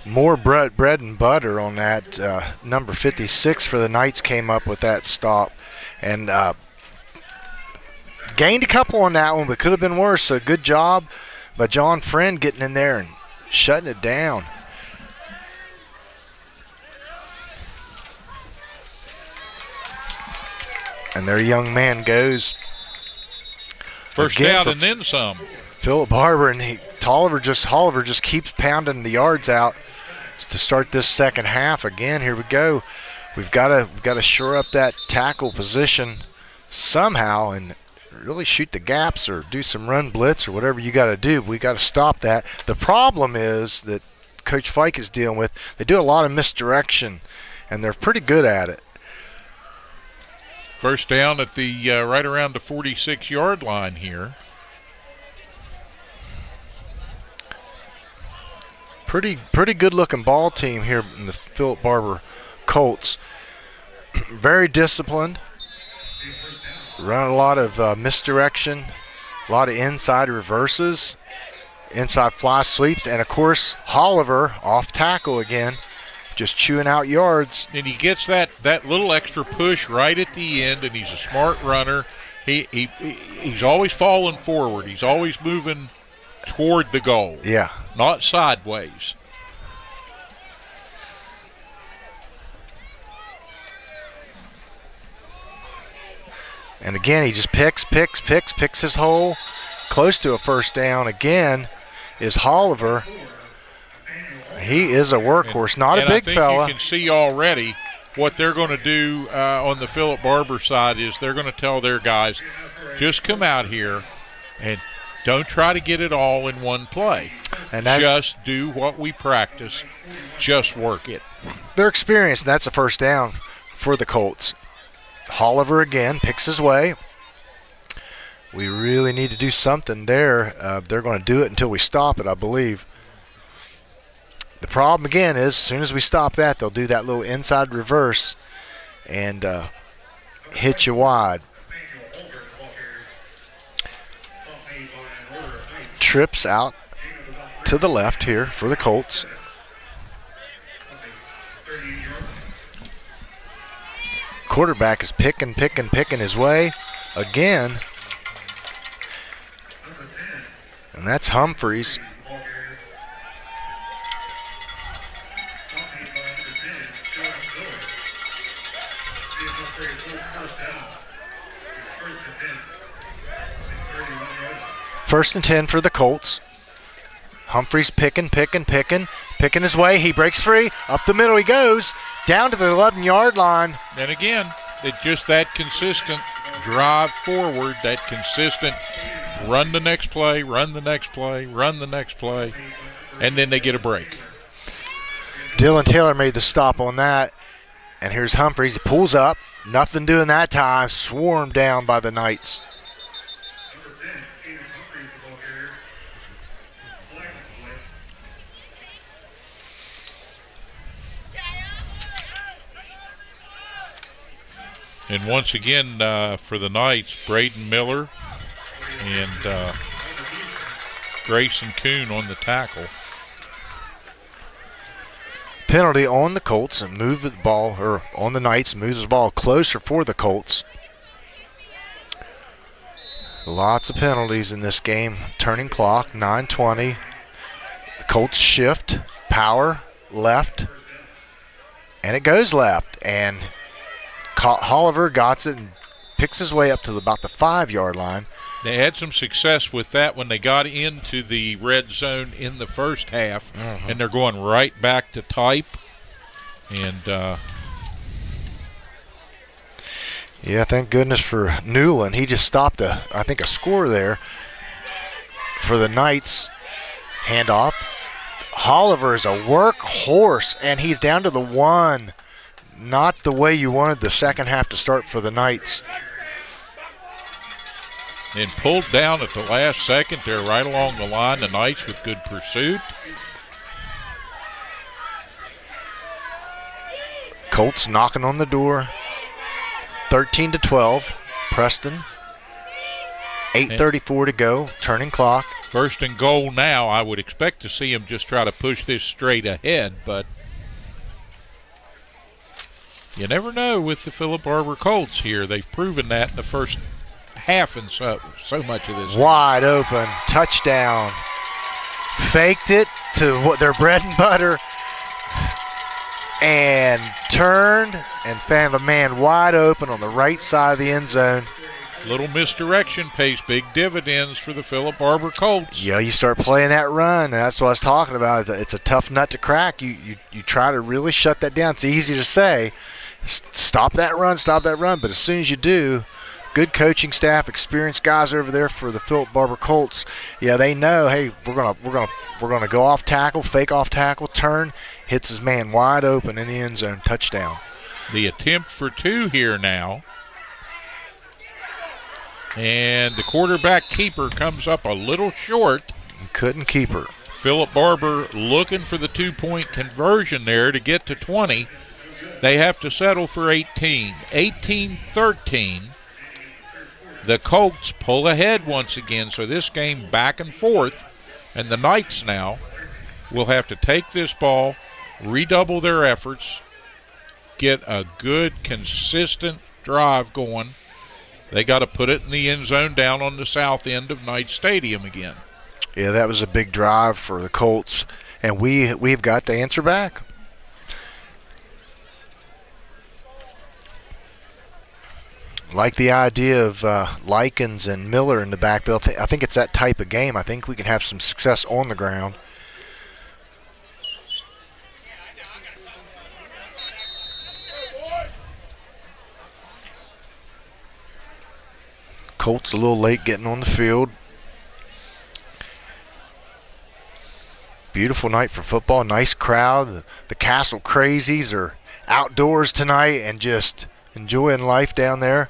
S6: More bread and butter on that. Number 56 for the Knights came up with that stop. And gained a couple on that one, but could have been worse. So good job by John Friend getting in there and shutting it down. And their young man goes.
S5: First down and then some.
S6: Phillip Barbour, and Tolliver just keeps pounding the yards out to start this second half. Again, here we go. We've got to shore up that tackle position somehow and really shoot the gaps or do some run blitz or whatever you got to do. We got to stop that. The problem is that Coach Fike is dealing with. They do a lot of misdirection, and they're pretty good at it.
S5: First down at the right around the 46-yard line here.
S6: Pretty good-looking ball team here in the Phillip Barbour Colts. Very disciplined. Run a lot of misdirection, a lot of inside reverses, inside fly sweeps, and, of course, Oliver off tackle again, just chewing out yards.
S5: And he gets that little extra push right at the end, and he's a smart runner. He's always falling forward. He's always moving toward the goal.
S6: Yeah.
S5: Not sideways.
S6: And again, he just picks his hole. Close to a first down again is Oliver. He is a workhorse, not a big fella.
S5: You can see already what they're going to do on the Phillip Barbour side is they're going to tell their guys, just come out here and don't try to get it all in one play. And just do what we practice. Just work it.
S6: They're experienced, and that's a first down for the Colts. Oliver again picks his way. We really need to do something there. They're going to do it until we stop it, I believe. The problem, again, is as soon as we stop that, they'll do that little inside reverse and hit you wide. Trips out to the left here for the Colts. Quarterback is picking his way again. And that's Humphreys. First and 10 for the Colts. Humphreys picking his way. He breaks free. Up the middle he goes. Down to the 11-yard line.
S5: And again, it's just that consistent drive forward, that consistent run the next play, run the next play, run the next play, and then they get a break.
S6: Dylan Taylor made the stop on that. And here's Humphreys. He pulls up. Nothing doing that time. Swarmed down by the Knights.
S5: And once again, for the Knights, Braden Miller and Grayson Kuhn on the tackle.
S6: Penalty on the Colts and move the ball, or on the Knights, moves the ball closer for the Colts. Lots of penalties in this game. Turning clock, 9:20. The Colts shift, power, left, and it goes left. And Oliver got it and picks his way up to about the 5-yard line.
S5: They had some success with that when they got into the red zone in the first half, and they're going right back to type. And
S6: yeah, thank goodness for Newland. He just stopped a score there for the Knights. Handoff. Oliver is a workhorse, and he's down to the 1. Not the way you wanted the second half to start for the Knights.
S5: And pulled down at the last second there right along the line. The Knights with good pursuit.
S6: Colts knocking on the door. 13-12. Preston. 8:34 to go. Turning clock.
S5: First and goal now. I would expect to see him just try to push this straight ahead, but you never know with the Phillip Barbour Colts here. They've proven that in the first half and so much of this.
S6: Wide open. Touchdown. Faked it to what their bread and butter. And turned and found a man wide open on the right side of the end zone.
S5: Little misdirection pays big dividends for the Phillip Barbour Colts.
S6: Yeah, you start playing that run, and that's what I was talking about. It's a tough nut to crack. You try to really shut that down. It's easy to say, stop that run, but as soon as you do, good coaching staff, experienced guys over there for the Phillip Barbour Colts, yeah, they know, hey, we're gonna go off tackle, fake off tackle, turn, hits his man wide open in the end zone, touchdown.
S5: The attempt for 2 here now. And the quarterback keeper comes up a little short.
S6: Couldn't keep her.
S5: Phillip Barbour looking for the 2-point conversion there to get to 20. They have to settle for 18. 18-13. The Colts pull ahead once again, so this game back and forth. And the Knights now will have to take this ball, redouble their efforts, get a good, consistent drive going. They got to put it in the end zone down on the south end of Knight Stadium again.
S6: Yeah, that was a big drive for the Colts, and we've got to answer back. Like the idea of Likens and Miller in the backfield. I think it's that type of game. I think we can have some success on the ground. Colts a little late getting on the field. Beautiful night for football. Nice crowd. The Castle Crazies are outdoors tonight and just enjoying life down there.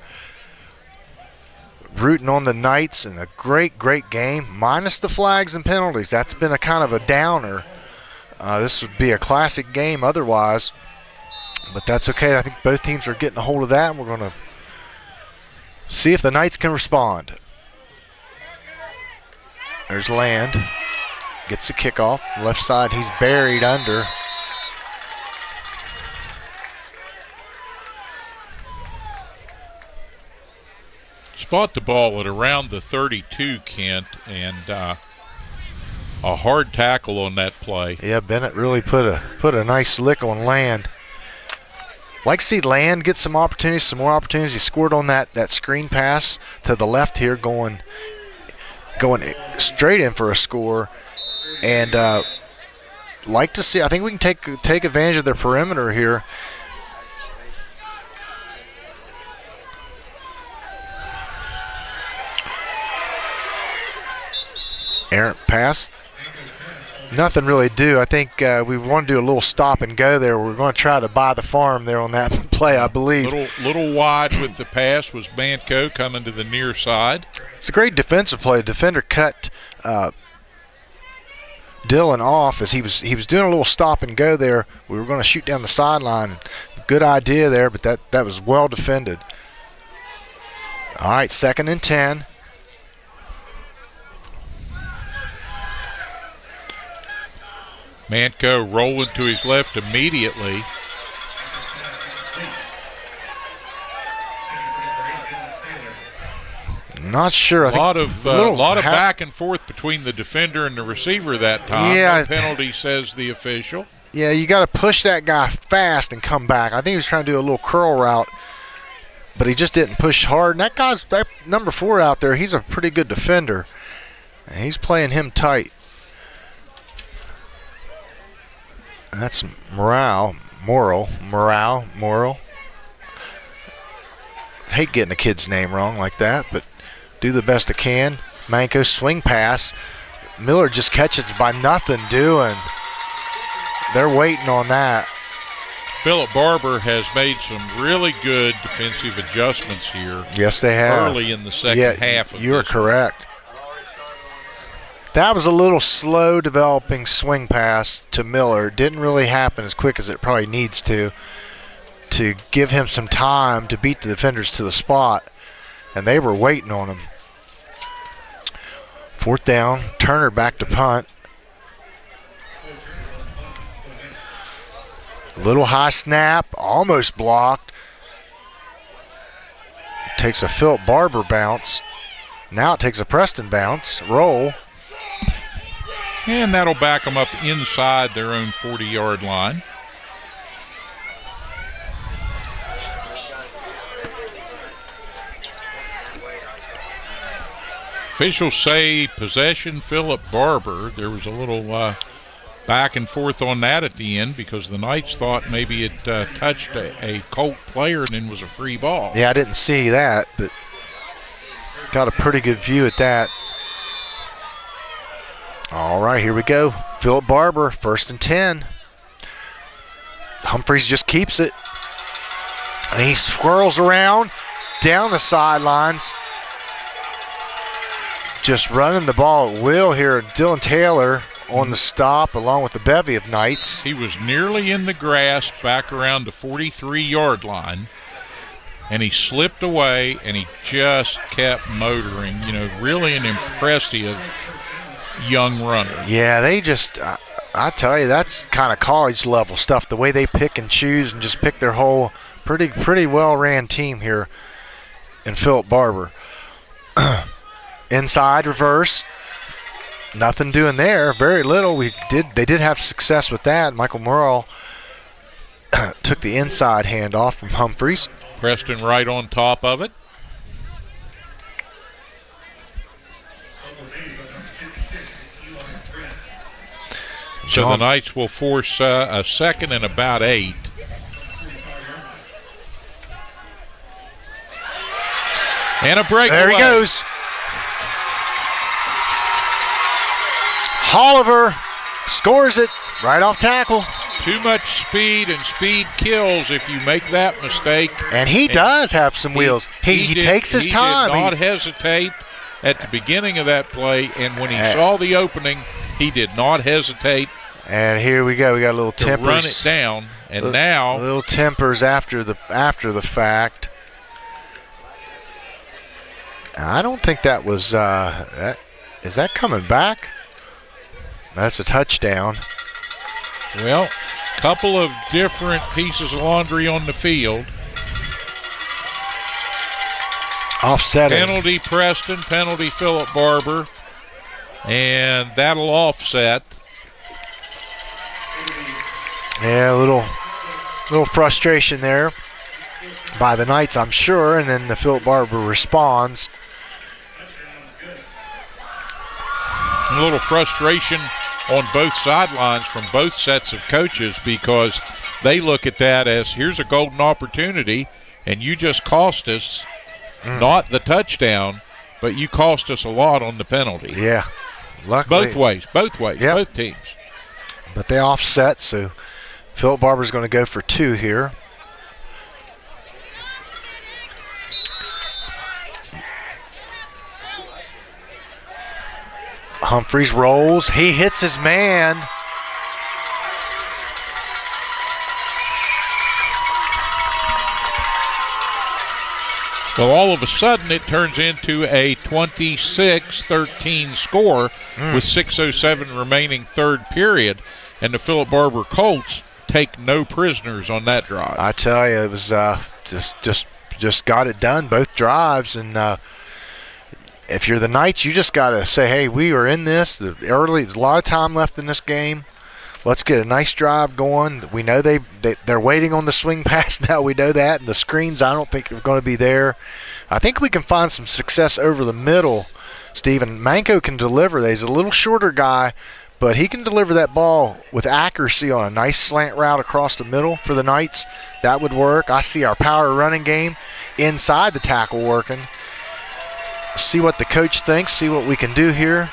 S6: Rooting on the Knights in a great, great game, minus the flags and penalties. That's been a kind of a downer. This would be a classic game otherwise, but that's okay. I think both teams are getting a hold of that, and we're going to see if the Knights can respond. There's Land. Gets the kickoff. Left side, he's buried under.
S5: Spot the ball at around the 32, Kent, and a hard tackle on that play.
S6: Yeah, Bennett really put a nice lick on Land. Like to see Land get some opportunities, some more opportunities. He scored on that screen pass to the left here, going straight in for a score. And like to see, I think we can take advantage of their perimeter here. Errant pass. Nothing really do. I think we want to do a little stop and go there. We're going to try to buy the farm there on that play, I believe.
S5: Little wide with the pass was Banco coming to the near side.
S6: It's a great defensive play. The defender cut Dylan off as he was doing a little stop and go there. We were going to shoot down the sideline. Good idea there, but that was well defended. All right, 2nd and 10.
S5: Manco rolling to his left immediately.
S6: Not sure.
S5: A lot of back and forth between the defender and the receiver that time.
S6: Yeah.
S5: No penalty, says the official.
S6: Yeah, you got to push that guy fast and come back. I think he was trying to do a little curl route, but he just didn't push hard. And that number 4 out there, he's a pretty good defender. And he's playing him tight. That's Morrow. Hate getting a kid's name wrong like that, but do the best I can. Manco swing pass. Miller just catches by nothing doing. They're waiting on that.
S5: Phillip Barbour has made some really good defensive adjustments here.
S6: Yes, they have.
S5: Early in the second half of
S6: you're correct. That was a little slow developing swing pass to Miller. Didn't really happen as quick as it probably needs to give him some time to beat the defenders to the spot, and they were waiting on him. 4th down, Turner back to punt. Little high snap, almost blocked. Takes a Phillip Barbour bounce. Now it takes a Preston bounce, roll.
S5: And that'll back them up inside their own 40-yard line. Officials say possession Phillip Barbour. There was a little back and forth on that at the end because the Knights thought maybe it touched a Colt player and then was a free ball.
S6: Yeah, I didn't see that, but got a pretty good view at that. All right, here we go. Phillip Barbour, 1st and 10. Humphreys just keeps it. And he swirls around down the sidelines. Just running the ball at will here. Dylan Taylor on the stop along with the bevy of Knights.
S5: He was nearly in the grass back around the 43-yard line. And he slipped away and he just kept motoring. Really an impressive young runner.
S6: Yeah, they just, I tell you, that's kind of college level stuff. The way they pick and choose and just pick their whole pretty well ran team here in Phillip Barbour. Inside reverse, nothing doing there. Very little. They did have success with that. Michael Morrill took the inside handoff from Humphreys.
S5: Preston right on top of it. So the Knights will force a 2nd and about 8. And a breakaway.
S6: There he goes. Oliver scores it right off tackle.
S5: Too much speed, and speed kills if you make that mistake.
S6: And he does have some wheels. He takes his time.
S5: He did not hesitate at the beginning of that play, and when he saw the opening, he did not hesitate.
S6: And here we go. We got a little tempers.
S5: Run it down, and now
S6: little tempers after the fact. I don't think that was. Is that coming back? That's a touchdown.
S5: Well, couple of different pieces of laundry on the field.
S6: Offsetting.
S5: Penalty Preston, penalty Phillip Barbour, and that'll offset.
S6: Yeah, a little frustration there by the Knights, I'm sure, and then the Phillip Barbour responds.
S5: A little frustration on both sidelines from both sets of coaches, because they look at that as, here's a golden opportunity, and you just cost us not the touchdown, but you cost us a lot on the penalty.
S6: Yeah. Luckily,
S5: both ways,
S6: yep.
S5: Both teams.
S6: But they offset, so Phillip Barbour's going to go for 2 here. Humphreys rolls. He hits his man.
S5: Well, all of a sudden it turns into a 26-13 score with 6:07 remaining third period, and the Phillip Barbour Colts take no prisoners on that drive.
S6: I tell you, it was just got it done both drives, and if you're the Knights, you just got to say, hey, we are in this. There's a lot of time left in this game. Let's get a nice drive going. We know they're waiting on the swing pass now. We know that. And the screens, I don't think are going to be there. I think we can find some success over the middle, Stephen. Manco can deliver. He's a little shorter guy, but he can deliver that ball with accuracy on a nice slant route across the middle for the Knights. That would work. I see our power running game inside the tackle working. See what the coach thinks, see what we can do here.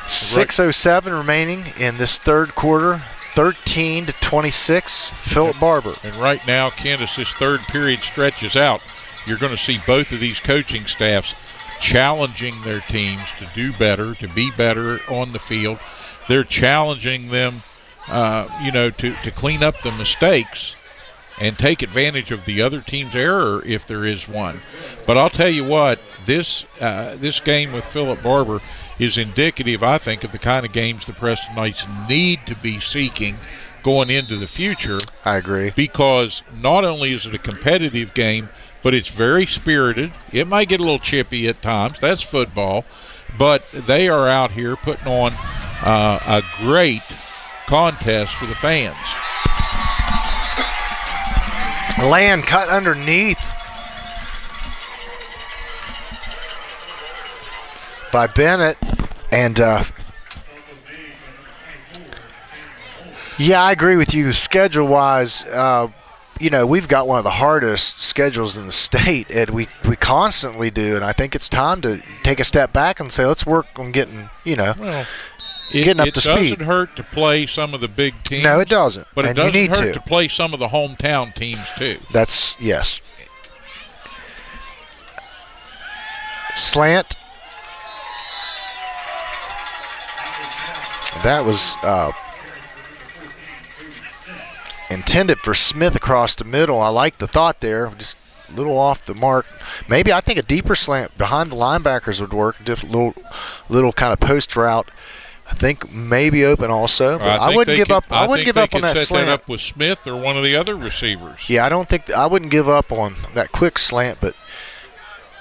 S6: 6:07 remaining in this third quarter, 13-26, Phillip Barbour.
S5: And right now, Candace, this third period stretches out. You're going to see both of these coaching staffs challenging their teams to do better, to be better on the field. They're challenging them, to clean up the mistakes and take advantage of the other team's error if there is one. But I'll tell you what, this game with Phillip Barbour is indicative, I think, of the kind of games the Preston Knights need to be seeking going into the future.
S6: I agree.
S5: Because not only is it a competitive game, but it's very spirited. It might get a little chippy at times. That's football. But they are out here putting on a great contest for the fans.
S6: Land cut underneath by Bennett, and I agree with you. Schedule-wise, we've got one of the hardest schedules in the state, and we constantly do, and I think it's time to take a step back and say, let's work on getting, getting up to speed.
S5: It doesn't hurt to play some of the big teams.
S6: No, it doesn't.
S5: But it
S6: and
S5: doesn't
S6: you need
S5: hurt to play some of the hometown teams, too.
S6: Yes. Slant. That was intended for Smith across the middle. I like the thought there. Just a little off the mark. Maybe I think a deeper slant behind the linebackers would work. Just little kind of post route. I think maybe open also. But I wouldn't give up. I wouldn't give up on that slant.
S5: That up with Smith or one of the other receivers.
S6: Yeah, I wouldn't give up on that quick slant, but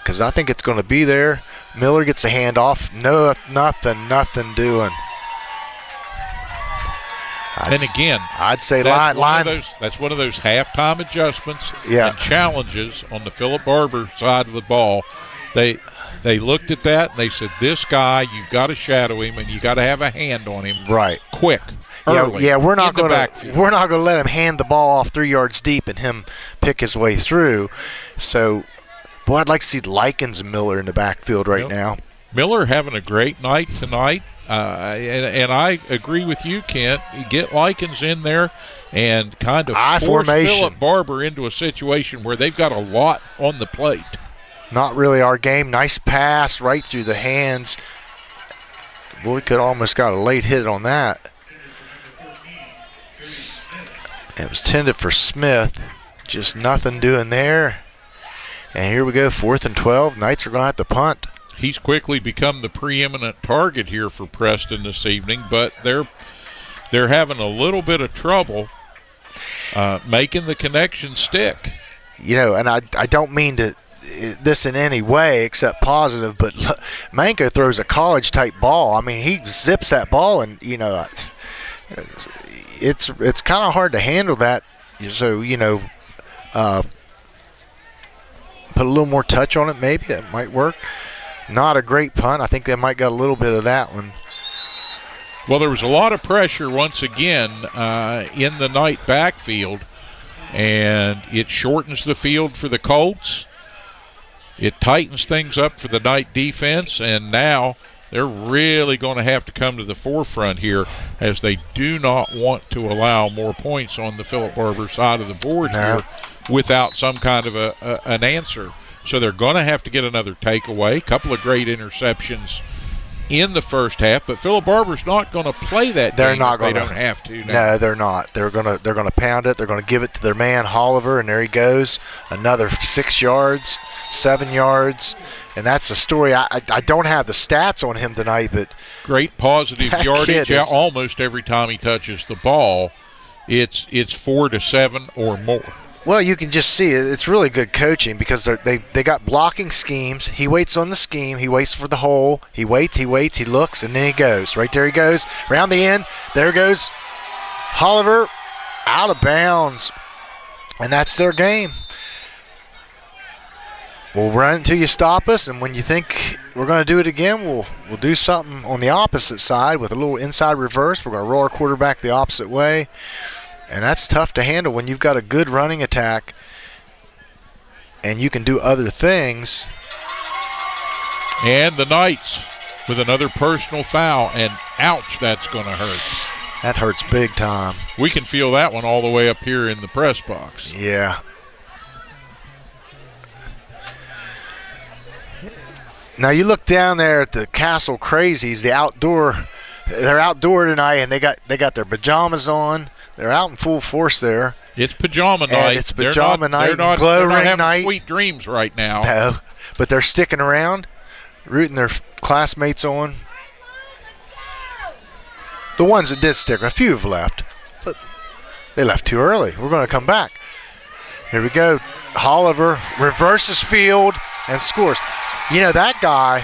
S6: because I think it's going to be there. Miller gets a handoff. No, nothing doing.
S5: And again,
S6: I'd say
S5: that's
S6: line.
S5: That's one of those halftime adjustments
S6: and
S5: challenges on the Phillip Barbour side of the ball. They looked at that and they said, "This guy, you've got to shadow him and you got to have a hand on him,
S6: right?
S5: Quick, early.
S6: Yeah. We're not going to let him hand the ball off 3 yards deep and him pick his way through. So Boy, I'd like to see Likens and Miller in the backfield right now.
S5: Miller having a great night tonight. And I agree with you, Kent. You get Likens in there and kind of force Phillip Barbour into a situation where they've got a lot on the plate.
S6: Not really our game. Nice pass right through the hands. Boy, we could almost got a late hit on that. It was intended for Smith. Just nothing doing there. And here we go, 4th and 12. Knights are going to have to punt.
S5: He's quickly become the preeminent target here for Preston this evening, but they're having a little bit of trouble making the connection stick.
S6: You know, and I don't mean to this in any way except positive, but Manco throws a college-type ball. I mean, he zips that ball, and, you know, it's kind of hard to handle that. So, you know, put a little more touch on it maybe. It might work. Not a great punt. I think they might got a little bit of that one.
S5: Well, there was a lot of pressure once again in the Knight backfield, and it shortens the field for the Colts. It tightens things up for the Knight defense, and now they're really going to have to come to the forefront here as they do not want to allow more points on the Phillip Barbour side of the board here without some kind of an answer. So they're going to have to get another takeaway. A couple of great interceptions in the first half, but Phillip Barbour's not going to play that game if they don't have to now.
S6: No, they're not. They're going to pound it. They're going to give it to their man Oliver, and there he goes. Another 6 yards, 7 yards, and that's the story. I don't have the stats on him tonight, but
S5: great positive yardage almost every time he touches the ball. It's 4 to 7 or more.
S6: Well, you can just see it. It's really good coaching because they got blocking schemes. He waits on the scheme. He waits for the hole. He waits, he looks, and then he goes. Right there he goes. Around the end. There goes Oliver out of bounds. And that's their game. We'll run until you stop us, and when you think we're going to do it again, we'll do something on the opposite side with a little inside reverse. We're going to roll our quarterback the opposite way. And that's tough to handle when you've got a good running attack and you can do other things.
S5: And the Knights with another personal foul, and ouch, that's going to hurt.
S6: That hurts big time.
S5: We can feel that one all the way up here in the press box.
S6: Yeah. Now you look down there at the Castle Crazies, they're outdoor tonight, and they got their pajamas on. They're out in full force there.
S5: It's pajama night.
S6: And it's pajama night.
S5: They're not having
S6: night.
S5: Sweet dreams right now.
S6: No, but they're sticking around, rooting their classmates on. The ones that did stick, a few have left, but they left too early. We're going to come back. Here we go. Oliver reverses field and scores. You know, that guy.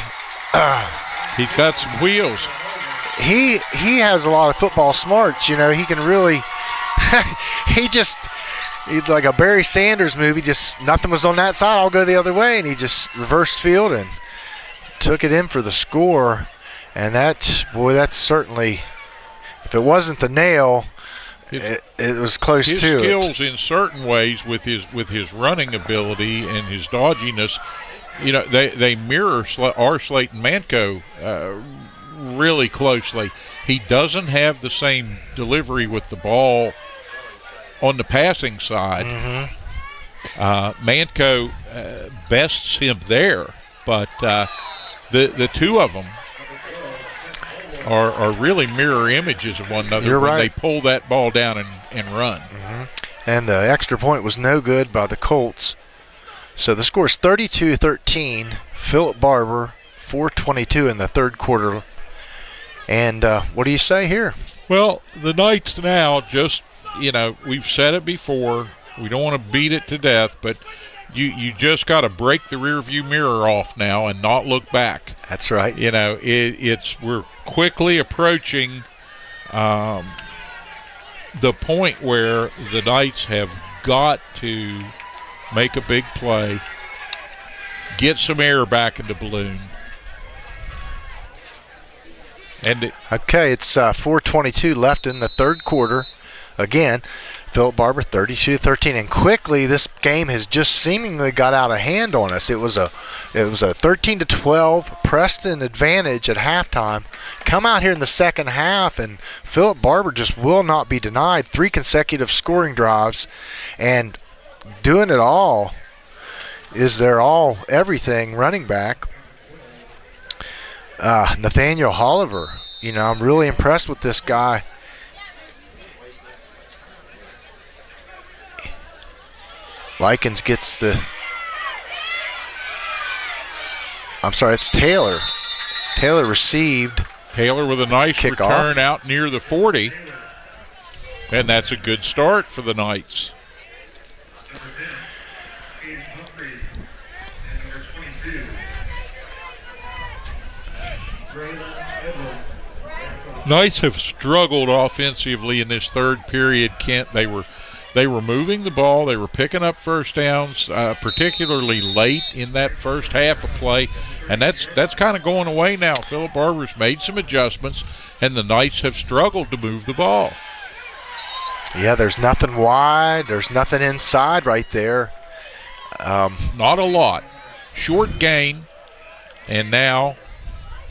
S5: He's got some wheels.
S6: He has a lot of football smarts. You know, he can really. He's like a Barry Sanders movie. Just nothing was on that side. I'll go the other way, and he just reversed field and took it in for the score. And that's certainly. If it wasn't the nail, it was close to it.
S5: His skills in certain ways with his running ability and his dodginess, you know, they mirror our Slayton Manco really closely. He doesn't have the same delivery with the ball on the passing side. Mm-hmm. Manco bests him there, but the two of them are really mirror images of one another when they pull that ball down and run.
S6: Mm-hmm. And the extra point was no good by the Colts. So the score is 32-13. Phillip Barbour, 4:22 in the third quarter. And what do you say here?
S5: Well, the Knights now just, you know, we've said it before. We don't want to beat it to death, but you just got to break the rearview mirror off now and not look back.
S6: That's right.
S5: You know, we're quickly approaching the point where the Knights have got to make a big play, get some air back in the balloon.
S6: Okay, it's 4:22 left in the third quarter. Again, Phillip Barbour 32-13, and quickly this game has just seemingly got out of hand on us. It was a 13-12 Preston advantage at halftime. Come out here in the second half, and Phillip Barbour just will not be denied. 3 consecutive scoring drives, and doing it all is their everything running back, Nathaniel Holliver. You know, I'm really impressed with this guy. Likens gets it's Taylor. Taylor received.
S5: Taylor with a nice return out near the 40. And that's a good start for the Knights. Knights have struggled offensively in this third period, Kent. They were moving the ball. They were picking up first downs, particularly late in that first half of play, and that's kind of going away now. Phillip Barbour's made some adjustments, and the Knights have struggled to move the ball.
S6: Yeah, there's nothing wide. There's nothing inside right there.
S5: Not a lot. Short gain, and now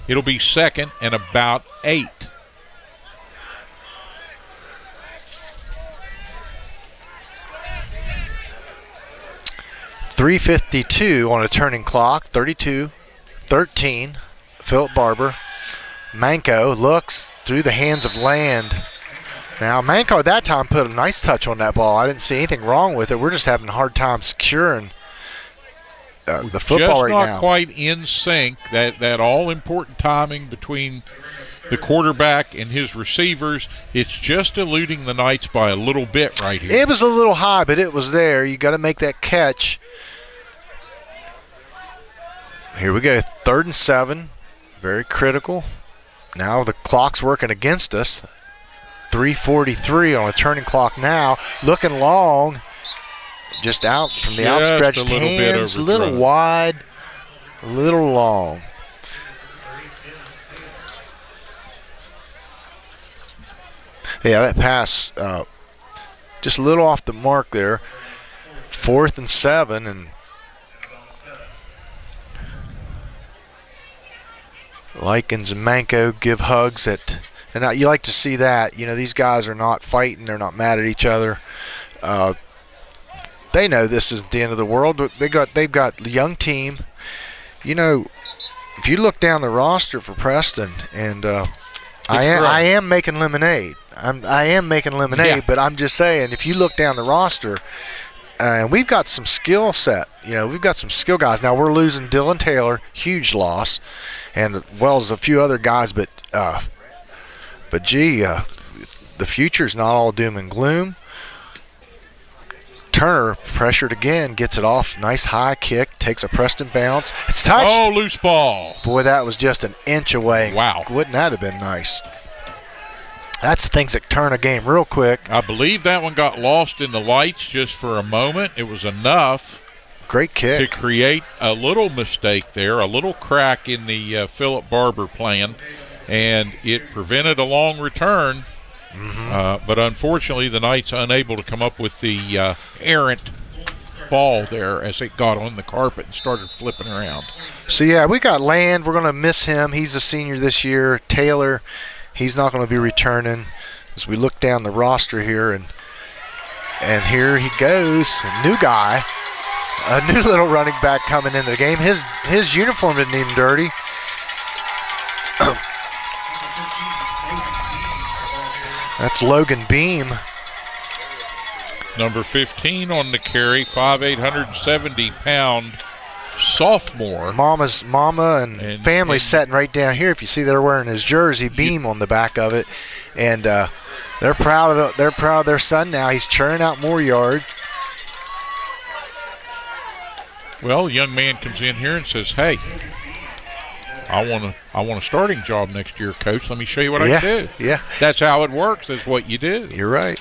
S5: it'll be second and about 8.
S6: .352 on a turning clock, 32-13, Phillip Barbour. Manco looks through the hands of Land. Now, Manco at that time put a nice touch on that ball. I didn't see anything wrong with it. We're just having a hard time securing the football right now.
S5: Just not quite in sync, that all-important timing between the quarterback and his receivers. It's just eluding the Knights by a little bit right here.
S6: It was a little high, but it was there. You got to make that catch. Here we go, 3rd and 7, very critical. Now the clock's working against us. 3:43 on a turning clock now. Looking long, just out from the outstretched hands. A little wide, a little long. Yeah, that pass just a little off the mark there. 4th and 7, and Likens and Manco give hugs and you like to see that. You know, these guys are not fighting. They're not mad at each other. They know this isn't the end of the world, but they've got a young team. You know, if you look down the roster for Preston, and I am making lemonade. I am making lemonade, yeah. But I'm just saying, if you look down the roster, and we've got some skill set. You know, we've got some skill guys. Now we're losing Dylan Taylor, huge loss, and well as a few other guys. But gee, the future's not all doom and gloom. Turner pressured again, gets it off. Nice high kick, takes a Preston bounce. It's touched.
S5: Oh, loose ball.
S6: Boy, that was just an inch away.
S5: Wow.
S6: Wouldn't that have been nice? That's the things that turn a game real quick.
S5: I believe that one got lost in the lights just for a moment. It was enough.
S6: Great kick.
S5: To create a little mistake there, a little crack in the Phillip Barbour plan, and it prevented a long return. Mm-hmm. But unfortunately, the Knights unable to come up with the errant ball there as it got on the carpet and started flipping around.
S6: So, yeah, we got Land. We're going to miss him. He's a senior this year. Taylor, he's not going to be returning. As we look down the roster here, and here he goes, a new guy, a new little running back coming into the game. His uniform isn't even dirty. That's Logan Beam.
S5: Number 15 on the carry, 870-pound sophomore.
S6: Mama and family sitting right down here. If you see, they're wearing his jersey, Beam on the back of it, and they're proud of their son now. He's churning out more yards.
S5: Well, a young man comes in here and says, "Hey, I want a starting job next year, Coach. Let me show you what I can do."
S6: Yeah,
S5: that's how it works. That's what you do.
S6: You're right.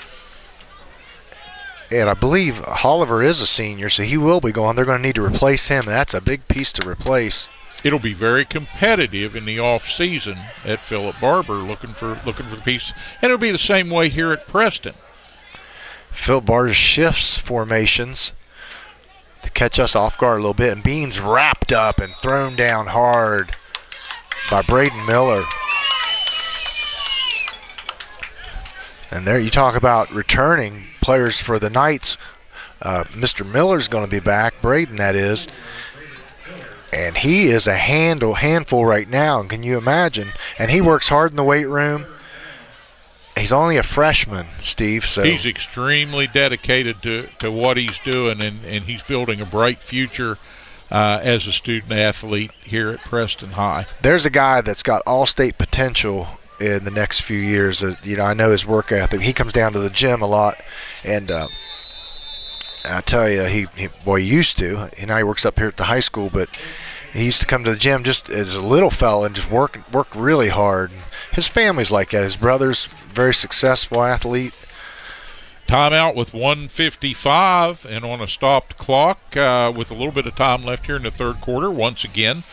S6: And I believe Holliver is a senior, so he will be going. They're going to need to replace him, and that's a big piece to replace.
S5: It'll be very competitive in the off season at Phillip Barbour, looking for the piece, and it'll be the same way here at Preston.
S6: Phillip Barbour shifts formations to catch us off guard a little bit, and Bean's wrapped up and thrown down hard by Braden Miller. And there you talk about returning players for the Knights. Mr. Miller's going to be back, Braden that is, and he is a handful right now, and can you imagine? And he works hard in the weight room. He's only a freshman, Steve. So
S5: he's extremely dedicated to what he's doing, and he's building a bright future as a student athlete here at Preston High.
S6: There's a guy that's got all-state potential in the next few years. I know his work ethic. He comes down to the gym a lot, and I tell you, he used to. And now he works up here at the high school, but he used to come to the gym just as a little fella and just work really hard. His family's like that. His brother's a very successful athlete.
S5: Timeout with 1:55 and on a stopped clock with a little bit of time left here in the third quarter. Once again,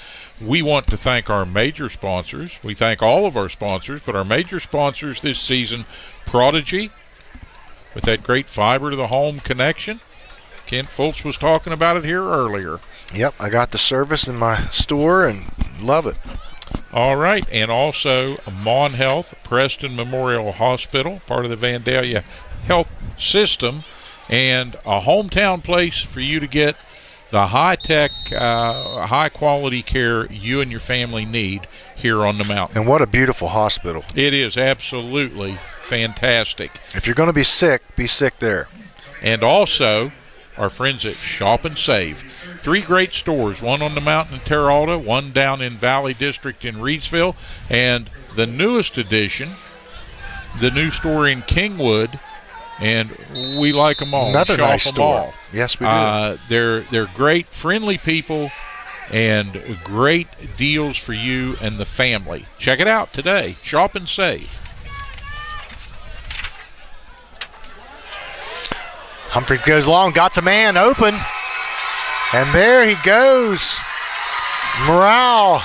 S5: we want to thank our major sponsors. We thank all of our sponsors, but our major sponsors this season, Prodigy, with that great fiber to the home connection. Kent Fultz was talking about it here earlier.
S6: Yep, I got the service in my store and love it.
S5: All right, and also Mon Health, Preston Memorial Hospital, part of the Vandalia Health System, and a hometown place for you to get the high-tech, high-quality care you and your family need here on the mountain.
S6: And what a beautiful hospital.
S5: It is absolutely fantastic.
S6: If you're going to be sick there.
S5: And also our friends at Shop and Save. 3 great stores, one on the mountain in Terra Alta, one down in Valley District in Reedsville, and the newest addition, the new store in Kingwood, and we like them all.
S6: Another
S5: Shop
S6: nice
S5: them
S6: store.
S5: All.
S6: Yes, we do.
S5: They're great, friendly people, and great deals for you and the family. Check it out today. Shop and Save.
S6: Humphrey goes long, got a man open, and there he goes. Morale,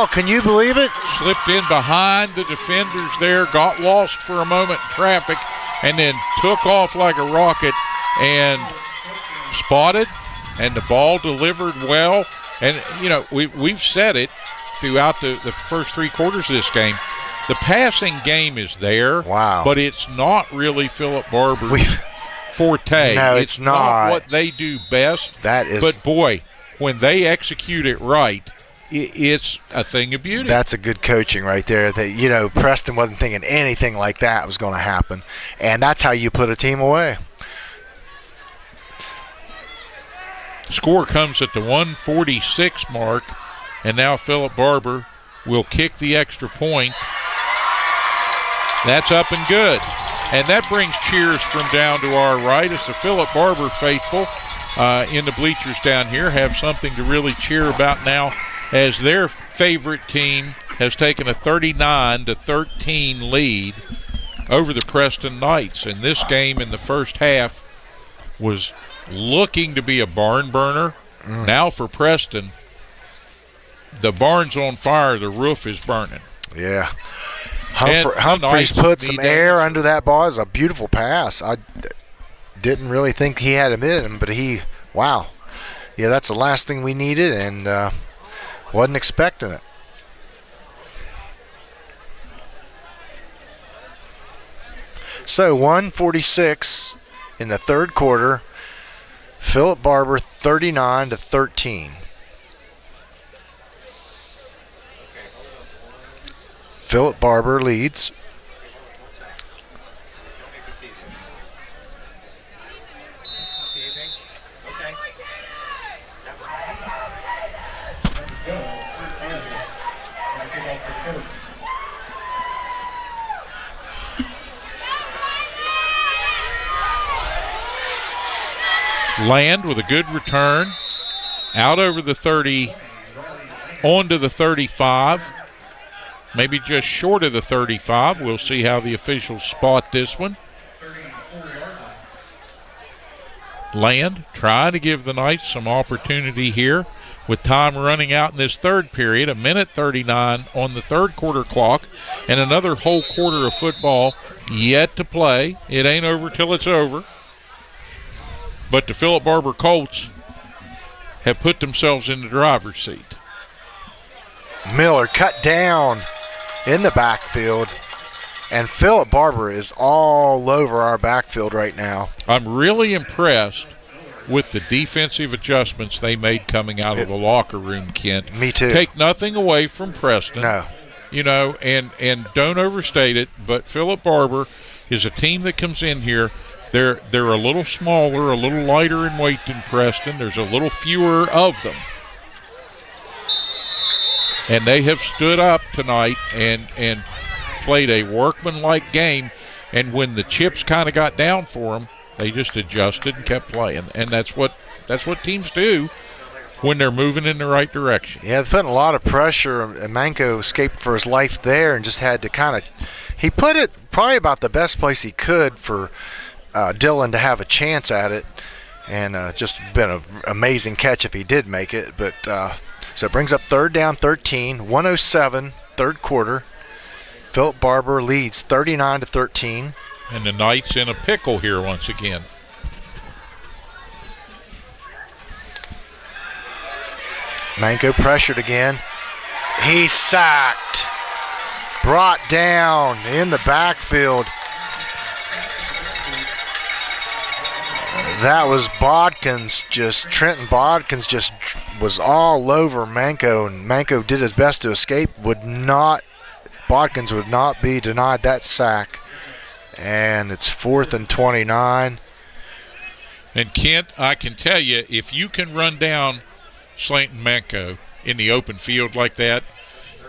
S6: can you believe it?
S5: Slipped in behind the defenders there, got lost for a moment in traffic, and then took off like a rocket and spotted, and the ball delivered well. And, we've said it throughout the first 3 quarters of this game. The passing game is there,
S6: wow,
S5: but it's not really Phillip Barbour's forte.
S6: No,
S5: it's not what they do best.
S6: That is.
S5: But, boy, when they execute it right, it's a thing of beauty.
S6: That's a good coaching right there. That Preston wasn't thinking anything like that was going to happen, and that's how you put a team away.
S5: Score comes at the 1:46 mark, and now Phillip Barbour will kick the extra point. That's up and good. And that brings cheers from down to our right as the Phillip Barbour faithful in the bleachers down here have something to really cheer about now, as their favorite team has taken a 39-13 lead over the Preston Knights. And this game in the first half was looking to be a barn burner. Now for Preston, the barn's on fire, the roof is burning.
S6: Yeah. Humphreys put some air under that ball. It was a beautiful pass. I didn't really think he had it in him, but wow. Yeah, that's the last thing we needed, and wasn't expecting it. So 1:46 in the third quarter. Phillip Barbour 39-13. Phillip Barbour leads.
S5: Land with a good return. Out over the 30, onto the 35. Maybe just short of the 35. We'll see how the officials spot this one. Land trying to give the Knights some opportunity here with time running out in this third period, 1:39 on the third quarter clock, and another whole quarter of football yet to play. It ain't over till it's over. But the Phillip Barbour Colts have put themselves in the driver's seat.
S6: Miller cut down in the backfield, and Phillip Barbour is all over our backfield right now.
S5: I'm really impressed with the defensive adjustments they made coming out of the locker room, Kent.
S6: Me too.
S5: Take nothing away from Preston.
S6: No.
S5: You know, and don't overstate it, but Phillip Barbour is a team that comes in here. They're a little smaller, a little lighter in weight than Preston. There's a little fewer of them. And they have stood up tonight and played a workmanlike game. And when the chips kind of got down for them, they just adjusted and kept playing. And that's what teams do when they're moving in the right direction.
S6: Yeah, they're putting a lot of pressure. Manco escaped for his life there and just had to kind of – he put it probably about the best place he could for Dylan to have a chance at it. And just been an amazing catch if he did make it. But so it brings up third down, 13, 107, third quarter. Phillip Barbour leads 39-13.
S5: And the Knights in a pickle here once again.
S6: Manco pressured again. He's sacked. Brought down in the backfield. That was Bodkins. Trenton Bodkins just was all over Manco, and Manco did his best to escape. Bodkins would not be denied that sack. And it's 4th and 29.
S5: And Kent, I can tell you, if you can run down Slayton Manco in the open field like that,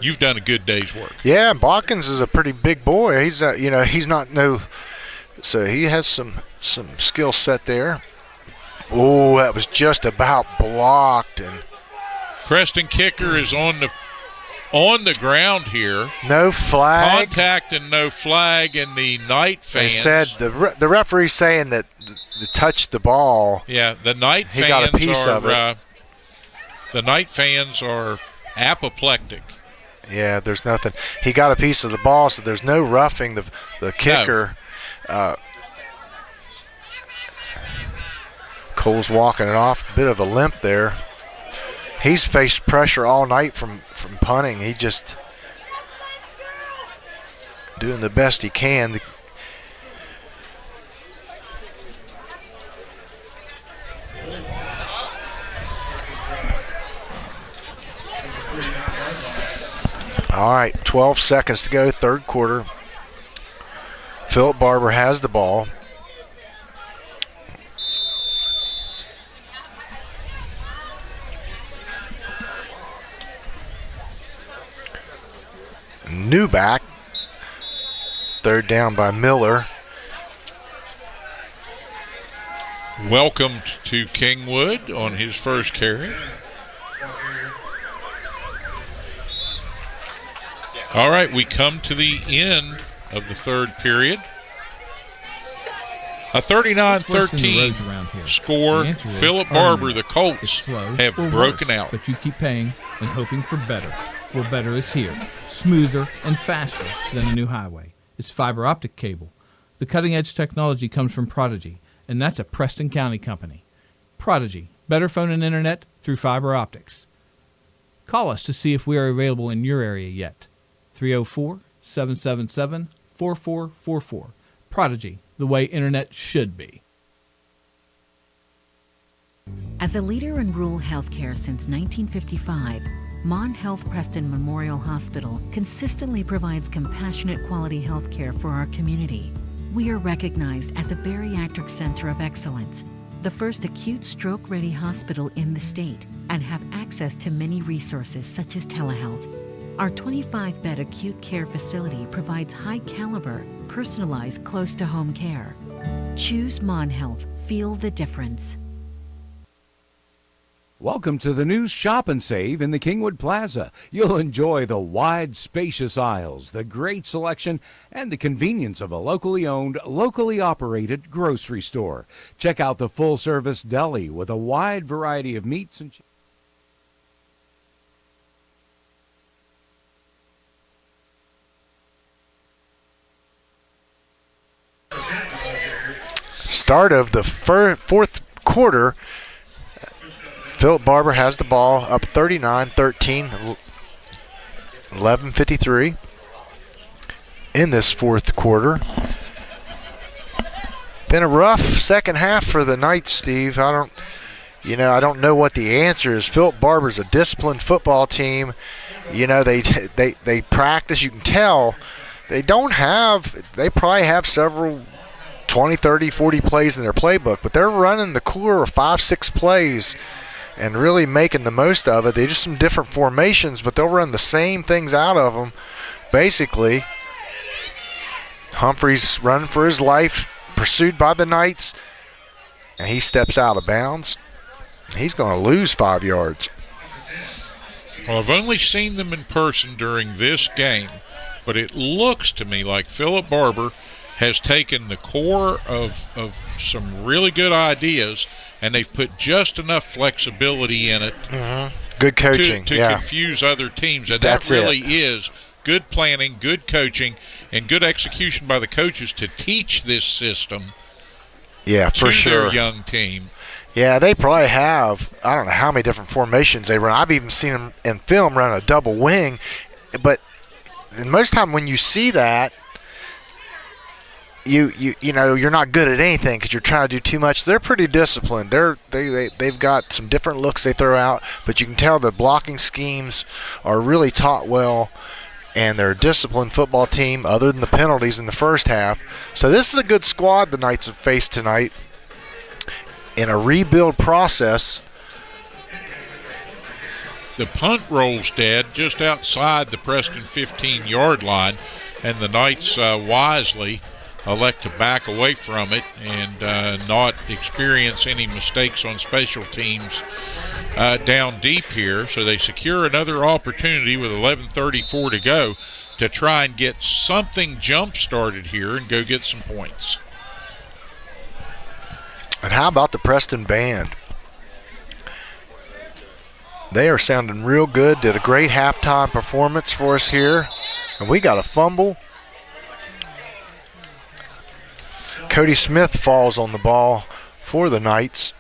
S5: you've done a good day's work.
S6: Yeah, Bodkins is a pretty big boy. He's he's not so he has some skill set there. Oh, that was just about blocked, and
S5: Preston kicker is on the ground here.
S6: No flag.
S5: Contact and no flag, and the Knight fans.
S6: They said the referee's saying that touched the ball.
S5: Yeah, the Knight fans
S6: got a piece of it.
S5: The Knight fans are apoplectic.
S6: Yeah, there's nothing. He got a piece of the ball, so there's no roughing the kicker. No. Cole's walking it off. A bit of a limp there. He's faced pressure all night from punting. He just doing the best he can. All right, 12 seconds to go, third quarter. Phillip Barbour has the ball. Newback, third down by Miller.
S5: Welcome to Kingwood on his first carry. All right, we come to the end of the third period. A 39-13 score. Phillip Barbour, the Colts, have broken out.
S1: But you keep paying and hoping for better. Well, better is here. Smoother and faster than a new highway. It's fiber optic cable. The cutting-edge technology comes from Prodigy, and that's a Preston County company. Prodigy, better phone and internet through fiber optics. Call us to see if we are available in your area yet. 304-777-4444. Prodigy, the way internet should be.
S2: As a leader in rural healthcare since 1955, Mon Health Preston Memorial Hospital consistently provides compassionate quality healthcare for our community. We are recognized as a bariatric center of excellence, the first acute stroke-ready hospital in the state, and have access to many resources such as telehealth. Our 25-bed acute care facility provides high-caliber, personalized, close-to-home care. Choose Mon Health. Feel the difference.
S3: Welcome to the new Shop and Save in the Kingwood Plaza. You'll enjoy the wide, spacious aisles, the great selection, and the convenience of a locally owned, locally operated grocery store. Check out the full-service deli with a wide variety of meats and
S6: start of the fourth quarter, Phillip Barbour has the ball up 39-13, 11:53 in this fourth quarter. Been a rough second half for the Knights, Steve. I don't know what the answer is. Phillip Barbour's a disciplined football team. They practice. You can tell they probably have several 20, 30, 40 plays in their playbook, but they're running the core of 5-6 plays and really making the most of it. They just some different formations, but they'll run the same things out of them. Basically, Humphrey's running for his life, pursued by the Knights, and he steps out of bounds. He's going to lose 5 yards.
S5: Well, I've only seen them in person during this game, but it looks to me like Phillip Barbour has taken the core of some really good ideas, and they've put just enough flexibility in it
S6: good coaching
S5: to confuse other teams. And
S6: That's
S5: that really is good planning, good coaching, and good execution by the coaches to teach this system
S6: for sure.
S5: Their young team.
S6: Yeah, they probably have, I don't know how many different formations they run. I've even seen them in film run a double wing. But most time when you see that, you're not good at anything because you're trying to do too much. They're pretty disciplined. They've got some different looks they throw out, but you can tell the blocking schemes are really taught well, and they're a disciplined football team other than the penalties in the first half. So this is a good squad the Knights have faced tonight in a rebuild process.
S5: The punt rolls dead just outside the Preston 15-yard line, and the Knights wisely elect to back away from it and not experience any mistakes on special teams down deep here. So they secure another opportunity with 11:34 to go to try and get something jump-started here and go get some points.
S6: And how about the Preston band? They are sounding real good. Did a great halftime performance for us here. And we got a fumble. Cody Smith falls on the ball for the Knights.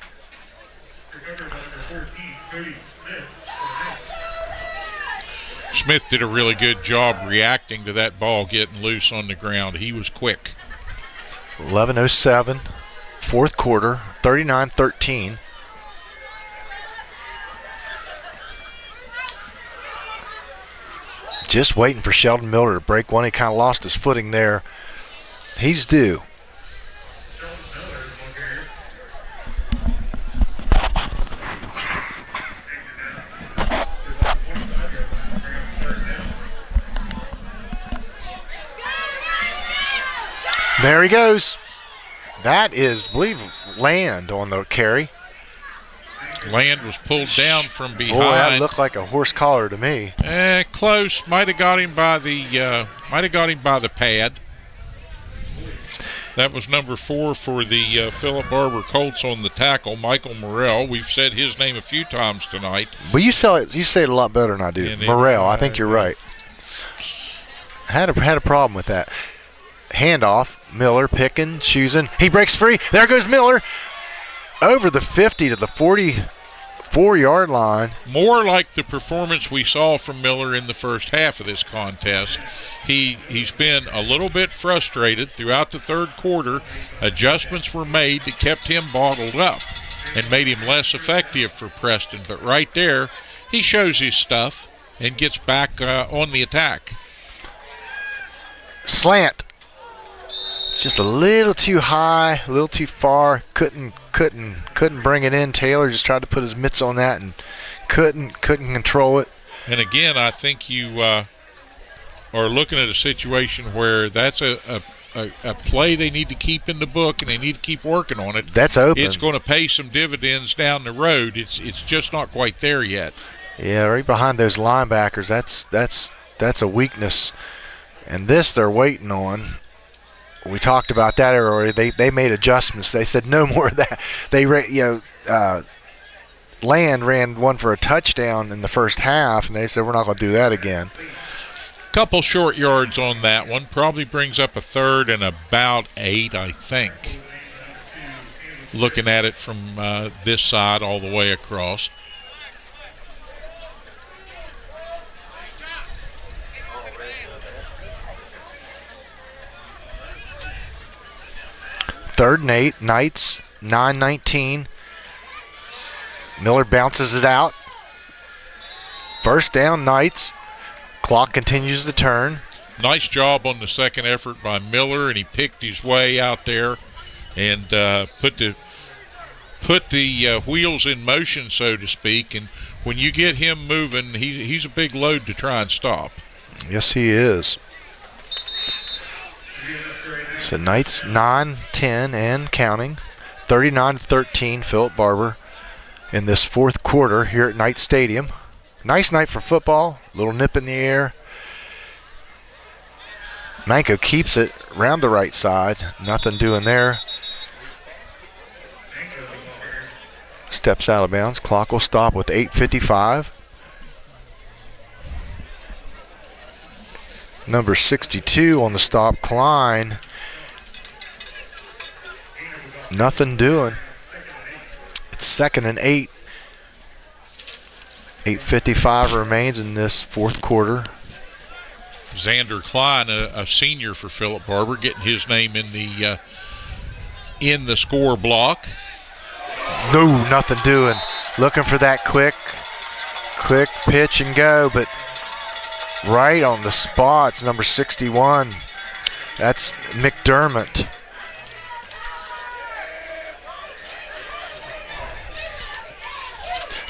S5: Smith did a really good job reacting to that ball getting loose on the ground. He was quick.
S6: 11:07, fourth quarter, 39-13. Just waiting for Sheldon Miller to break one. He kind of lost his footing there. He's due. There he goes. That is, I believe, Land on the carry.
S5: Land was pulled down from behind.
S6: Boy, that looked like a horse collar to me.
S5: Close. Might have got him by the pad. That was number 4 for the Phillip Barbour Colts on the tackle, Michael Morrell. We've said his name a few times tonight.
S6: But you say it a lot better than I do. Morrell, I think you're right. Had a problem with that. Handoff, Miller picking, choosing. He breaks free. There goes Miller. Over the 50 to the 44-yard line.
S5: More like the performance we saw from Miller in the first half of this contest. He's been a little bit frustrated throughout the third quarter. Adjustments were made that kept him bottled up and made him less effective for Preston. But right there, he shows his stuff and gets back on the attack.
S6: Slant. Just a little too high, a little too far. Couldn't bring it in. Taylor just tried to put his mitts on that and couldn't control it.
S5: And again, I think you are looking at a situation where that's a play they need to keep in the book and they need to keep working on it.
S6: That's open.
S5: It's going to pay some dividends down the road. It's just not quite there yet.
S6: Yeah, right behind those linebackers. That's a weakness. And this they're waiting on. We talked about that earlier. They made adjustments. They said no more of that. Land ran one for a touchdown in the first half, and they said we're not going to do that again.
S5: Couple short yards on that one. Probably brings up a third and about 8, I think. looking at it from this side all the way across.
S6: Third and 8, Knights, 9-19. Miller bounces it out. First down, Knights. Clock continues to turn.
S5: Nice job on the second effort by Miller, and he picked his way out there and put the wheels in motion, so to speak. And when you get him moving, he's a big load to try and stop.
S6: Yes, he is. So Knights 9-10 and counting. 39-13, Phillip Barbour in this fourth quarter here at Knight Stadium. Nice night for football. Little nip in the air. Manko keeps it around the right side. Nothing doing there. Steps out of bounds. Clock will stop with 8:55. Number 62 on the stop, Klein. Nothing doing. It's 2nd and 8. 8:55 remains in this fourth quarter.
S5: Xander Klein, a senior for Phillip Barbour, getting his name in the score block.
S6: No, nothing doing. Looking for that quick pitch and go, but right on the spot. It's number 61. That's McDermott.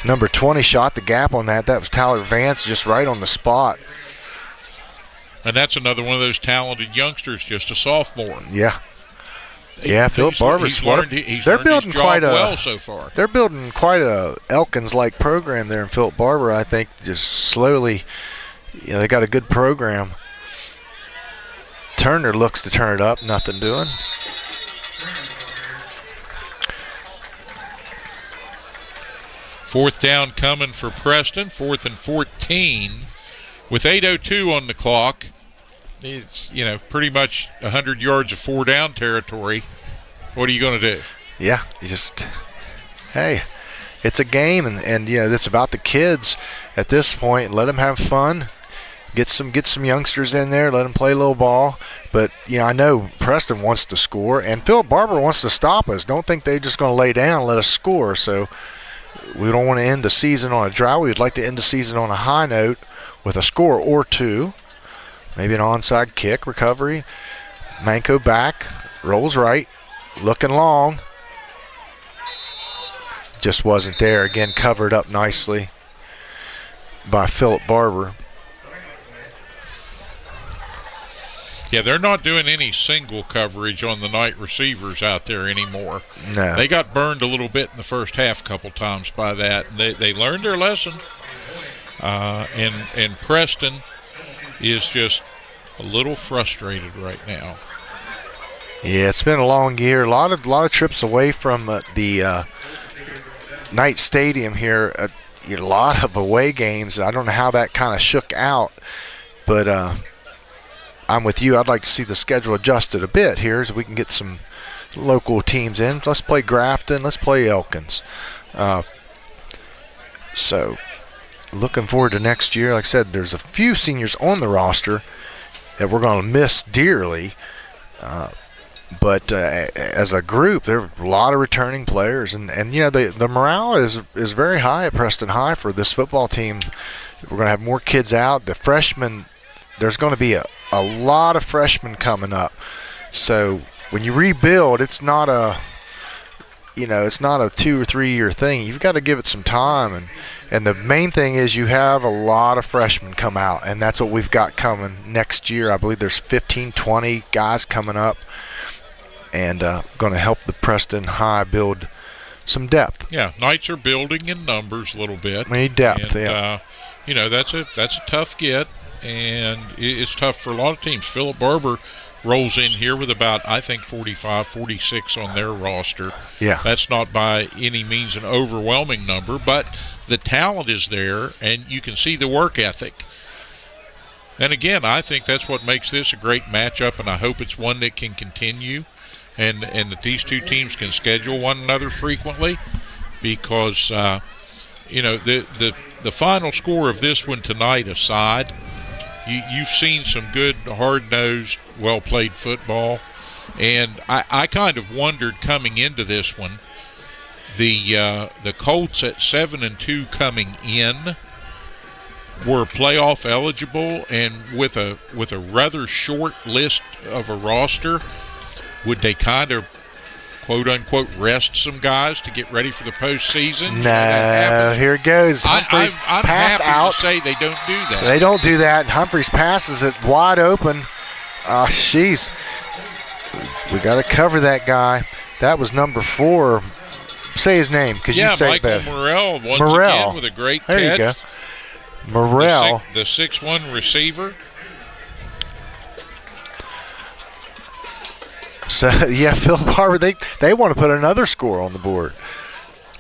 S6: Number 20 shot the gap on that. That was Tyler Vance, just right on the spot.
S5: And that's another one of those talented youngsters, just a sophomore.
S6: Yeah. Yeah, Phillip Barbour's smart.
S5: They're building quite well so far.
S6: They're building quite a Elkins-like program there in Phillip Barbour. I think just slowly, they got a good program. Turner looks to turn it up. Nothing doing.
S5: Fourth down coming for Preston. 4th and 14. With 8:02 on the clock, it's, pretty much 100 yards of 4-down territory. What are you going to do?
S6: Yeah, hey, it's a game, and it's about the kids at this point. Let them have fun. Get some youngsters in there. Let them play a little ball. But, I know Preston wants to score, and Phillip Barbour wants to stop us. Don't think they're just going to lay down and let us score. So we don't want to end the season on a drought. We'd like to end the season on a high note with a score or two. Maybe an onside kick recovery. Manko back, rolls right, looking long. Just wasn't there. Again, covered up nicely by Phillip Barbour.
S5: Yeah, they're not doing any single coverage on the Knight receivers out there anymore.
S6: No.
S5: They got burned a little bit in the first half a couple times by that. They learned their lesson. And Preston is just a little frustrated right now.
S6: Yeah, it's been a long year. A lot of trips away from the Knight Stadium here. A lot of away games. I don't know how that kind of shook out, but I'm with you. I'd like to see the schedule adjusted a bit here so we can get some local teams in. Let's play Grafton. Let's play Elkins. So looking forward to next year. Like I said, there's a few seniors on the roster that we're going to miss dearly. But as a group, there are a lot of returning players. And the morale is very high at Preston High for this football team. We're going to have more kids out. The freshmen, there's going to be a lot of freshmen coming up. So when you rebuild, it's not a 2 or 3 year thing. You've got to give it some time. And the main thing is you have a lot of freshmen come out, and that's what we've got coming next year. I believe there's 15, 20 guys coming up, and going to help the Preston High build some depth.
S5: Yeah, Knights are building in numbers a little bit.
S6: We need depth,
S5: and, that's a tough get, and it's tough for a lot of teams. Phillip Barbour rolls in here with about, I think, 45, 46 on their roster.
S6: Yeah.
S5: That's not by any means an overwhelming number, but the talent is there, and you can see the work ethic. And again, I think that's what makes this a great matchup, and I hope it's one that can continue. and that these two teams can schedule one another frequently, because the final score of this one tonight aside, you've seen some good, hard-nosed, well-played football, and I kind of wondered coming into this one, the Colts at 7-2 coming in were playoff eligible, and with a rather short list of a roster, would they kind of quote unquote rest some guys to get ready for the postseason?
S6: No, here it goes. Humphreys
S5: I'm
S6: pass
S5: happy
S6: out.
S5: to say they don't do that.
S6: They don't do that. Humphreys passes it wide open. Oh, jeez. We got to cover that guy. That was number 4. Say his name, because you say
S5: Michael
S6: it better.
S5: Morrell again with a great catch.
S6: There you go. Morrell.
S5: The 6'1" receiver.
S6: So, yeah, Phillip Barbour, they want to put another score on the board.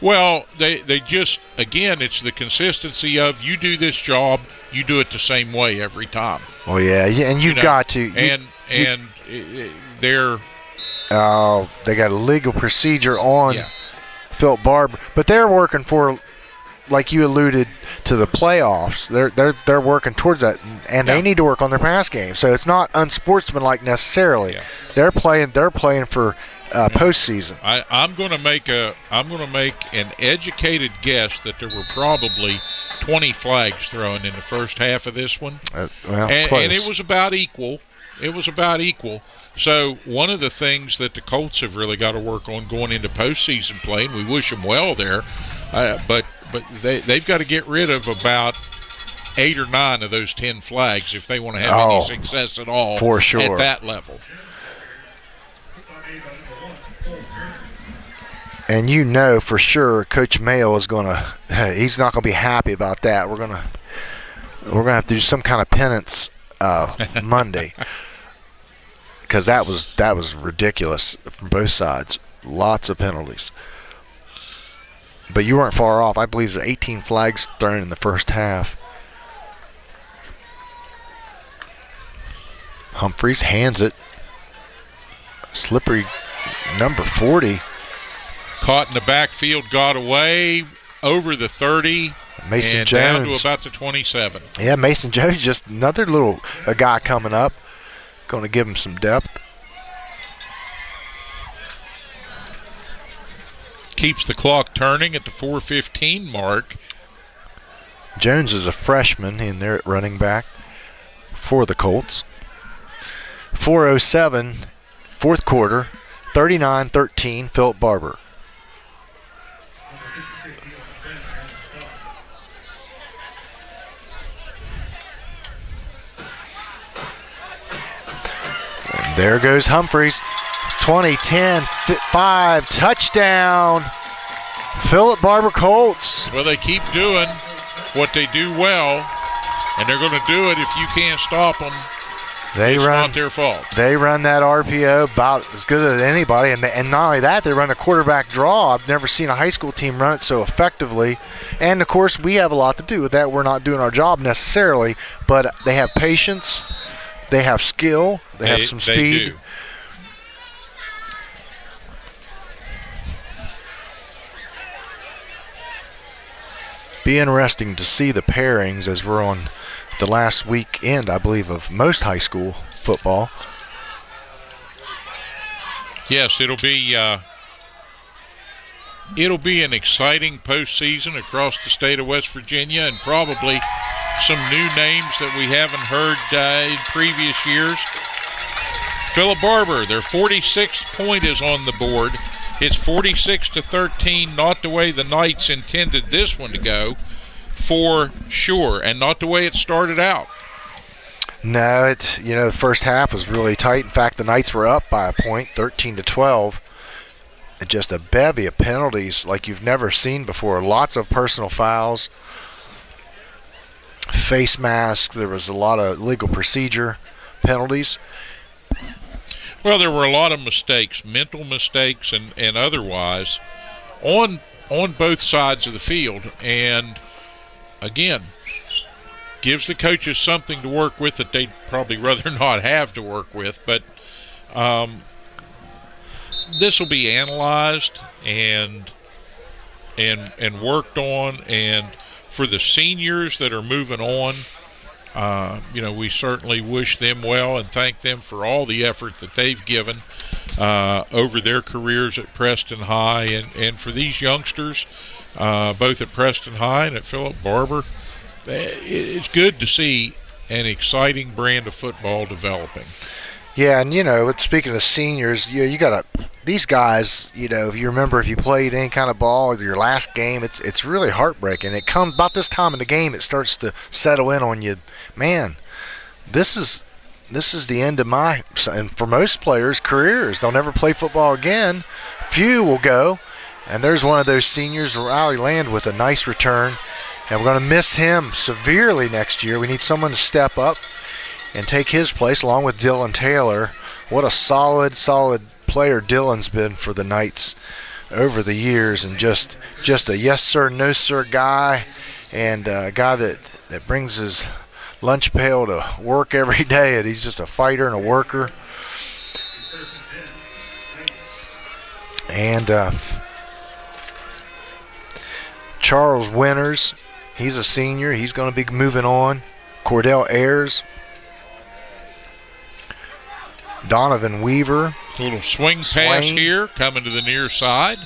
S5: Well, they just, again, it's the consistency of you do this job, you do it the same way every time.
S6: Oh, yeah, and you've got to.
S5: They're...
S6: Oh, they got a legal procedure on
S5: Yeah.
S6: Phillip Barbour. But they're working for, like you alluded to, the playoffs. They're working towards that, and they need to work on their pass game. So it's not unsportsmanlike necessarily.
S5: Yeah.
S6: They're playing for postseason.
S5: I'm going to make an educated guess that there were probably 20 flags thrown in the first half of this one,
S6: Close.
S5: and it was about equal. So one of the things that the Colts have really got to work on going into postseason play, and we wish them well there, but they've got to get rid of about 8 or 9 of those 10 flags if they want to have any success at all
S6: for sure.
S5: at that level.
S6: And for sure Coach Mayo is going to – he's not going to be happy about that. We're going to have to do some kind of penance Monday, because that was ridiculous from both sides. Lots of penalties. But you weren't far off. I believe there were 18 flags thrown in the first half. Humphreys hands it. Slippery number 40.
S5: Caught in the backfield, got away over the 30,
S6: Mason
S5: and
S6: Jones
S5: down to about the 27.
S6: Yeah, Mason Jones, just another a guy coming up. Going to give him some depth.
S5: Keeps the clock turning at the 4:15 mark.
S6: Jones is a freshman in there at running back for the Colts. 4:07, fourth quarter, 39-13, Phillip Barbour. And there goes Humphreys. 20-10-5 touchdown. Phillip Barbour Colts.
S5: Well, they keep doing what they do well, and they're going to do it if you can't stop them. It's not their fault.
S6: They run that RPO about as good as anybody, and not only that, they run a quarterback draw. I've never seen a high school team run it so effectively. And, of course, we have a lot to do with that. We're not doing our job necessarily, but they have patience. They have skill. They have some speed.
S5: They do.
S6: Be interesting to see the pairings as we're on the last weekend, I believe, of most high school football.
S5: Yes, it'll be an exciting postseason across the state of West Virginia, and probably some new names that we haven't heard in previous years. Phillip Barbour, their 46th point is on the board. It's 46-13, not the way the Knights intended this one to go, for sure, and not the way it started out.
S6: No, the first half was really tight. In fact, the Knights were up by a point, 13-12. And just a bevy of penalties like you've never seen before. Lots of personal fouls, face masks. There was a lot of legal procedure penalties.
S5: Well, there were a lot of mistakes, mental mistakes and otherwise, on both sides of the field. And, again, gives the coaches something to work with that they'd probably rather not have to work with. But this will be analyzed and worked on, and for the seniors that are moving on, we certainly wish them well and thank them for all the effort that they've given over their careers at Preston High, and for these youngsters, both at Preston High and at Phillip Barbour, it's good to see an exciting brand of football developing.
S6: Yeah, and speaking of seniors, you got these guys. If you remember, if you played any kind of ball, your last game, it's really heartbreaking. It comes about this time in the game, it starts to settle in on you. Man, this is the end of and for most players' careers. They'll never play football again. Few will go, and there's one of those seniors, Riley Land, with a nice return, and we're going to miss him severely next year. We need someone to step up and take his place along with Dylan Taylor. What a solid player Dylan's been for the Knights over the years, and just a yes sir, no sir guy, and a guy that brings his lunch pail to work every day, and he's just a fighter and a worker. And Charles Winters, he's a senior. He's going to be moving on. Cordell Ayers. Donovan Weaver.
S5: A little swing pass here, coming to the near side.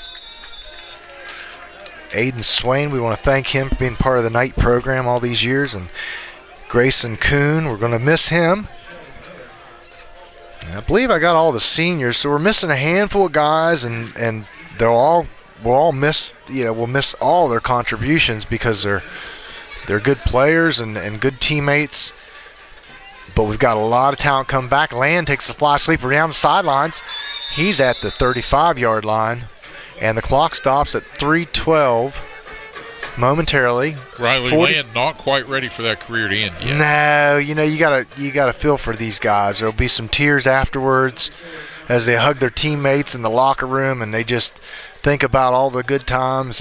S6: Aiden Swain, we want to thank him for being part of the Knight program all these years. And Grayson Kuhn, we're going to miss him. And I believe I got all the seniors, so we're missing a handful of guys, and we'll all miss, we'll miss all their contributions because they're good players and good teammates. But we've got a lot of talent coming back. Land takes a fly sweeper down the sidelines. He's at the 35-yard line, and the clock stops at 3:12 momentarily.
S5: Riley Land not quite ready for that career to end yet.
S6: No, you gotta feel for these guys. There'll be some tears afterwards as they hug their teammates in the locker room, and they just think about all the good times.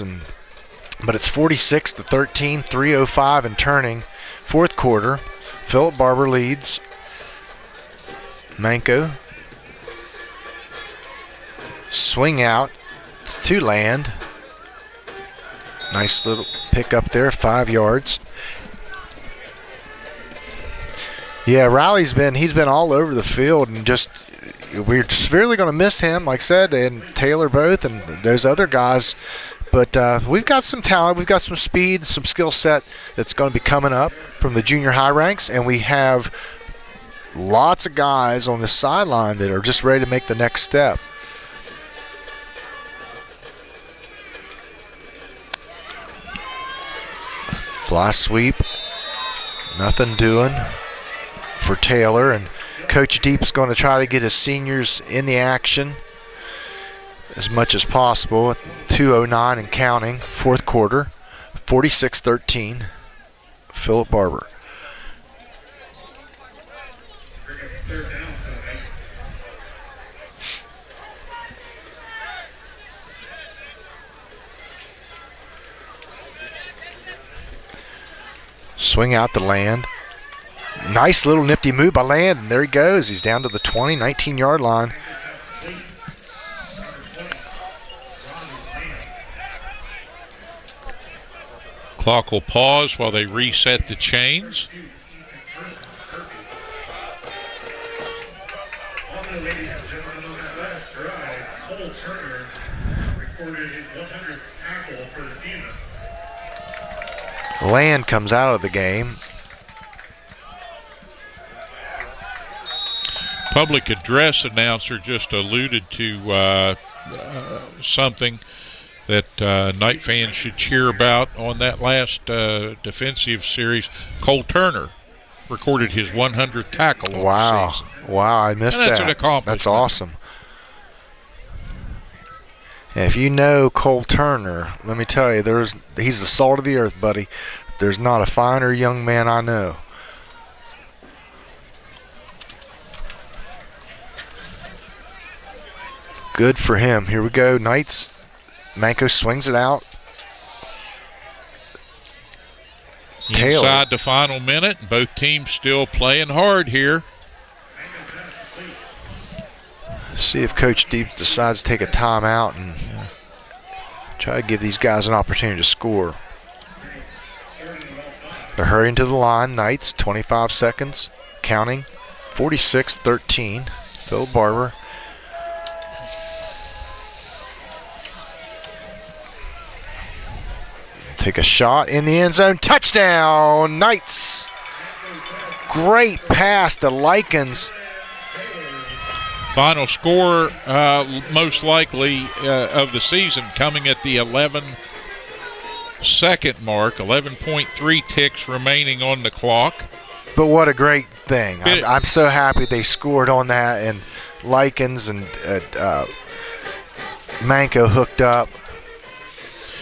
S6: But it's 46-13, 3:05 and turning, fourth quarter. Phillip Barbour leads. Manco. Swing out to Land. Nice little pick up there, 5 yards. Yeah, Riley's been all over the field, and we're severely going to miss him, like I said, and Taylor both, and those other guys. But we've got some talent, we've got some speed, some skill set that's going to be coming up from the junior high ranks, and we have lots of guys on the sideline that are just ready to make the next step. Fly sweep, nothing doing for Taylor, and Coach Deep's going to try to get his seniors in the action as much as possible. 2:09 and counting, fourth quarter, 46-13, Phillip Barbour. Swing out the Land. Nice little nifty move by Land, and there he goes. He's down to the 19-yard line.
S5: Clock will pause while they reset the chains.
S6: Land comes out of the game.
S5: Public address announcer just alluded to something that Knight fans should cheer about on that last defensive series. Cole Turner recorded his 100th tackle on the season.
S6: Wow, I missed that.
S5: That's an accomplishment.
S6: That's awesome. If you know Cole Turner, let me tell you, he's the salt of the earth, buddy. There's not a finer young man I know. Good for him. Here we go, Knights. Manco swings it out. Taylor.
S5: Inside the final minute, both teams still playing hard here.
S6: See if Coach Deeps decides to take a timeout and try to give these guys an opportunity to score. They're hurrying to the line. Knights, 25 seconds, counting. 46-13. Phillip Barbour. Take a shot in the end zone. Touchdown, Knights. Great pass to Likens.
S5: Final score, most likely, of the season coming at the 11-second mark. 11.3 ticks remaining on the clock.
S6: But what a great thing. I'm so happy they scored on that, and Likens and Manco hooked up.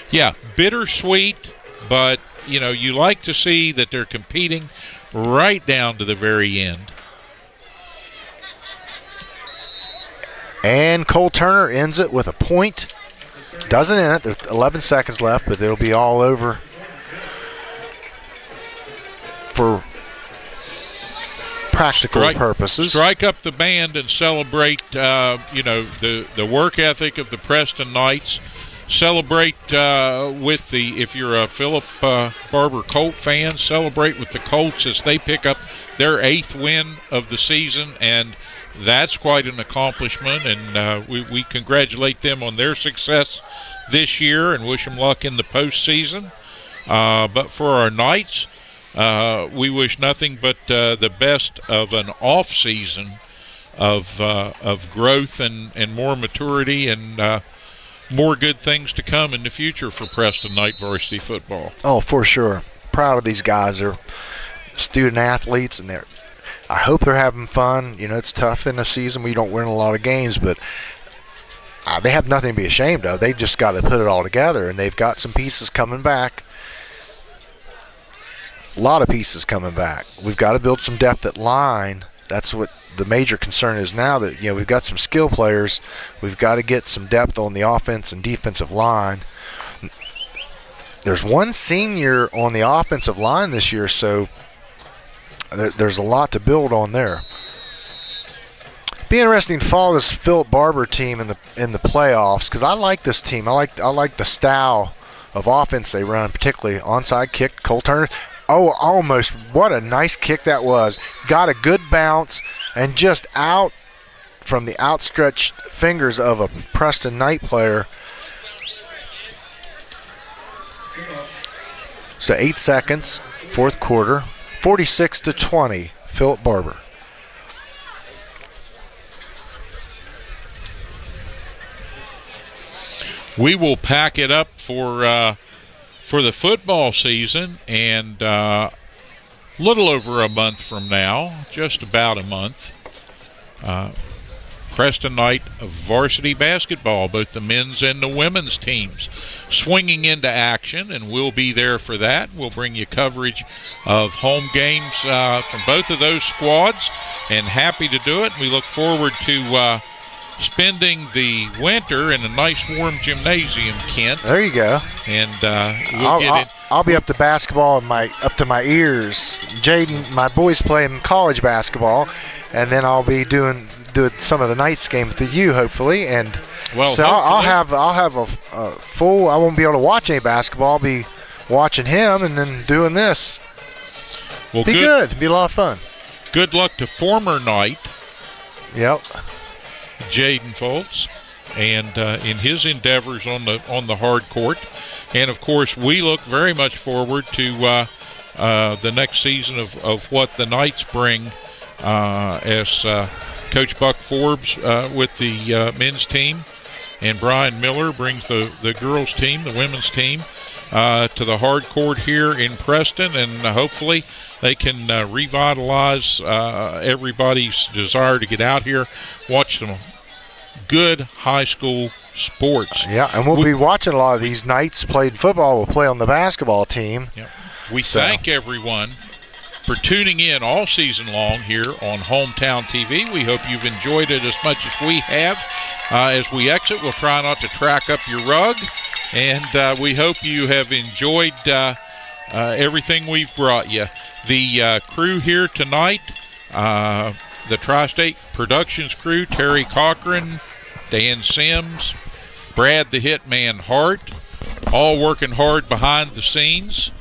S5: Yeah, bittersweet, but, you like to see that they're competing right down to the very end.
S6: And Cole Turner ends it with a point. Doesn't end it. There's 11 seconds left, but it'll be all over for practical purposes.
S5: Strike up the band and celebrate, the work ethic of the Preston Knights. Celebrate with if you're a Phillip Barbour Colt fan, celebrate with the Colts as they pick up their 8th win of the season, and that's quite an accomplishment, and we congratulate them on their success this year and wish them luck in the postseason. But for our Knights, we wish nothing but the best of an off season of growth and more maturity and more good things to come in the future for Preston Knight Varsity Football.
S6: Oh, for sure. Proud of these guys. They're student athletes, and I hope they're having fun. It's tough in a season where you don't win a lot of games, but they have nothing to be ashamed of. They just got to put it all together, and they've got some pieces coming back. A lot of pieces coming back. We've got to build some depth at line. That's what the major concern is now, that we've got some skill players. We've got to get some depth on the offense and defensive line. There's one senior on the offensive line this year, so there's a lot to build on there. Be interesting to follow this Phillip Barbour team in the playoffs, because I like this team. I like the style of offense they run, particularly onside kick. Cole Turner. Oh, almost. What a nice kick that was. Got a good bounce and just out from the outstretched fingers of a Preston Knight player. So 8 seconds, fourth quarter, 46-20, Phillip Barbour.
S5: We will pack it up for the football season, and little over a month from now, just about a month, Preston Knight varsity basketball, both the men's and the women's teams, swinging into action, and we'll be there for that. We'll bring you coverage of home games from both of those squads, and happy to do it. We look forward to spending the winter in a nice warm gymnasium, Kent.
S6: There you go.
S5: And
S6: I'll be up to basketball up to my ears. Jaden, my boy's playing college basketball, and then I'll be doing some of the Knights games with you, hopefully. And so I'll have a full. I won't be able to watch any basketball. I'll be watching him and then doing this.
S5: Well,
S6: good. Be a lot of fun.
S5: Good luck to former Knight.
S6: Yep.
S5: Jaden Fultz, and in his endeavors on the hard court, and of course we look very much forward to the next season of what the Knights bring as Coach Buck Forbes with the men's team, and Brian Miller brings the girls team, the women's team, to the hard court here in Preston, and hopefully they can revitalize everybody's desire to get out here, watch some good high school sports.
S6: Yeah, and we'll be watching a lot of these Knights played football. We'll play on the basketball team.
S5: Yep. We thank everyone for tuning in all season long here on Hometown TV. We hope you've enjoyed it as much as we have. As we exit, we'll try not to track up your rug, and we hope you have enjoyed everything we've brought you. The crew here tonight, the Tri-State Productions crew, Terry Cochran, Dan Sims, Brad the Hitman Hart, all working hard behind the scenes.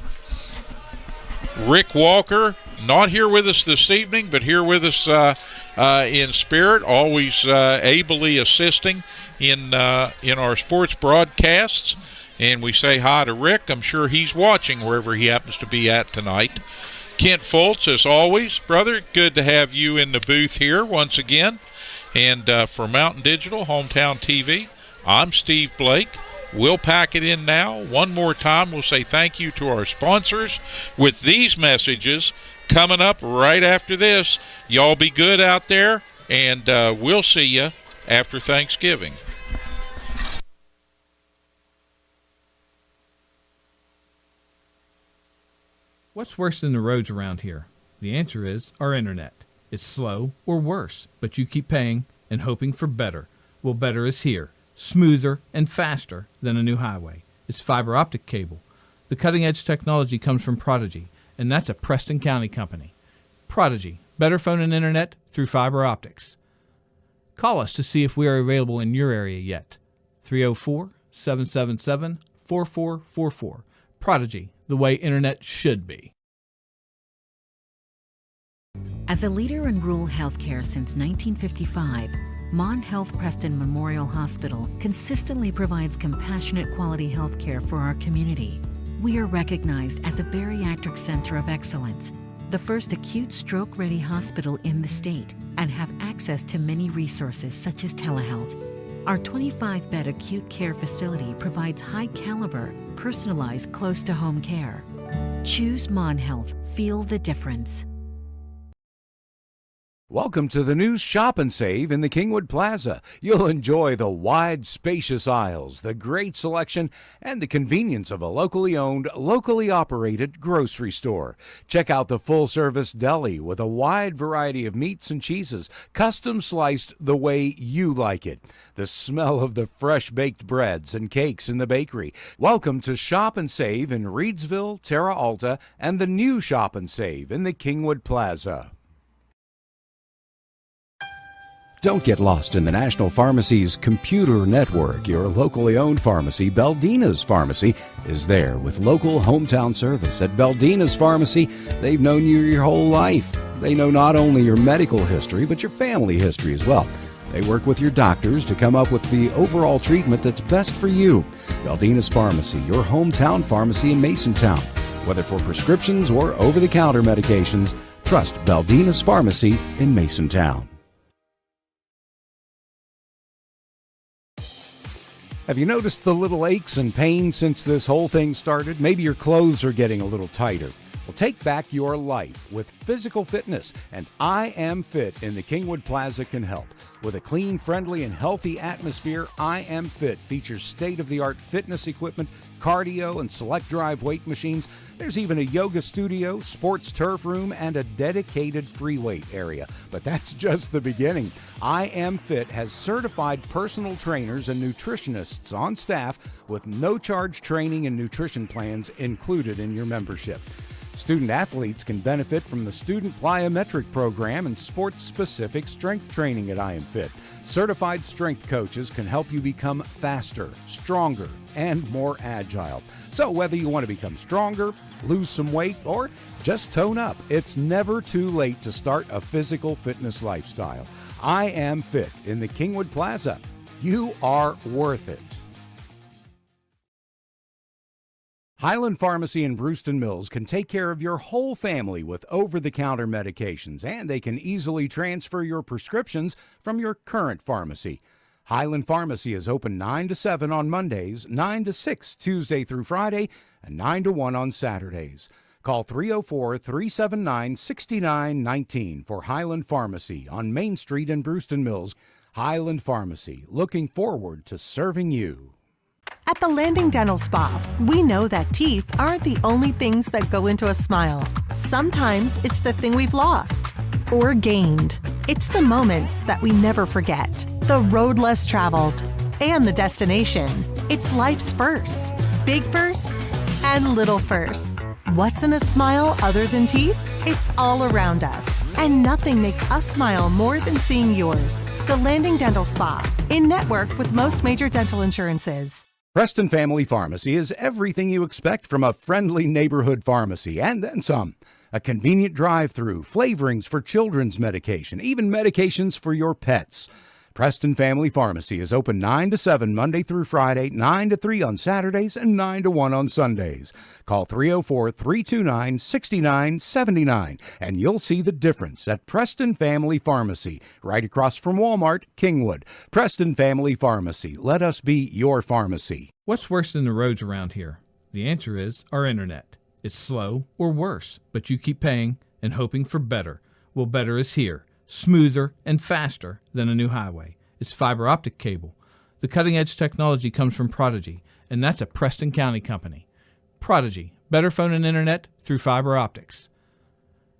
S5: Rick Walker, not here with us this evening, but here with us in spirit, always ably assisting in our sports broadcasts. And we say hi to Rick. I'm sure he's watching wherever he happens to be at tonight. Kent Fultz, as always, brother, good to have you in the booth here once again. And for Mountain Digital, Hometown TV, I'm Steve Blake. We'll pack it in now. One more time, we'll say thank you to our sponsors with these messages coming up right after this. Y'all be good out there, and we'll see you after Thanksgiving.
S1: What's worse than the roads around here? The answer is our internet. It's slow or worse, but you keep paying and hoping for better. Well, better is here, smoother and faster than a new highway. It's fiber optic cable. The cutting-edge technology comes from Prodigy, and that's a Preston County company. Prodigy, better phone and internet through fiber optics. Call us to see if we are available in your area yet. 304-777-4444. Prodigy, the way internet should be.
S2: As a leader in rural healthcare since 1955, Mon Health Preston Memorial Hospital consistently provides compassionate quality healthcare for our community. We are recognized as a bariatric center of excellence, the first acute stroke-ready hospital in the state, and have access to many resources such as telehealth. Our 25-bed acute care facility provides high-caliber, personalized, close-to-home care. Choose Mon Health. Feel the difference.
S3: Welcome to the new Shop and Save in the Kingwood Plaza. You'll enjoy the wide, spacious aisles, the great selection, and the convenience of a locally owned, locally operated grocery store. Check out the full-service deli with a wide variety of meats and cheeses, custom sliced the way you like it. The smell of the fresh-baked breads and cakes in the bakery. Welcome to Shop and Save in Reedsville, Terra Alta, and the new Shop and Save in the Kingwood Plaza. Don't get lost in the National Pharmacy's computer network. Your locally owned pharmacy, Beldina's Pharmacy, is there with local hometown service. At Beldina's Pharmacy, they've known you your whole life. They know not only your medical history, but your family history as well. They work with your doctors to come up with the overall treatment that's best for you. Beldina's Pharmacy, your hometown pharmacy in Masontown. Whether for prescriptions or over-the-counter medications, trust Beldina's Pharmacy in Masontown. Have you noticed the little aches and pains since this whole thing started? Maybe your clothes are getting a little tighter. Well, take back your life with physical fitness, and I Am Fit in the Kingwood Plaza can help. With a clean, friendly, and healthy atmosphere, I Am Fit features state-of-the-art fitness equipment, cardio, and select drive weight machines. There's even a yoga studio, sports turf room, and a dedicated free weight area. But that's just the beginning. I Am Fit has certified personal trainers and nutritionists on staff with no-charge training and nutrition plans included in your membership. Student athletes can benefit from the Student Plyometric Program and sports-specific strength training at I Am Fit. Certified strength coaches can help you become faster, stronger, and more agile. So whether you want to become stronger, lose some weight, or just tone up, it's never too late to start a physical fitness lifestyle. I Am Fit in the Kingwood Plaza. You are worth it. Highland Pharmacy in Brewston Mills can take care of your whole family with over-the-counter medications, and they can easily transfer your prescriptions from your current pharmacy. Highland Pharmacy is open 9 to 7 on Mondays, 9 to 6 Tuesday through Friday, and 9 to 1 on Saturdays. Call 304-379-6919 for Highland Pharmacy on Main Street in Brewston Mills. Highland Pharmacy, looking forward to serving you.
S4: At the Landing Dental Spa, we know that teeth aren't the only things that go into a smile. Sometimes it's the thing we've lost or gained. It's the moments that we never forget, the road less traveled, and the destination. It's life's firsts, big firsts, and little firsts. What's in a smile other than teeth? It's all around us. And nothing makes us smile more than seeing yours. The Landing Dental Spa, in network with most major dental insurances.
S3: Preston Family Pharmacy is everything you expect from a friendly neighborhood pharmacy, and then some. A convenient drive-through, flavorings for children's medication, even medications for your pets. Preston Family Pharmacy is open 9 to 7 Monday through Friday, 9 to 3 on Saturdays, and 9 to 1 on Sundays. Call 304-329-6979, and you'll see the difference at Preston Family Pharmacy, right across from Walmart, Kingwood. Preston Family Pharmacy. Let us be your pharmacy.
S1: What's worse than the roads around here? The answer is our internet. It's slow or worse, but you keep paying and hoping for better. Well, better is here. Smoother and faster than a new highway. It's fiber optic cable. The cutting-edge technology comes from Prodigy, and that's a Preston County company. Prodigy, better phone and internet through fiber optics.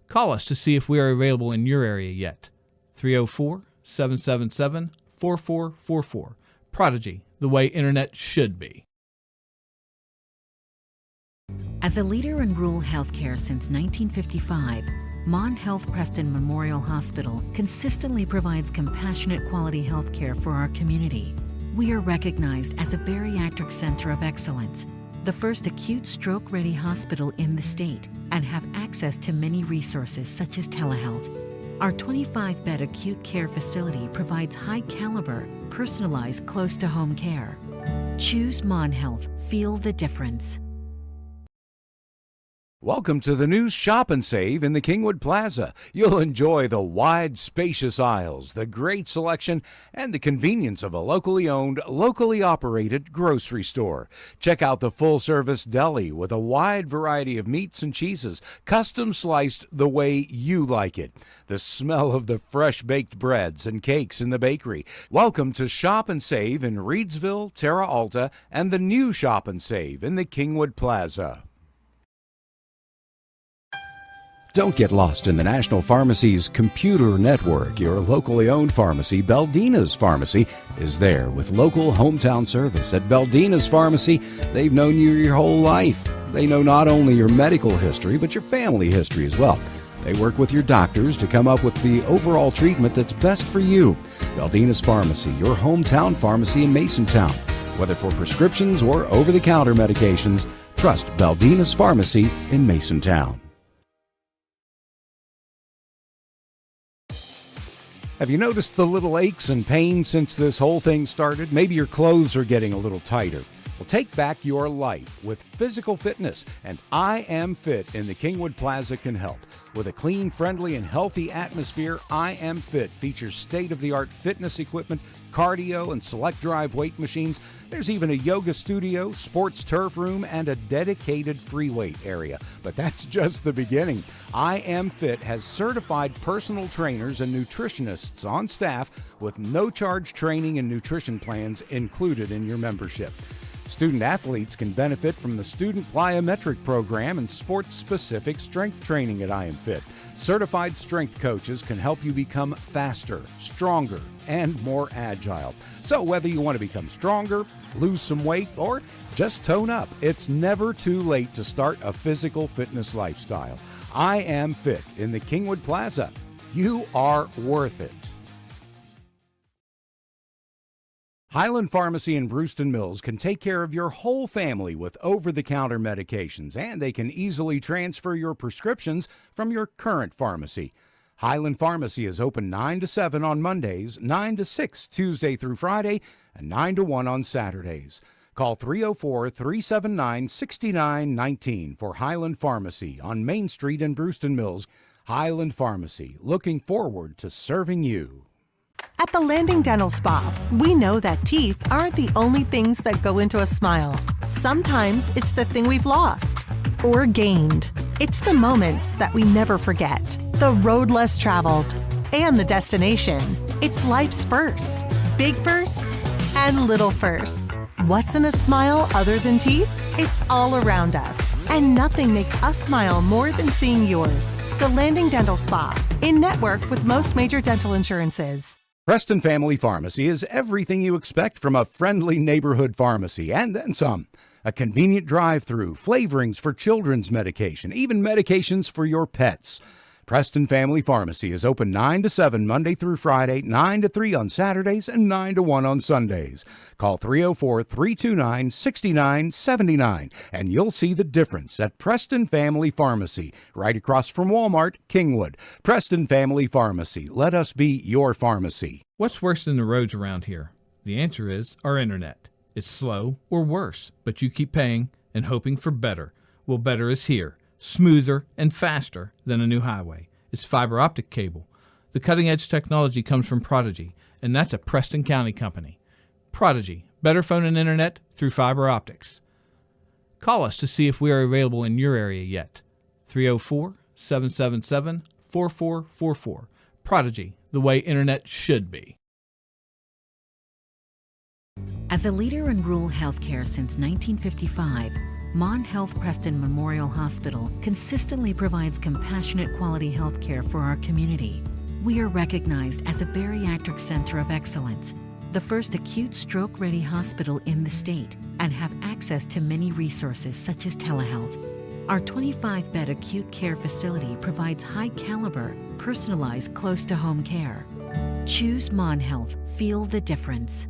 S1: Call us to see if we are available in your area yet. 304-777-4444. Prodigy, the way internet should be.
S2: As a leader in rural healthcare since 1955, Mon Health Preston Memorial Hospital consistently provides compassionate quality health care for our community. We are recognized as a bariatric center of excellence, the first acute stroke-ready hospital in the state, and have access to many resources such as telehealth. Our 25-bed acute care facility provides high-caliber, personalized, close-to-home care. Choose Mon Health. Feel the difference.
S3: Welcome to the new Shop and Save in the Kingwood Plaza. You'll enjoy the wide, spacious aisles, the great selection, and the convenience of a locally owned, locally operated grocery store. Check out the full-service deli with a wide variety of meats and cheeses, custom sliced the way you like it. The smell of the fresh-baked breads and cakes in the bakery. Welcome to Shop and Save in Reedsville, Terra Alta, and the new Shop and Save in the Kingwood Plaza. Don't get lost in the National Pharmacy's computer network. Your locally owned pharmacy, Beldina's Pharmacy, is there with local hometown service. At Beldina's Pharmacy, they've known you your whole life. They know not only your medical history, but your family history as well. They work with your doctors to come up with the overall treatment that's best for you. Beldina's Pharmacy, your hometown pharmacy in Masontown. Whether for prescriptions or over-the-counter medications, trust Beldina's Pharmacy in Masontown. Have you noticed the little aches and pains since this whole thing started? Maybe your clothes are getting a little tighter. Well, take back your life with physical fitness, and I Am Fit in the Kingwood Plaza can help. With a clean, friendly, and healthy atmosphere, I Am Fit features state-of-the-art fitness equipment, cardio, and select drive weight machines. There's even a yoga studio, sports turf room, and a dedicated free weight area. But that's just the beginning. I Am Fit has certified personal trainers and nutritionists on staff with no-charge training and nutrition plans included in your membership. Student athletes can benefit from the Student Plyometric Program and sports-specific strength training at I Am Fit. Certified strength coaches can help you become faster, stronger, and more agile. So whether you want to become stronger, lose some weight, or just tone up, it's never too late to start a physical fitness lifestyle. I Am Fit in the Kingwood Plaza. You are worth it. Highland Pharmacy in Brewston Mills can take care of your whole family with over-the-counter medications, and they can easily transfer your prescriptions from your current pharmacy. Highland Pharmacy is open 9 to 7 on Mondays, 9 to 6 Tuesday through Friday, and 9 to 1 on Saturdays. Call 304-379-6919 for Highland Pharmacy on Main Street in Brewston Mills. Highland Pharmacy, looking forward to serving you.
S4: At the Landing Dental Spa, we know that teeth aren't the only things that go into a smile. Sometimes it's the thing we've lost or gained. It's the moments that we never forget, the road less traveled, and the destination. It's life's firsts, big firsts and little firsts. What's in a smile other than teeth? It's all around us. And nothing makes us smile more than seeing yours. The Landing Dental Spa, in network with most major dental insurances.
S3: Preston Family Pharmacy is everything you expect from a friendly neighborhood pharmacy, and then some. A convenient drive-through, flavorings for children's medication, even medications for your pets. Preston Family Pharmacy is open 9 to 7 Monday through Friday, 9 to 3 on Saturdays, and 9 to 1 on Sundays. Call 304-329-6979 and you'll see the difference at Preston Family Pharmacy, right across from Walmart, Kingwood. Preston Family Pharmacy. Let us be your pharmacy.
S1: What's worse than the roads around here? The answer is our internet. It's slow or worse, but you keep paying and hoping for better. Well, better is here. Smoother and faster than a new highway. It's fiber optic cable. The cutting edge technology comes from Prodigy, and that's a Preston County company. Prodigy, better phone and internet through fiber optics. Call us to see if we are available in your area yet. 304-777-4444. Prodigy, the way internet should be.
S2: As a leader in rural healthcare since 1955, Mon Health Preston Memorial Hospital consistently provides compassionate quality health care for our community. We are recognized as a bariatric center of excellence, the first acute stroke-ready hospital in the state, and have access to many resources such as telehealth. Our 25-bed acute care facility provides high-caliber, personalized, close-to-home care. Choose Mon Health. Feel the difference.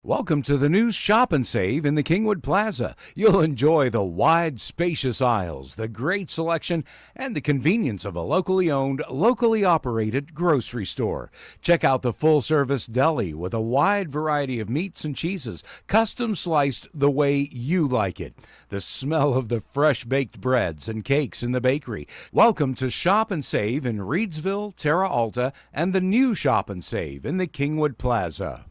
S3: Welcome to the new Shop and Save in the Kingwood Plaza. You'll enjoy the wide, spacious aisles, the great selection, and the convenience of a locally owned, locally operated grocery store. Check out the full-service deli with a wide variety of meats and cheeses, custom sliced the way you like it. The smell of the fresh-baked breads and cakes in the bakery. Welcome to Shop and Save in Reedsville, Terra Alta, and the new Shop and Save in the Kingwood Plaza.